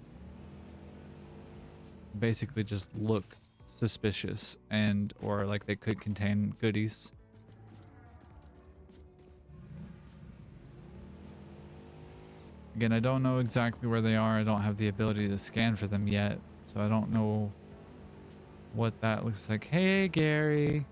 basically just look suspicious and or like they could contain goodies. Again, I don't know exactly where they are. I don't have the ability to scan for them yet, so I don't know what that looks like. Hey, Gary.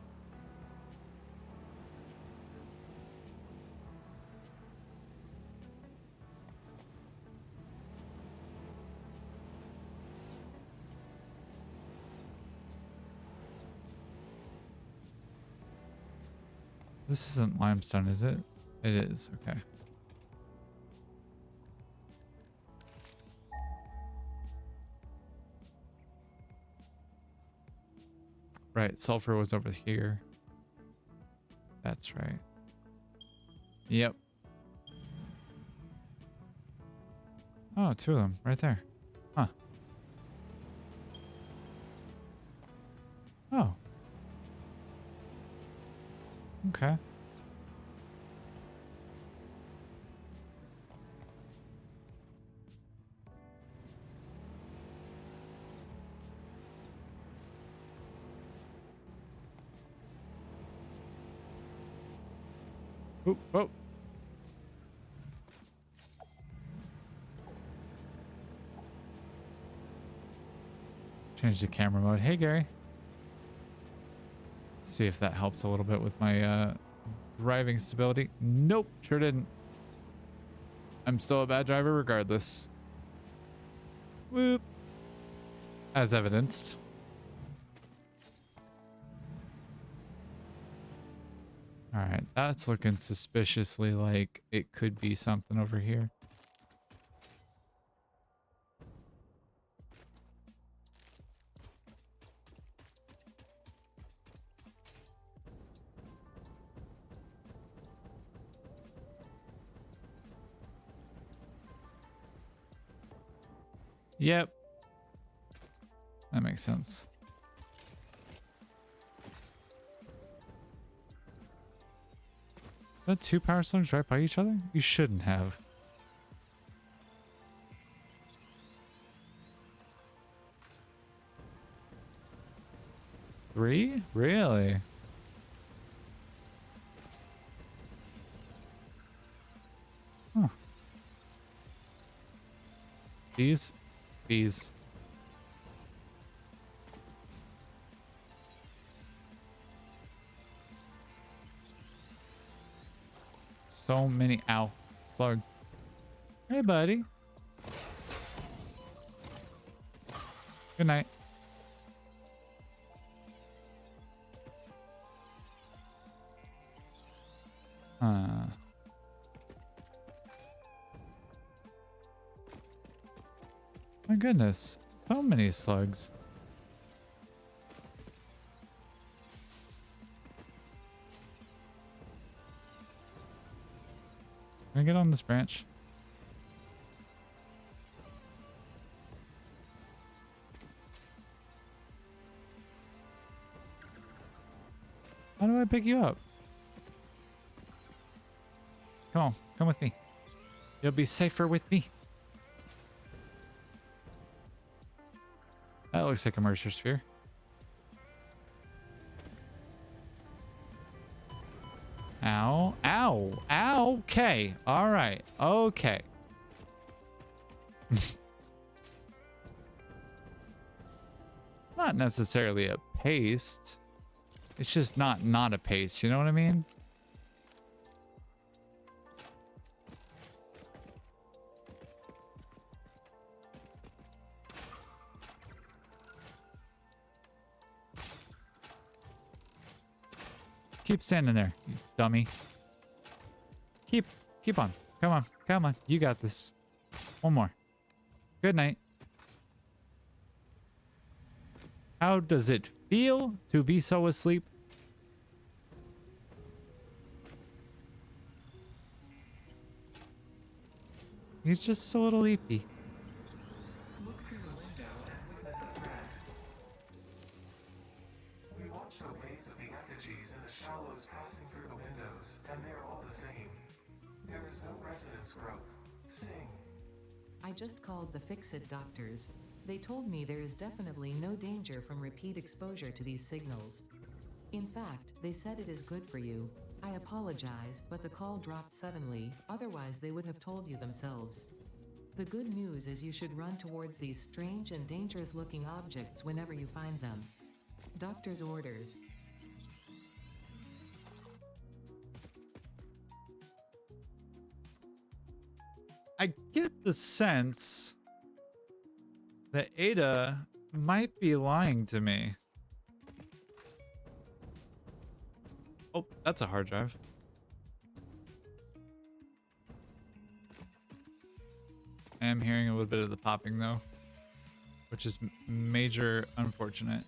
This isn't limestone, is it? It is. Okay. Right, sulfur was over here. That's right. Yep. Oh, two of them right there. Huh. Oh. Okay. Oop, oh. Change the camera mode. Hey, Gary. Let's see if that helps a little bit with my driving stability. Nope, sure didn't. I'm still a bad driver regardless. Whoop. As evidenced. All right, that's looking suspiciously like it could be something over here. Yep. That makes sense. Is that two power slugs right by each other? You shouldn't have. Three? Really? Huh. These. So many. Ow. Slug. Hey, buddy. Good night. My goodness. So many slugs. Can I get on this branch? How do I pick you up? Come on, come with me. You'll be safer with me. That looks like a Mercer sphere. Ow, ow, ow. Okay, all right, okay. It's not necessarily a paste. It's just not a paste, you know what I mean? Keep standing there, you dummy. Keep on. Come on, come on. You got this. One more. Good night. How does it feel to be so asleep? He's just a little leapy. Look through the window and witness a threat. We watch the waves of the effigies in the shallows passing through the windows, and they're all the same. There is no resonance growth. Sing. I just called the Fix-It doctors. They told me there is definitely no danger from repeat exposure to these signals. In fact, they said it is good for you. I apologize, but the call dropped suddenly, otherwise they would have told you themselves. The good news is you should run towards these strange and dangerous looking objects whenever you find them. Doctor's orders. I get the sense that Ada might be lying to me. Oh, that's a hard drive. I am hearing a little bit of the popping though, which is major unfortunate.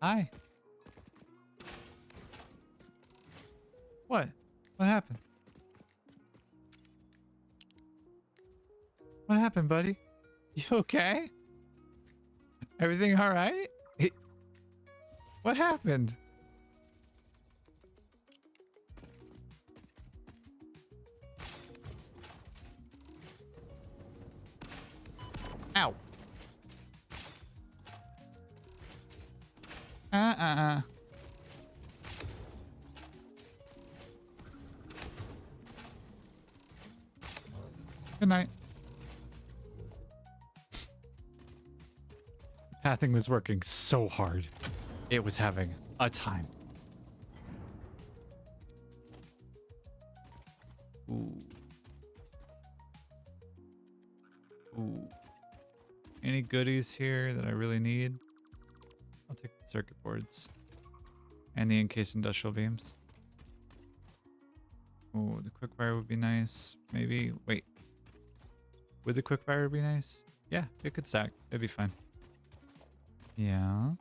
Hi. What? What happened? What happened, buddy? You okay? Everything all right? What happened? Ow. Good night. Pathing was working so hard. It was having a time. Ooh. Ooh. Any goodies here that I really need? I'll take the circuit boards. And the encased industrial beams. Oh, the quickfire would be nice. Maybe, wait. Would the quickfire be nice? Yeah, it could stack. It'd be fine. Yeah.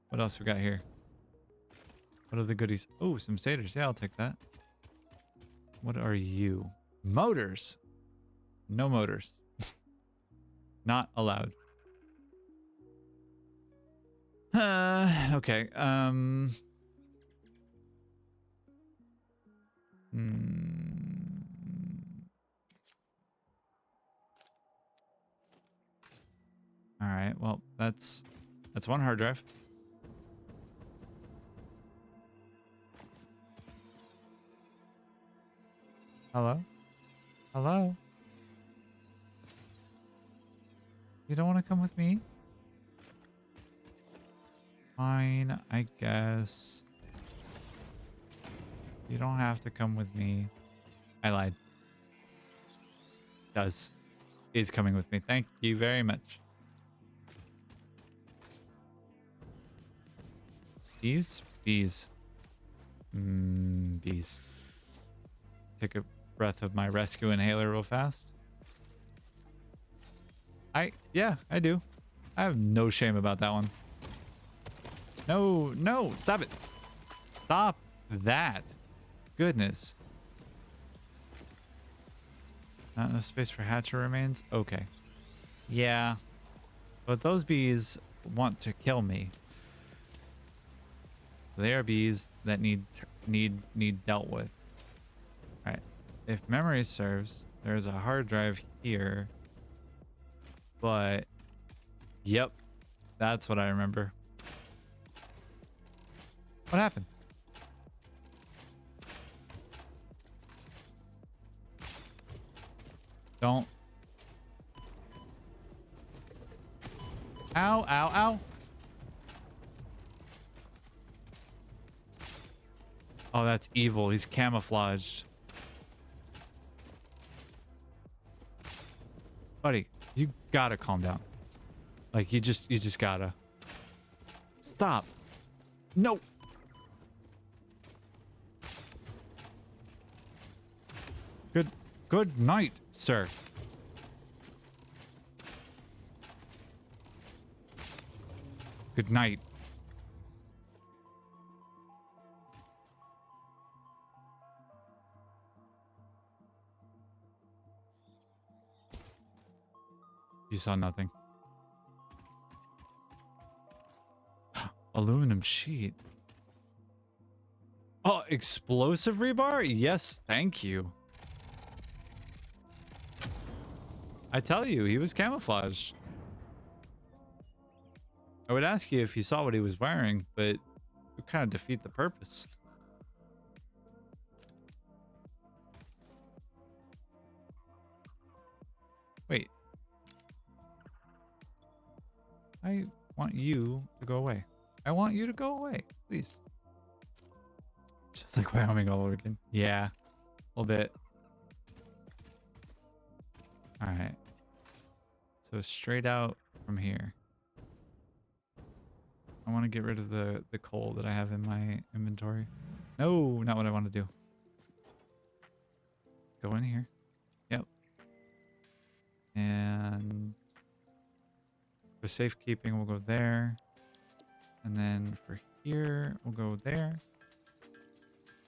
What else we got here? What are the goodies? Oh, some stators. Yeah, I'll take that. What are you? Motors. No motors. Not allowed. Okay. All right. Well, that's one hard drive. Hello? Hello? You don't want to come with me? Fine, I guess. You don't have to come with me. I lied. Does. Is coming with me. Thank you very much. Bees? Bees. Bees. Take a breath of my rescue inhaler real fast. Yeah, I do. I have no shame about that one. No, no, stop it. Stop that. Goodness. Not enough space for hatcher remains? Okay. Yeah. But those bees want to kill me. They are bees that need dealt with. All right. If memory serves, there's a hard drive here. But yep, that's what I remember. What happened? Don't. Ow, ow, ow. Oh, that's evil. He's camouflaged. Buddy, you gotta calm down. Like, you just gotta. Stop. No. Good night, sir. Good night. You saw nothing. Aluminum sheet. Oh, explosive rebar? Yes, thank you. I tell you, he was camouflaged. I would ask you if you saw what he was wearing, but it would kind of defeat the purpose. Wait. I want you to go away. I want you to go away, please. Just like Wyoming all over again. Yeah, a little bit. All right. So straight out from here. I want to get rid of the coal that I have in my inventory. No, not what I want to do. Go in here. Yep. And for safekeeping, we'll go there. And then for here, we'll go there.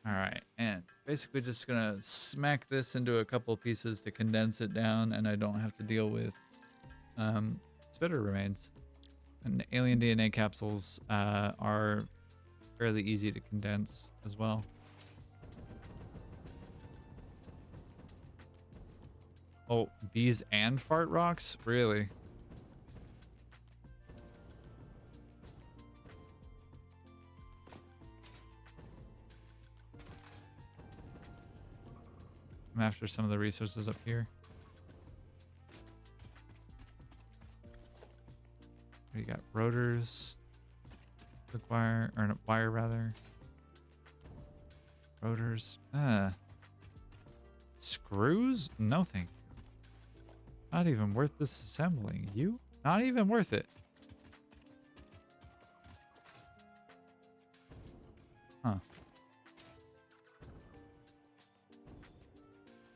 All right. And basically just going to smack this into a couple pieces to condense it down, and I don't have to deal with spitter remains. And alien DNA capsules are fairly easy to condense as well. Oh, bees and fart rocks? Really? I'm after some of the resources up here. We got rotors. Quick wire, or no, wire rather. Rotors. Screws? No thank you. Not even worth disassembling. You? Not even worth it. Huh.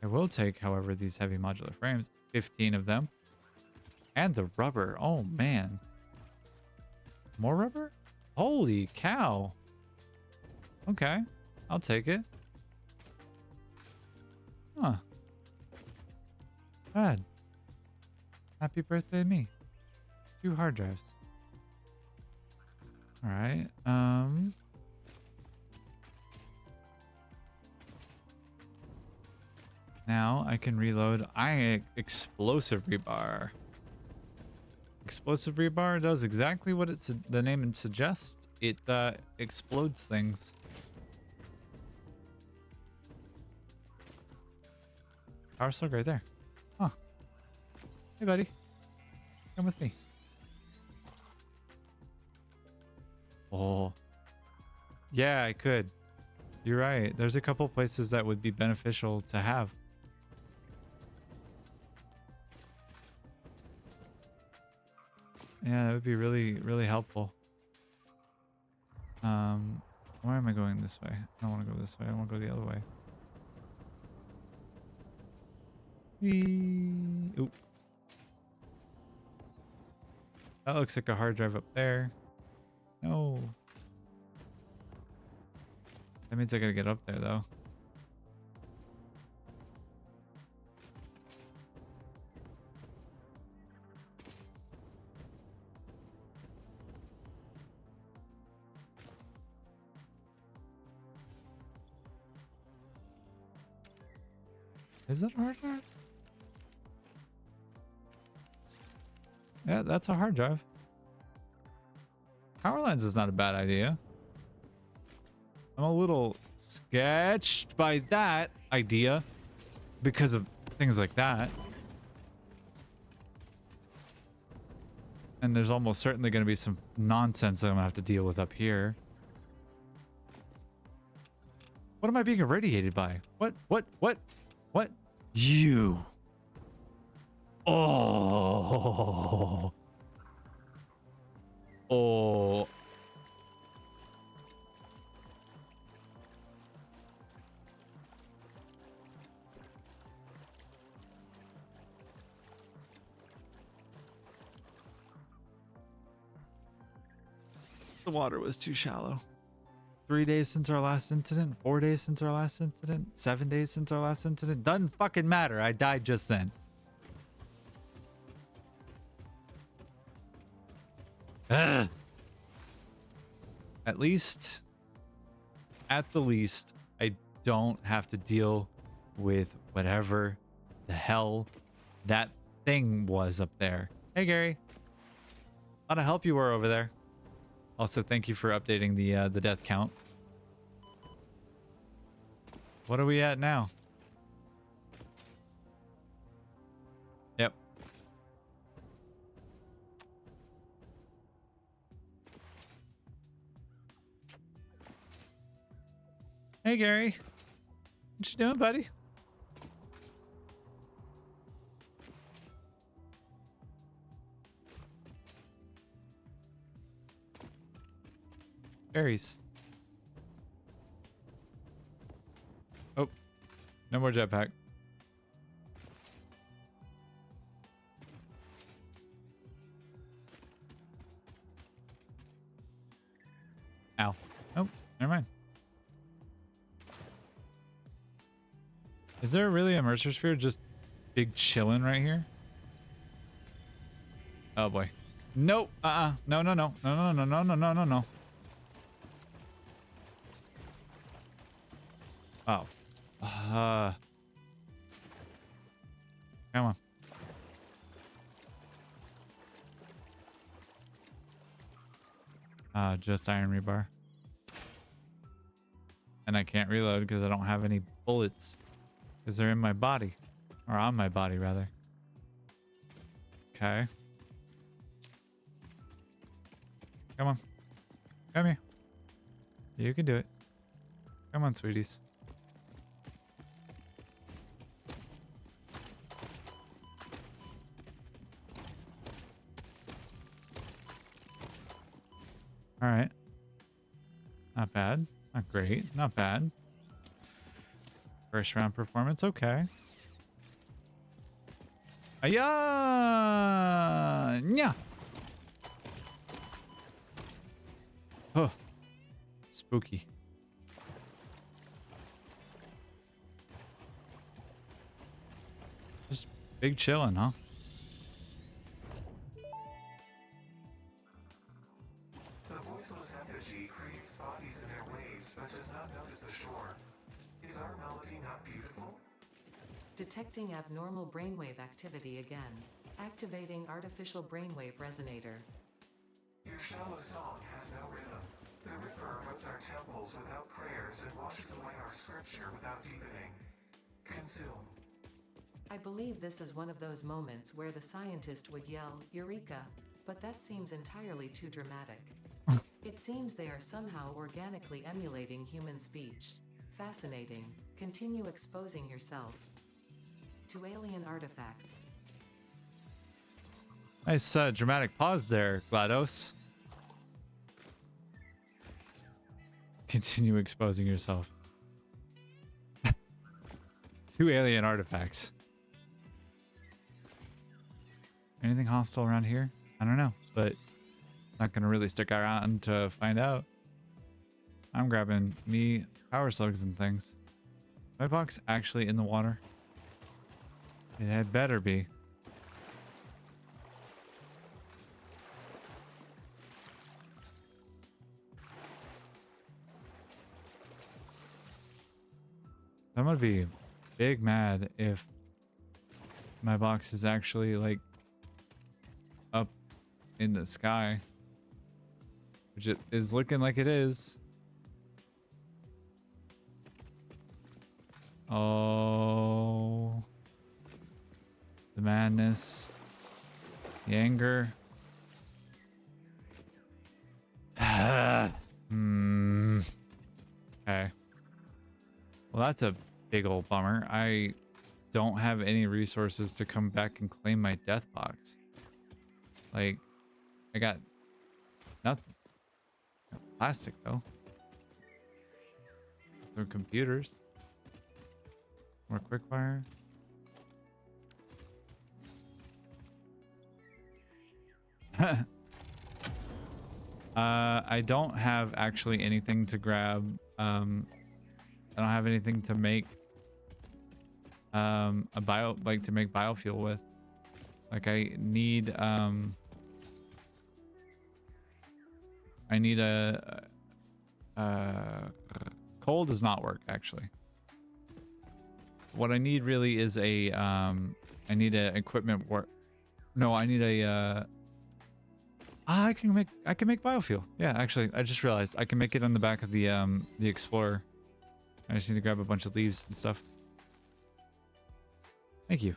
I will take, however, these heavy modular frames. 15 of them. And the rubber. Oh, man. More rubber? Holy cow. Okay. I'll take it. Huh. Brad. Happy birthday to me. 2 hard drives. Alright. Now I can reload explosive rebar. Explosive rebar does exactly what the name suggests. It explodes things. Power slug right there. Huh. Hey, buddy. Come with me. Oh. Yeah, I could. You're right. There's a couple places that would be beneficial to have. Yeah, that would be really, really helpful. Why am I going this way? I don't want to go this way. I want to go the other way. Whee! Oop. That looks like a hard drive up there. No. That means I gotta get up there, though. Is that a hard drive? Yeah, that's a hard drive. Power lines is not a bad idea. I'm a little sketched by that idea because of things like that. And there's almost certainly going to be some nonsense that I'm going to have to deal with up here. What am I being irradiated by? What? You. Oh. Oh. The water was too shallow. 3 days since our last incident, 4 days since our last incident, 7 days since our last incident. Doesn't fucking matter. I died just then. Ugh. At the least, I don't have to deal with whatever the hell that thing was up there. Hey, Gary. A lot of help you were over there. Also, thank you for updating the death count. What are we at now? Yep. Hey, Gary. What you doing, buddy? Berries. Oh, no more jetpack. Ow. Oh, never mind. Is there really a Mercer sphere just big chilling right here? Oh boy. Nope. No. No. Oh. Come on. Just iron rebar. And I can't reload because I don't have any bullets. Because they're in my body. Or on my body, rather. Okay. Come on. Come here. You can do it. Come on, sweeties. All right. Not bad. Not great. Not bad. First round performance. Okay. Aya! Nya! Oh. Spooky. Just big chillin', huh? The voiceless effigy creates bodies in their waves but does not notice the shore. Is our melody not beautiful? Detecting abnormal brainwave activity again. Activating artificial brainwave resonator. Your shallow song has no rhythm. The river erodes our temples without prayers and washes away our scripture without deepening. Consume. I believe this is one of those moments where the scientist would yell, Eureka! But that seems entirely too dramatic. It seems they are somehow organically emulating human speech. Fascinating. Continue exposing yourself to alien artifacts. Nice dramatic pause there, GLaDOS. Continue exposing yourself to alien artifacts. Anything hostile around here? I don't know, but not gonna really stick around to find out. I'm grabbing me power slugs and things. My box actually in the water? It had better be. I'm gonna be big mad if my box is actually like up in the sky, which it is looking like it is. Oh, the madness, the anger. Okay. Well, that's a big old bummer. I don't have any resources to come back and claim my death box. Like, I got nothing. Plastic, though. Some computers. More quickfire. I don't have actually anything to grab. I don't have anything to make to make biofuel with. Like I need coal does not work actually. What I need really is a I need an equipment work. No, I need a I can make biofuel. Yeah, actually I just realized I can make it on the back of the Explorer. I just need to grab a bunch of leaves and stuff. Thank you.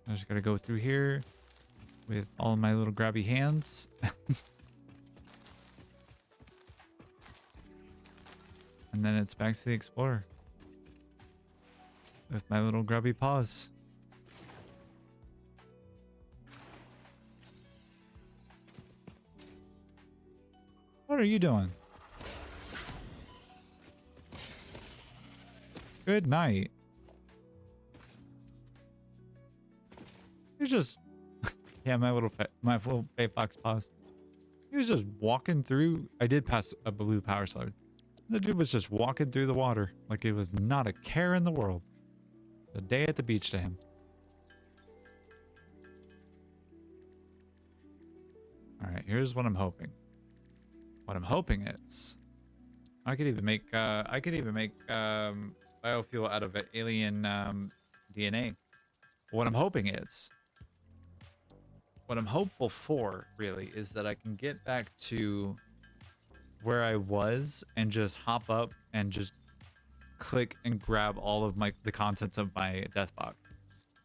I just gotta go through here with all of my little grabby hands. And then it's back to the Explorer with my little grubby paws. What are you doing? Good night. You're just yeah, my little fate box paws. He was just walking through. I did pass a blue power slug. The dude was just walking through the water like it was not a care in the world. A day at the beach to him. All right, here's what I'm hoping. What I'm hoping is I could even make biofuel out of alien DNA. What I'm hoping is what I'm hopeful for really is that I can get back to where I was and just hop up and just click and grab all of the contents of my death box,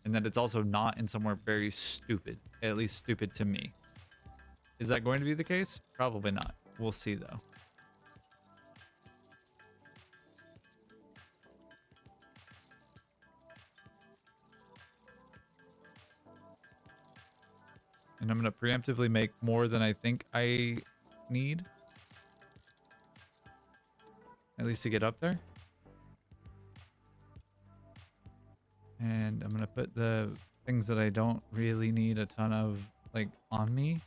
and that it's also not in somewhere very stupid, at least stupid to me. Is that going to be the case? Probably not. We'll see though. And I'm going to preemptively make more than I think I need. At least to get up there. And I'm going to put the things that I don't really need a ton of, like, on me.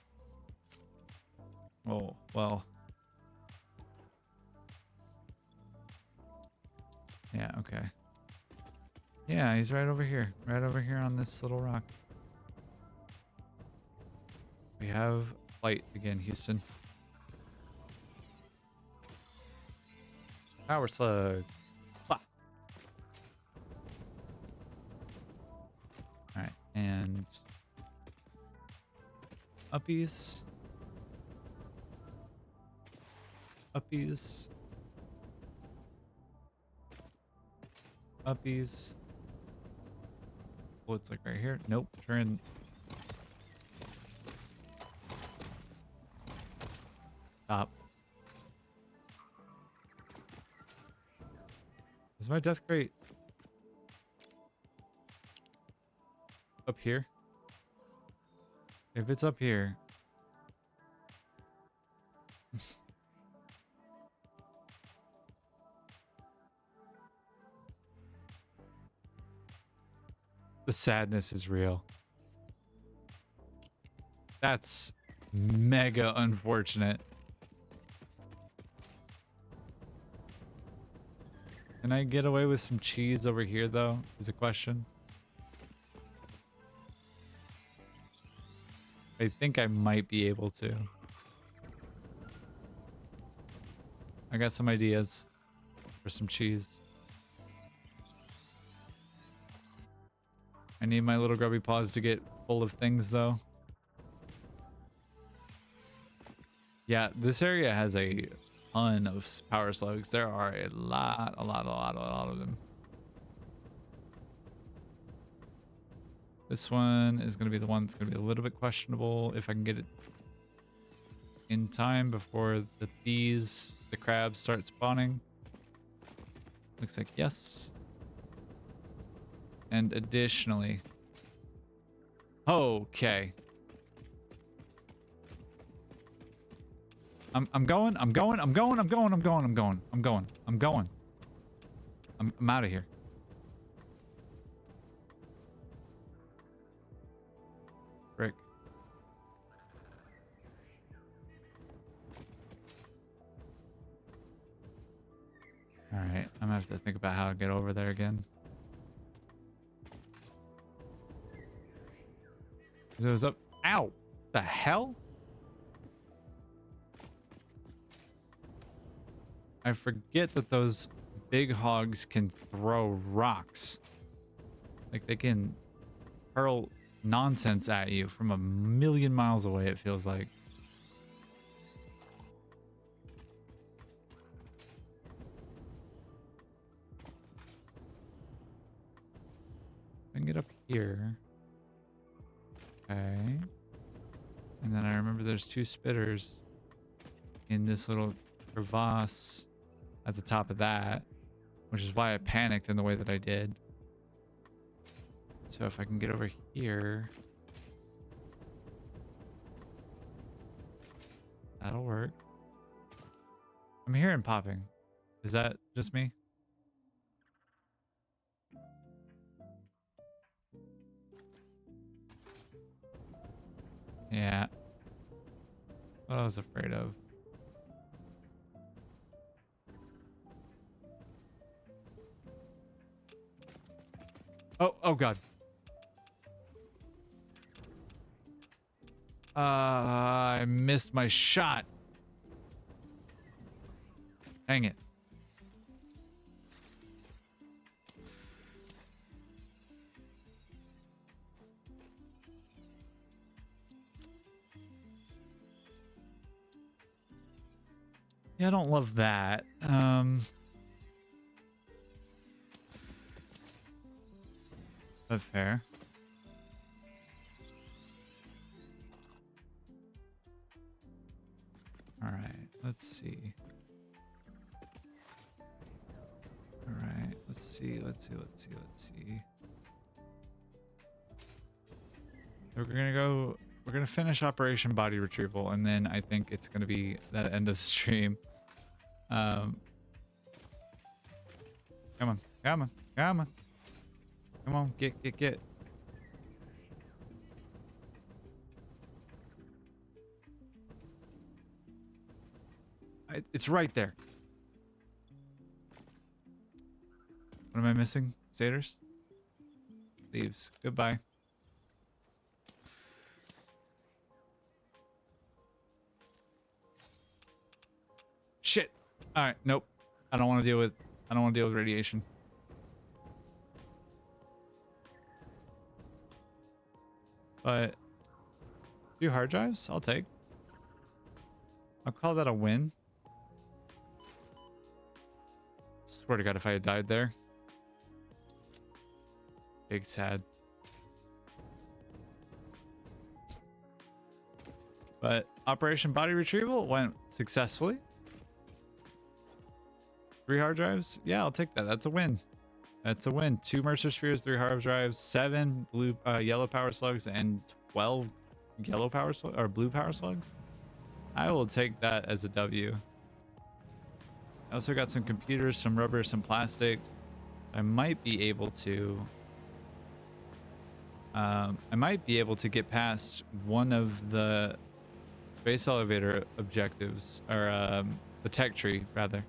Oh, well. Yeah, okay. Yeah, he's right over here. Right over here on this little rock. We have flight again, Houston. Power slug. Bah. All right, and uppies. Uppies. puppies. Oh, it's like right here. Nope. Turn. Stop. Is my death crate up here? If it's up here. The sadness is real. That's mega unfortunate. Can I get away with some cheese over here, though? Is a question. I think I might be able to. I got some ideas for some cheese. I need my little grubby paws to get full of things, though. Yeah, this area has a ton of power slugs. There are a lot of them. This one is going to be the one that's going to be a little bit questionable if I can get it in time before the crabs start spawning. Looks like yes. And additionally, okay. I'm going. I'm out of here. Frick. All right, I'm gonna have to think about how to get over there again. It was up. Ow! The hell? I forget that those big hogs can throw rocks. Like they can hurl nonsense at you from a million miles away, it feels like. I can get up here. Okay. And then I remember there's two spitters in this little crevasse at the top of that, which is why I panicked in the way that I did. So if I can get over here, that'll work. I'm hearing popping. Is that just me? Yeah. What I was afraid of. Oh God. I missed my shot. Dang it. Yeah, I don't love that. But fair. All right, let's see. All right, let's see. We're gonna finish Operation Body Retrieval, and then I think it's gonna be that end of the stream. Come on, get. It's right there. What am I missing? Satyrs? Leaves. Goodbye. Shit. All right. Nope. I don't want to deal with radiation. But a few hard drives, I'll take. I'll call that a win. Swear to God, if I had died there. Big sad. But Operation Body Retrieval went successfully. 3 hard drives? Yeah, I'll take that. That's a win. That's a win. 2 Mercer Spheres, 3 hard drives, 7 yellow power slugs, and 12 yellow power slugs or blue power slugs. I will take that as a W. I also got some computers, some rubber, some plastic. I might be able to get past one of the space elevator objectives, or the tech tree rather.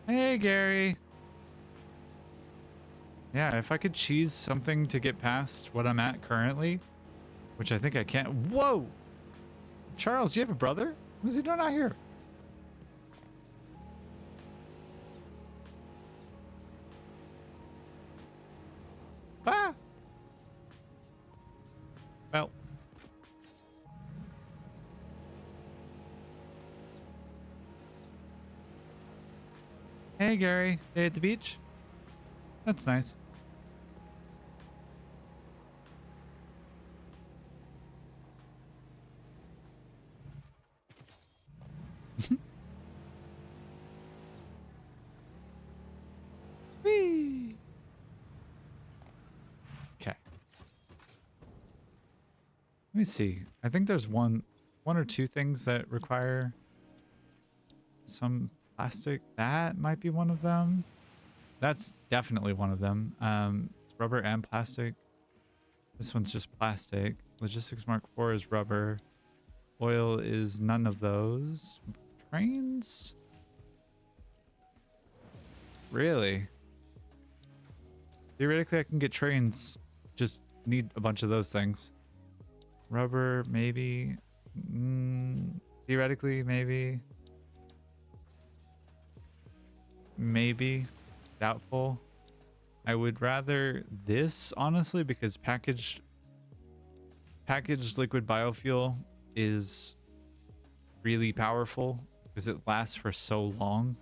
Hey, Gary. Yeah, if I could cheese something to get past what I'm at currently, which I think I can't. Whoa! Charles, do you have a brother? What's he doing out here? Ah! Well. Hey, Gary. Day at the beach? That's nice. Whee! Okay. Let me see. I think there's one or two things that require some plastic. That might be one of them. That's definitely one of them. It's rubber and plastic. This one's just plastic. Logistics Mark IV is rubber. Oil is none of those. Trains? Really? Theoretically, I can get trains. Just need a bunch of those things. Rubber, maybe. Theoretically, maybe. Maybe. Doubtful. I would rather this, honestly, because packaged liquid biofuel is really powerful because it lasts for so long.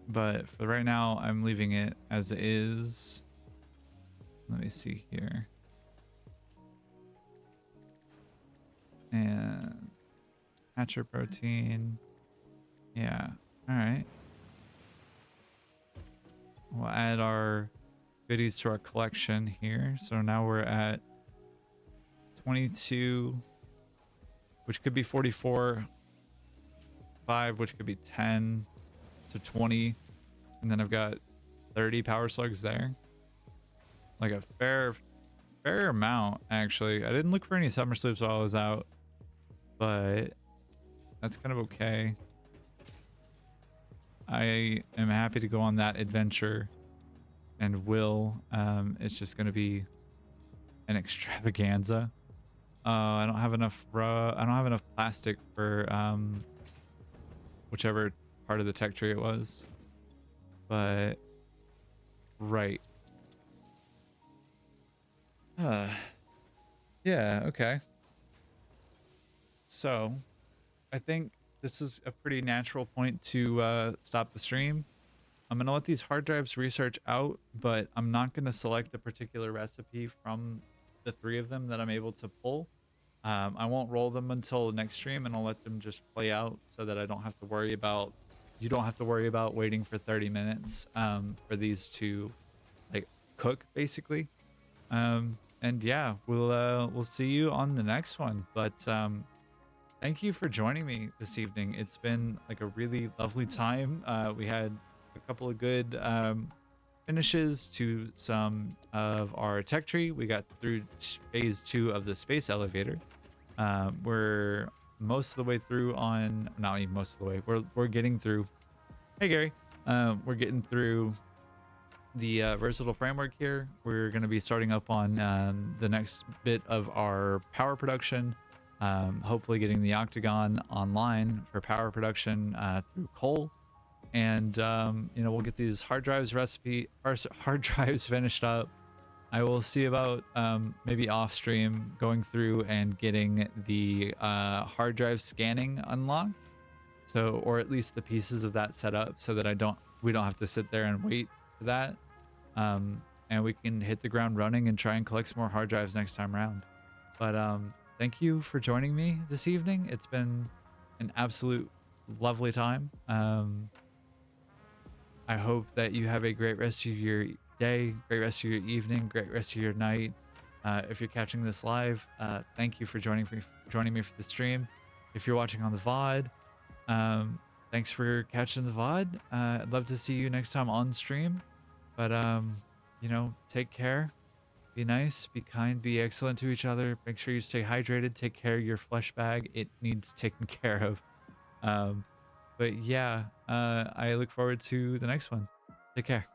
But for right now, I'm leaving it as is. Let me see here. And hatcher protein. Yeah. All right. We'll add our goodies to our collection here. So now we're at 22, which could be 44, 5, which could be 10 to 20. And then I've got 30 power slugs there. Like a fair amount, actually. I didn't look for any summer sleeps while I was out, but that's kind of okay. I am happy to go on that adventure and will. It's just going to be an extravaganza. I don't have enough plastic for whichever part of the tech tree it was. But right. Yeah, okay. So, I think this is a pretty natural point to stop the stream. I'm going to let these hard drives research out, but I'm not going to select a particular recipe from the 3 of them that I'm able to pull. I won't roll them until next stream, and I'll let them just play out so that I don't have to worry about, you don't have to worry about waiting for 30 minutes for these to like cook, basically. And yeah, we'll see you on the next one. But thank you for joining me this evening. It's been like a really lovely time. We had a couple of good finishes to some of our tech tree. We got through phase 2 of the space elevator. We're most of the way through on, not even most of the way, we're getting through. Hey, Gary. We're getting through the versatile framework here. We're going to be starting up on the next bit of our power production. Hopefully getting the octagon online for power production through coal. And we'll get these hard drives finished up. I will see about maybe off stream going through and getting the hard drive scanning unlocked. So, or at least the pieces of that set up so that we don't have to sit there and wait for that. And we can hit the ground running and try and collect some more hard drives next time around. But thank you for joining me this evening. It's been an absolute lovely time. I hope that you have a great rest of your day, great rest of your evening, great rest of your night. If you're catching this live, thank you for joining me for the stream. If you're watching on the VOD, thanks for catching the VOD. I'd love to see you next time on stream. But you know, take care. Be nice, be kind, be excellent to each other. Make sure you stay hydrated. Take care of your flesh bag. It needs taken care of. But yeah, I look forward to the next one. Take care.